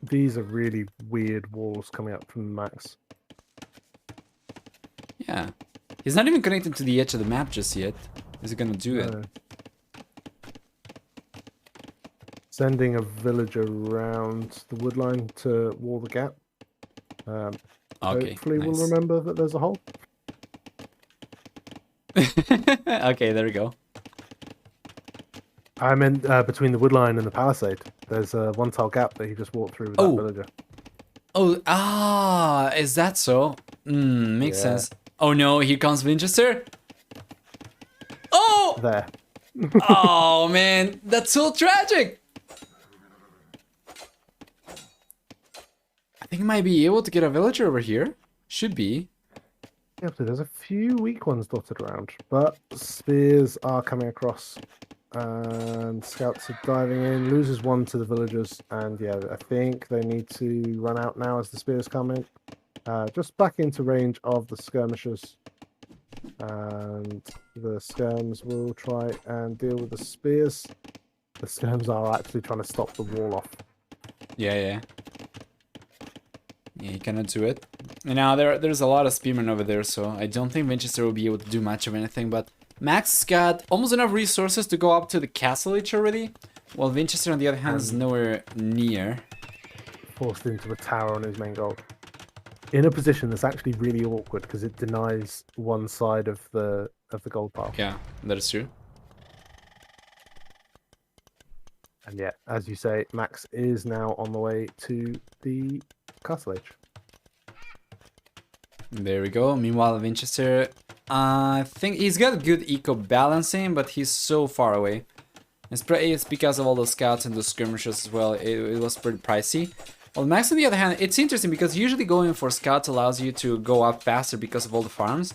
Speaker 1: These are really weird walls coming up from the Max.
Speaker 2: Yeah. He's not even connected to the edge of the map just yet. Is he gonna do it?
Speaker 1: Sending a villager around the wood line to wall the gap.
Speaker 2: Okay,
Speaker 1: hopefully
Speaker 2: nice.
Speaker 1: we'll remember that there's a hole.
Speaker 2: Okay, there we go.
Speaker 1: I meant between the wood line and the palisade. There's a 1-tile gap that he just walked through with that villager.
Speaker 2: Oh, is that so? Makes sense. Oh no, here comes Vinchester. Oh!
Speaker 1: There.
Speaker 2: Oh man, that's so tragic. I think he might be able to get a villager over here. Should be.
Speaker 1: Yeah, so there's a few weak ones dotted around, but spears are coming across. And scouts are diving in, loses 1 to the villagers, and yeah, I think they need to run out now as the spears come in. Just back into range of the skirmishers, and the skirms will try and deal with the spears. The skirms are actually trying to stop the wall off.
Speaker 2: Yeah, he cannot do it. And now there's a lot of spearmen over there, so I don't think Vinchester will be able to do much of anything, but Max got almost enough resources to go up to the castle edge already, while Vinchester, on the other hand, is nowhere near.
Speaker 1: Forced into a tower on his main gold. In a position that's actually really awkward because it denies one side of the gold pile.
Speaker 2: Yeah, that is true.
Speaker 1: And yeah, as you say, Max is now on the way to the castle edge.
Speaker 2: There we go. Meanwhile, Vinchester, I think he's got good eco balancing, but he's so far away. It's because of all the scouts and the skirmishers as well. It was pretty pricey. Well, Max, on the other hand, it's interesting because usually going for scouts allows you to go up faster because of all the farms.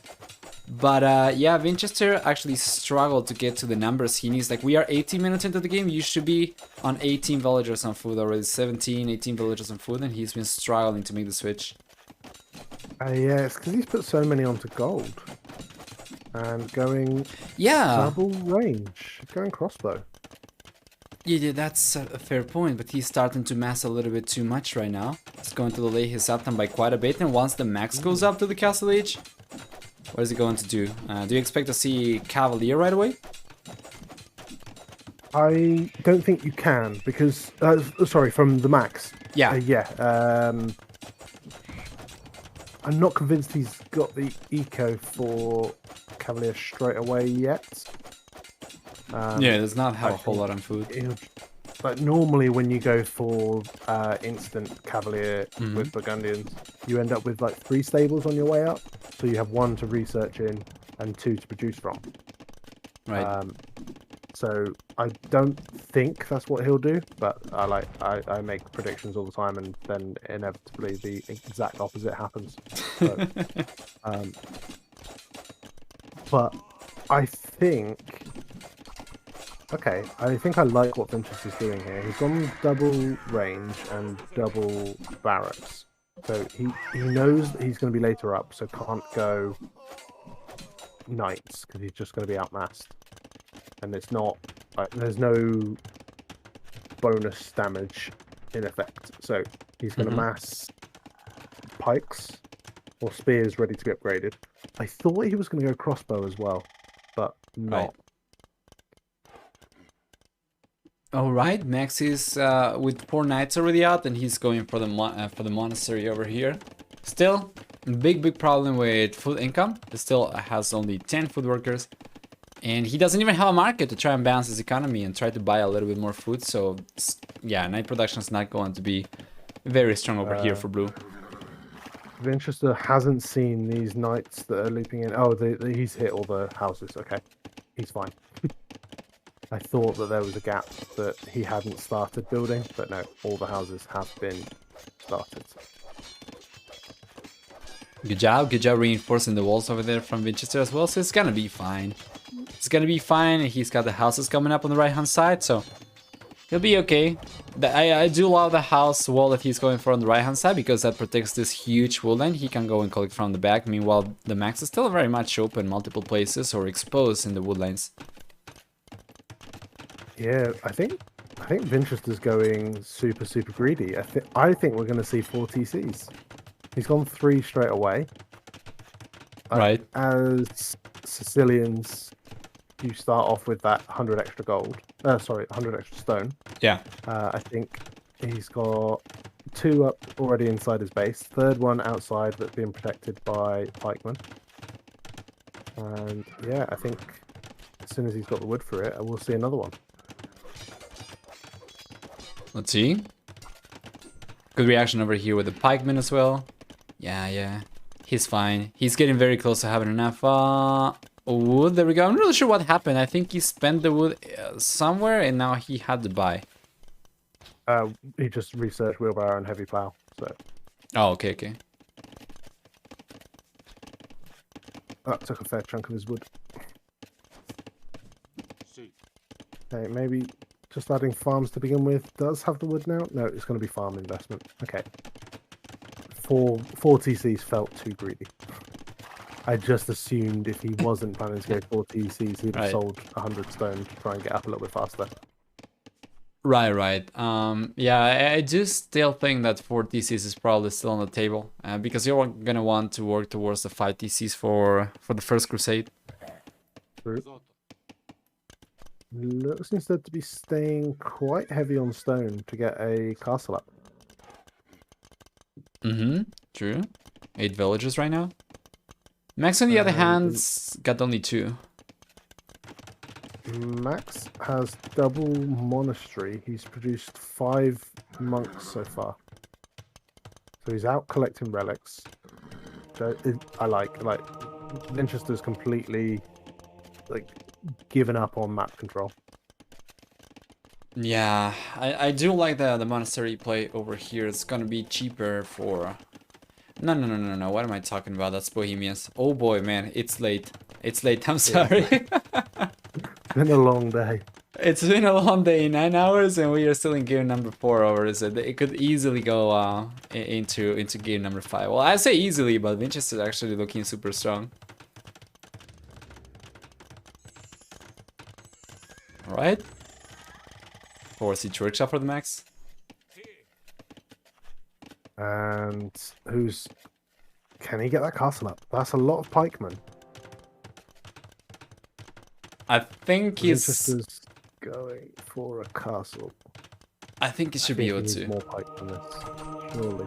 Speaker 2: But yeah, Vinchester actually struggled to get to the numbers he needs. Like, we are 18 minutes into the game. You should be on 18 villagers on food already. 17, 18 villagers on food, and he's been struggling to make the switch.
Speaker 1: Yeah, it's because he's put so many onto gold. and going
Speaker 2: Yeah.
Speaker 1: double range, going crossbow.
Speaker 2: Yeah, that's a fair point, but he's starting to mass a little bit too much right now. It's going to delay his uptime by quite a bit, and once the max goes up to the castle age, what is he going to do? Do you expect to see Cavalier right away?
Speaker 1: I don't think you can because sorry, from the max.
Speaker 2: Yeah.
Speaker 1: Yeah. I'm not convinced he's got the eco for Cavalier straight away yet.
Speaker 2: Yeah, does not have a whole lot of food.
Speaker 1: But normally when you go for instant Cavalier with Burgundians, you end up with like 3 stables on your way up. So you have 1 to research in and 2 to produce from.
Speaker 2: Right.
Speaker 1: So I don't think that's what he'll do, but I make predictions all the time, and then inevitably the exact opposite happens. So, but I think, okay, I think I like what Vinchester's doing here. He's gone double range and double barracks, so he knows that he's going to be later up, so can't go knights because he's just going to be outmassed. And it's not, there's no bonus damage in effect. So he's going to mass pikes or spears ready to be upgraded. I thought he was going to go crossbow as well, but not.
Speaker 2: Right. Alright, Max is with 4 knights already out, and he's going for the monastery over here. Still, big problem with food income. He still has only 10 food workers. And he doesn't even have a market to try and balance his economy and try to buy a little bit more food. So, yeah, night production is not going to be very strong over here for blue.
Speaker 1: Vinchester hasn't seen these knights that are leaping in. Oh, he's hit all the houses. Okay, he's fine. I thought that there was a gap that he hadn't started building, but no, all the houses have been started.
Speaker 2: Good job reinforcing the walls over there from Vinchester as well. So it's gonna be fine. It's gonna be fine. He's got the houses coming up on the right hand side, so he'll be okay. I do love the house wall that he's going for on the right hand side because that protects this huge woodland. He can go and collect from the back. Meanwhile, the max is still very much open multiple places or exposed in the woodlands.
Speaker 1: Yeah, I think Vinchester's going super greedy. I think we're going to see 4 TCs. He's gone 3 straight away.
Speaker 2: Right.
Speaker 1: As Sicilians, you start off with that 100 extra gold. Sorry, 100 extra stone.
Speaker 2: Yeah.
Speaker 1: I think he's got 2 up already inside his base. 3rd one outside that's being protected by pikemen. And yeah, I think as soon as he's got the wood for it, we'll see another one.
Speaker 2: Let's see. Good reaction over here with the pikeman as well. Yeah. He's fine. He's getting very close to having enough wood. There we go. I'm not really sure what happened. I think he spent the wood somewhere and now he had to buy.
Speaker 1: He just researched wheelbarrow and heavy plow. So.
Speaker 2: Oh, okay.
Speaker 1: That took a fair chunk of his wood. Okay, maybe just adding farms to begin with does have the wood now. No, it's going to be farm investment. Okay. 4 TCs felt too greedy. I just assumed if he wasn't planning to go 4 TCs, he'd have sold 100 stone to try and get up a little bit faster.
Speaker 2: Right. Yeah, I do still think that 4 TCs is probably still on the table because you're gonna want to work towards the 5 TCs for the first crusade.
Speaker 1: True. Looks instead to be staying quite heavy on stone to get a castle up.
Speaker 2: True. 8 villages right now. Max on the other hand got only 2.
Speaker 1: Max has double monastery. He's produced 5 monks so far. So he's out collecting relics. So I like Vinchester's completely given up on map control.
Speaker 2: Yeah, I do like the monastery play over here. It's gonna be cheaper for... No. What am I talking about? That's Bohemians. Oh boy, man, it's late. I'm sorry.
Speaker 1: It's been a long day.
Speaker 2: It's been a long day, 9 hours, and we are still in game number 4 over. So it could easily go into game number 5. Well, I say easily, but Vinchester is actually looking super strong. Alright. Or siege workshop for the max.
Speaker 1: And who's... Can he get that castle up? That's a lot of pikemen.
Speaker 2: I think he's...
Speaker 1: Vinchester's going for a castle.
Speaker 2: I think he should be able
Speaker 1: He needs
Speaker 2: to.
Speaker 1: more pike than this, surely.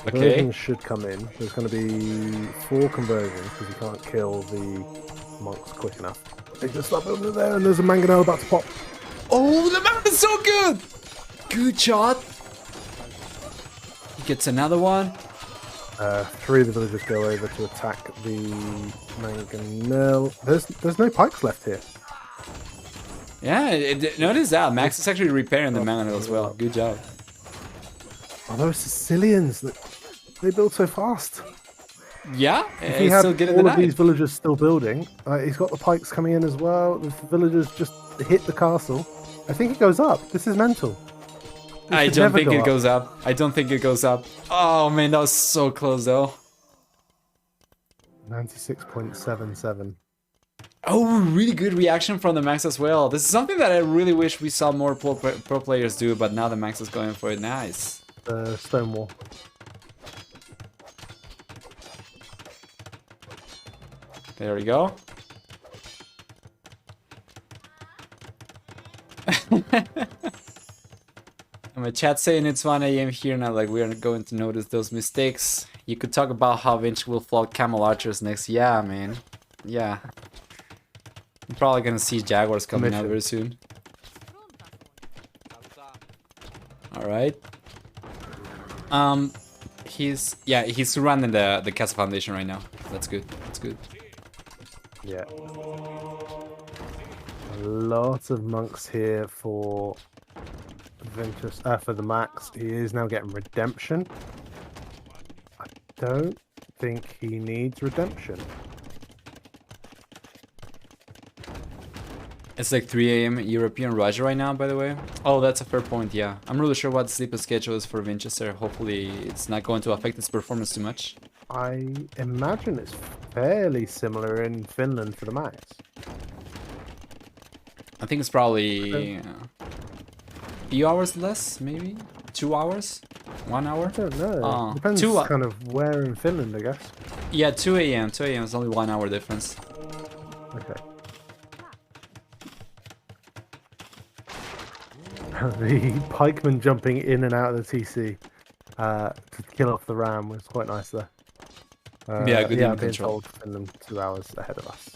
Speaker 2: Okay.
Speaker 1: Conversions should come in. There's going to be 4 conversions because you can't kill the monks quick enough. They just stop over there and there's a mangonel about to pop.
Speaker 2: Oh, the map is so good! Good shot. He gets another one.
Speaker 1: 3 of the villagers go over to attack the mangonel. There's no pikes left here.
Speaker 2: Yeah, notice that. Max is actually repairing the mangonel as well. Good job.
Speaker 1: Oh, those Sicilians, they build so fast.
Speaker 2: Yeah,
Speaker 1: If he had
Speaker 2: still getting
Speaker 1: all
Speaker 2: the
Speaker 1: of these villagers still building, he's got the pikes coming in as well. The villagers just hit the castle. I think it goes up. This is mental.
Speaker 2: I don't think it goes up. I don't think it goes up. Oh man, that was so close though.
Speaker 1: 96.77.
Speaker 2: Oh, really good reaction from the Max as well. This is something that I really wish we saw more pro players do, but now the Max is going for it. Nice.
Speaker 1: Stone wall.
Speaker 2: There we go. My chat saying it's 1 AM here now, like we are going to notice those mistakes. You could talk about how Vinch will flog camel archers next. Yeah, man. Yeah. I'm probably gonna see Jaguars coming out very soon. Alright. He's surrounding the castle foundation right now. That's good. That's good.
Speaker 1: Yeah. A lot of monks here for Vinchester, for the Max. He is now getting redemption. I don't think he needs redemption.
Speaker 2: It's like 3 AM European Russia right now, by the way. Oh, that's a fair point, yeah. I'm really sure what the sleep schedule is for Vinchester. Hopefully it's not going to affect its performance too much.
Speaker 1: I imagine it's fairly similar in Finland for the Max.
Speaker 2: I think it's probably a few hours less, maybe? 2 hours? 1 hour?
Speaker 1: I don't know. Depends kind of where in Finland, I guess.
Speaker 2: Yeah, 2 AM. 2 AM is only 1 hour difference.
Speaker 1: Okay. The pikeman jumping in and out of the TC to kill off the ram was quite nice there.
Speaker 2: Yeah, good in
Speaker 1: being
Speaker 2: control.
Speaker 1: told Finland 2 hours ahead of us.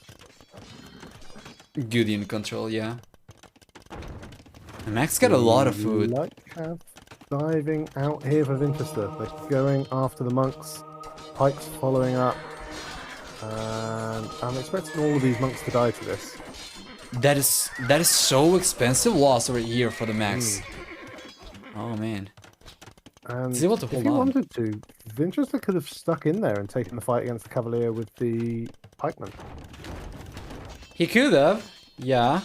Speaker 2: Good in control, yeah. And Max got a lot of food.
Speaker 1: Diving out here for Vinchester. They're going after the monks. Pikes following up. And I'm expecting all of these monks to die to this.
Speaker 2: That is so expensive loss over here for the Max. Oh man.
Speaker 1: And
Speaker 2: he's able to hold
Speaker 1: if he
Speaker 2: on.
Speaker 1: wanted to, Vinchester could have stuck in there and taken the fight against the Cavalier with the pikemen.
Speaker 2: He could have, yeah.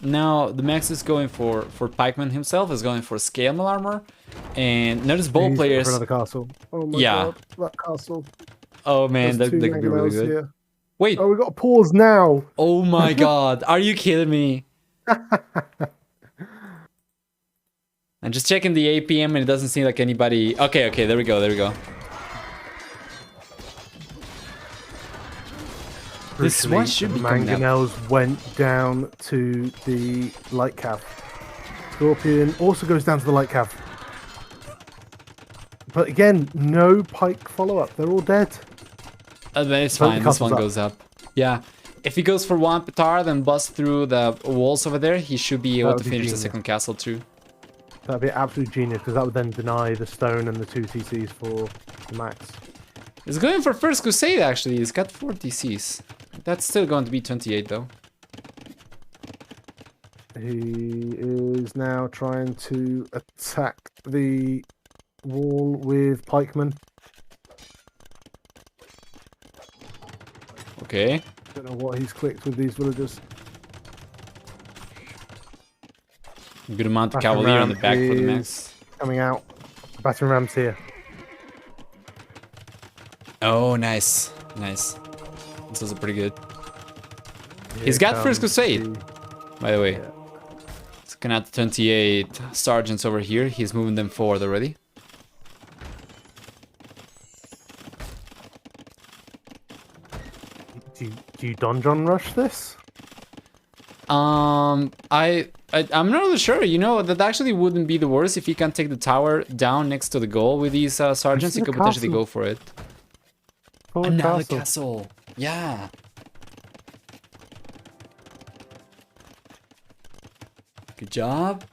Speaker 2: Now the Max is going for pikeman himself, is going for scale mail armor, and notice both players.
Speaker 1: For another castle. Oh my god, that castle.
Speaker 2: Oh man, that could be really good.
Speaker 1: Here.
Speaker 2: Wait.
Speaker 1: Oh, we got to pause now.
Speaker 2: Oh my god, are you kidding me? I'm just checking the APM and it doesn't seem like anybody. Okay, there we go. This one should be coming up.
Speaker 1: Mangonels went down to the light cav. Scorpion also goes down to the light cav. But again, no pike follow-up. They're all dead.
Speaker 2: It's fine. This one goes up. Yeah. If he goes for one petard and busts through the walls over there, he should be able to finish the second castle too.
Speaker 1: That'd be absolute genius, because that would then deny the stone and the 2 TCs for the Max.
Speaker 2: He's going for first crusade actually. He's got 4 TCs. That's still going to be 28 though.
Speaker 1: He is now trying to attack the wall with pikemen.
Speaker 2: Okay.
Speaker 1: Don't know what he's clicked with these villagers.
Speaker 2: Good amount of cavalier on the back for the Max.
Speaker 1: Coming out. Battering rams here.
Speaker 2: Oh, nice. Nice. This was pretty good. He's got First Crusade, by the way.
Speaker 1: Yeah.
Speaker 2: It's gonna have 28 sergeants over here. He's moving them forward already.
Speaker 1: Do you donjon rush this?
Speaker 2: I'm not really sure. You know, that actually wouldn't be the worst if he can take the tower down next to the goal with these sergeants. He could potentially go for it. Another castle. Yeah. Good job.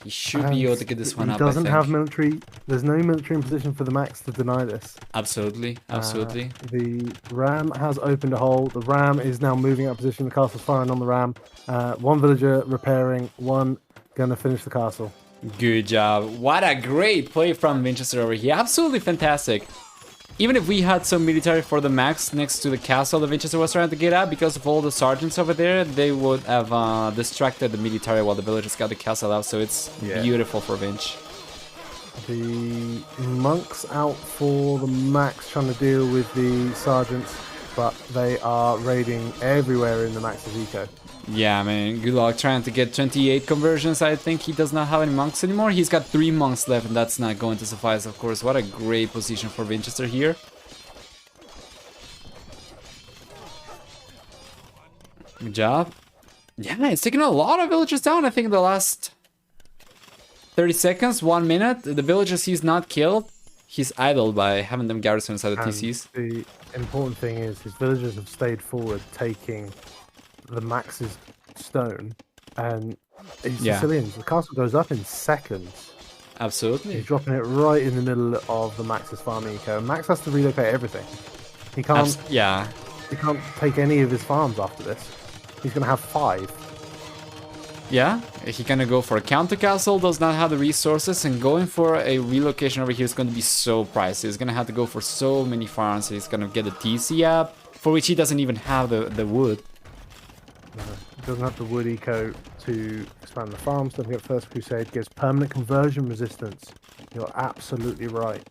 Speaker 2: He should be able to get this one up.
Speaker 1: He doesn't have military. There's no military in position for the Max to deny this.
Speaker 2: Absolutely, absolutely.
Speaker 1: The ram has opened a hole. The ram is now moving out of position. The castle's firing on the ram. One villager repairing. One gonna finish the castle.
Speaker 2: Good job. What a great play from Vinchester over here. Absolutely fantastic. Even if we had some military for the Max next to the castle that Vinchester was trying to get at, because of all the sergeants over there, they would have distracted the military while the villagers got the castle out, so it's beautiful for Vinch.
Speaker 1: The monks out for the Max trying to deal with the sergeants, but they are raiding everywhere in the Max's eco.
Speaker 2: Yeah, man, good luck trying to get 28 conversions. I think he does not have any monks anymore. He's got 3 monks left, and that's not going to suffice, of course. What a great position for Vinchester here. Good job. Yeah, it's taking a lot of villagers down, I think, in the last 30 seconds, 1 minute. The villagers he's not killed, he's idled by having them garrison inside the TCs.
Speaker 1: The important thing is his villagers have stayed forward, taking the Max's stone, and his Sicilians. The castle goes up in seconds.
Speaker 2: Absolutely.
Speaker 1: He's dropping it right in the middle of the Max's farm eco. Max has to relocate everything. He can't. He can't take any of his farms after this. He's gonna have 5.
Speaker 2: Yeah, he gonna go for a counter castle, does not have the resources, and going for a relocation over here is going to be so pricey. He's gonna have to go for so many farms. He's gonna get a TC up, for which he doesn't even have the wood.
Speaker 1: No, he doesn't have the wood eco to expand the farms. Don't forget, First Crusade gives permanent conversion resistance. You're absolutely right.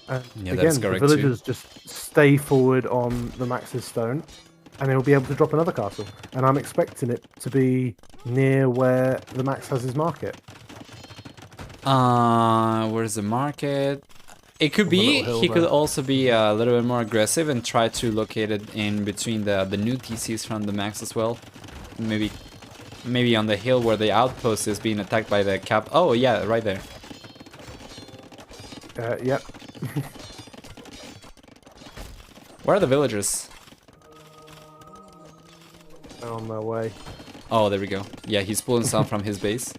Speaker 1: And again, the villagers just stay forward on the Max's stone, and he'll be able to drop another castle. And I'm expecting it to be near where the Max has his market.
Speaker 2: Where's the market? It could be. He could also be a little bit more aggressive and try to locate it in between the new TCs from the Max as well. Maybe on the hill where the outpost is being attacked by the cap. Oh yeah, right there.
Speaker 1: Yep.
Speaker 2: Where are the villagers?
Speaker 1: They're on their way.
Speaker 2: Oh, there we go. Yeah, he's pulling some from his base.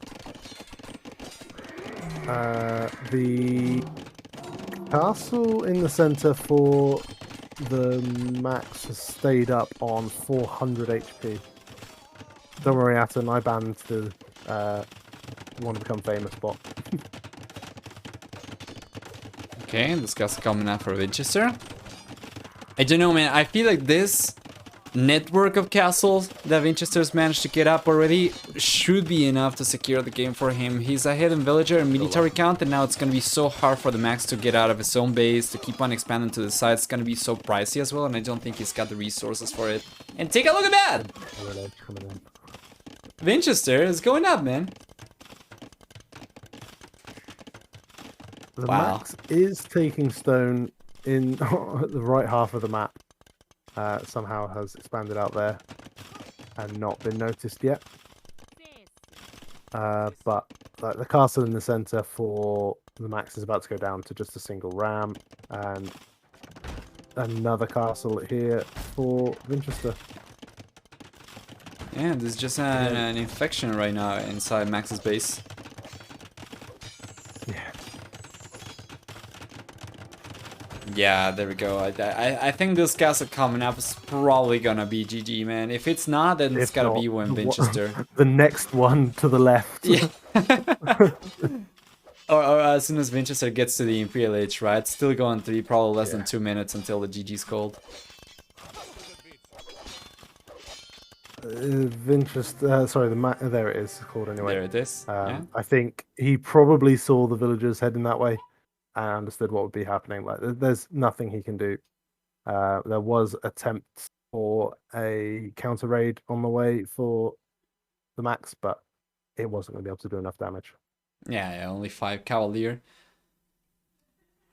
Speaker 1: The castle in the center for the Max has stayed up on 400 HP. Don't worry, Atten, I banned the want to become famous bot.
Speaker 2: Okay, this guy's coming out for Vinchester. I don't know, man. I feel like this network of castles that Vinchester's managed to get up already should be enough to secure the game for him. He's ahead in villager and military count, and now it's going to be so hard for the Max to get out of his own base, to keep on expanding to the side. It's going to be so pricey as well, and I don't think he's got the resources for it. And take a look at that! Vinchester is going up, man.
Speaker 1: The Max is taking stone in the right half of the map. Somehow has expanded out there and not been noticed yet. But the castle in the center for the Max is about to go down to just a single ram, and another castle here for Vinchester.
Speaker 2: Yeah, there's just an infection right now inside Max's base. Yeah, there we go. I think this castle coming up is probably gonna be GG, man. If it's not, then it's gotta be when Vinchester.
Speaker 1: The next one to the left.
Speaker 2: Yeah. or as soon as Vinchester gets to the Imperial Age, right? It's still going to be probably less than 2 minutes until the GG's called.
Speaker 1: Vinchester, sorry, there it is called anyway.
Speaker 2: There it is. Yeah.
Speaker 1: I think he probably saw the villagers heading that way. I understood what would be happening. Like, there's nothing he can do. There was attempts for a counter raid on the way for the Max, but it wasn't going to be able to do enough damage.
Speaker 2: Yeah, only 5 Cavalier.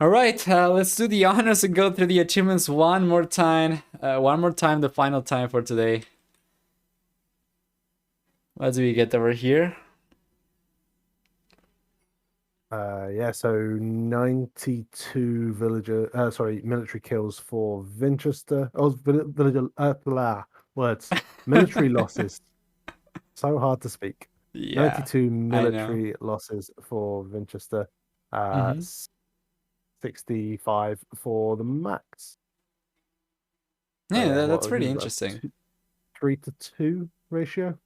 Speaker 2: Alright, let's do the honors and go through the achievements one more time. The final time for today. What do we get over here?
Speaker 1: Yeah, so 92 military kills for Vinchester. Oh, villager, words. Military losses. So hard to speak.
Speaker 2: Yeah,
Speaker 1: 92
Speaker 2: I know.
Speaker 1: military losses for Vinchester.
Speaker 2: Mm-hmm.
Speaker 1: 65 for the Max.
Speaker 2: Yeah,
Speaker 1: Yeah,
Speaker 2: that's
Speaker 1: what
Speaker 2: pretty
Speaker 1: was
Speaker 2: interesting.
Speaker 1: 3-2 ratio?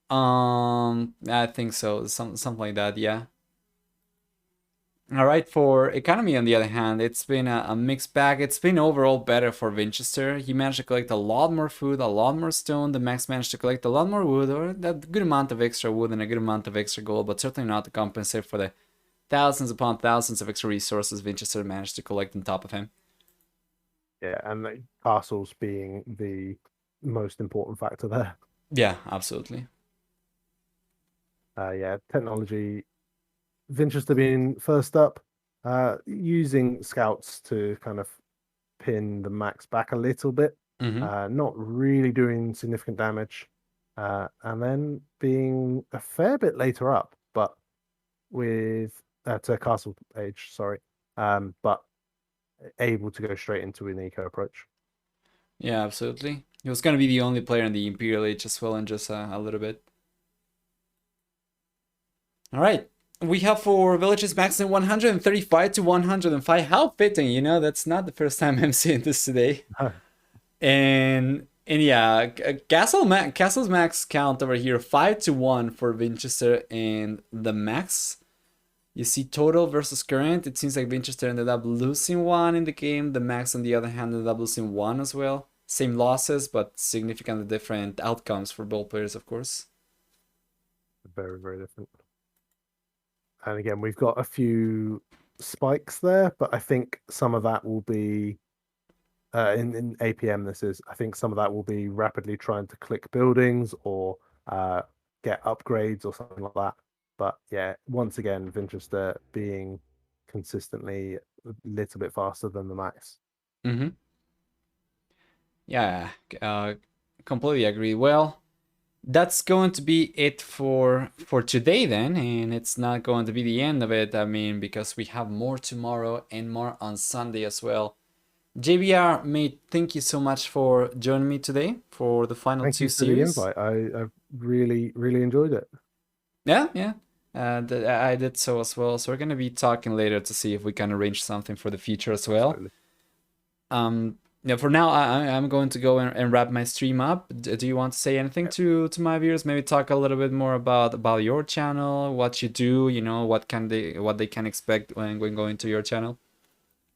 Speaker 2: I think so. Something like that, yeah. Alright, for economy on the other hand, it's been a mixed bag. It's been overall better for Vinchester. He managed to collect a lot more food, a lot more stone. The Max managed to collect a lot more wood, or a good amount of extra wood and a good amount of extra gold, but certainly not to compensate for the thousands upon thousands of extra resources Vinchester managed to collect on top of him.
Speaker 1: Yeah, and the castles being the most important factor there.
Speaker 2: Yeah, absolutely.
Speaker 1: Yeah, technology, Vinchester being first up, using scouts to kind of pin the Max back a little bit, not really doing significant damage, and then being a fair bit later up, but with to castle age, sorry, but able to go straight into an eco approach.
Speaker 2: Yeah, absolutely. He was going to be the only player in the Imperial Age as well in just a little bit. All right. We have for villages maxing 135 to 105. How fitting, you know, that's not the first time I'm seeing this today. And yeah, Castle's max count over here 5 to 1 for Vinchester and the Max. You see total versus current. It seems like Vinchester ended up losing 1 in the game. The Max on the other hand ended up losing 1 as well. Same losses, but significantly different outcomes for both players, of course.
Speaker 1: Very, very different. And again, we've got a few spikes there, but I think some of that will be in APM. I think some of that will be rapidly trying to click buildings or get upgrades or something like that. But yeah, once again, Vinchester being consistently a little bit faster than the Max.
Speaker 2: Mm-hmm. Yeah, completely agree. Well, that's going to be it for today then, and it's not going to be the end of it. I mean, because we have more tomorrow and more on Sunday as well. JBR, mate, thank you so much for joining me today for the final
Speaker 1: Thank
Speaker 2: two
Speaker 1: you for
Speaker 2: series.
Speaker 1: the invite. I really, really enjoyed it.
Speaker 2: Yeah. I did so as well. So we're gonna be talking later to see if we can arrange something for the future as well.
Speaker 1: Absolutely.
Speaker 2: Yeah, for now, I'm going to go and wrap my stream up. Do you want to say anything to my viewers? Maybe talk a little bit more about your channel, what you do, you know, what they can expect when going to your channel.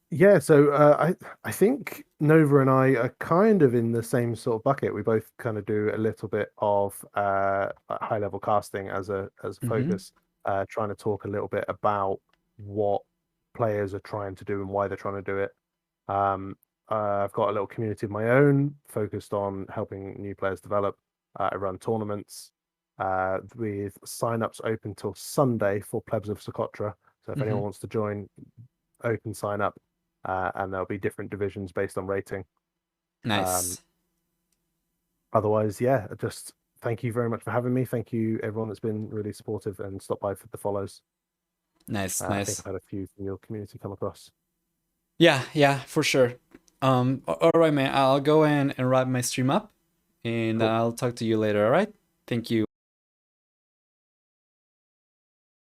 Speaker 1: Yeah, so I think Nova and I are kind of in the same sort of bucket. We both kind of do a little bit of high level casting as a focus, trying to talk a little bit about what players are trying to do and why they're trying to do it. I've got a little community of my own focused on helping new players develop. I run tournaments with signups open till Sunday for Plebs of Socotra. So if anyone wants to join, open sign up. And there'll be different divisions based on rating.
Speaker 2: Nice.
Speaker 1: Otherwise, yeah, just thank you very much for having me. Thank you, everyone that's been really supportive and stopped by for the follows.
Speaker 2: Nice.
Speaker 1: I think I've had a few from your community come across.
Speaker 2: Yeah, for sure. All right, man. I'll go and wrap my stream up, and
Speaker 1: Cool.
Speaker 2: I'll talk to you later. All right. Thank you.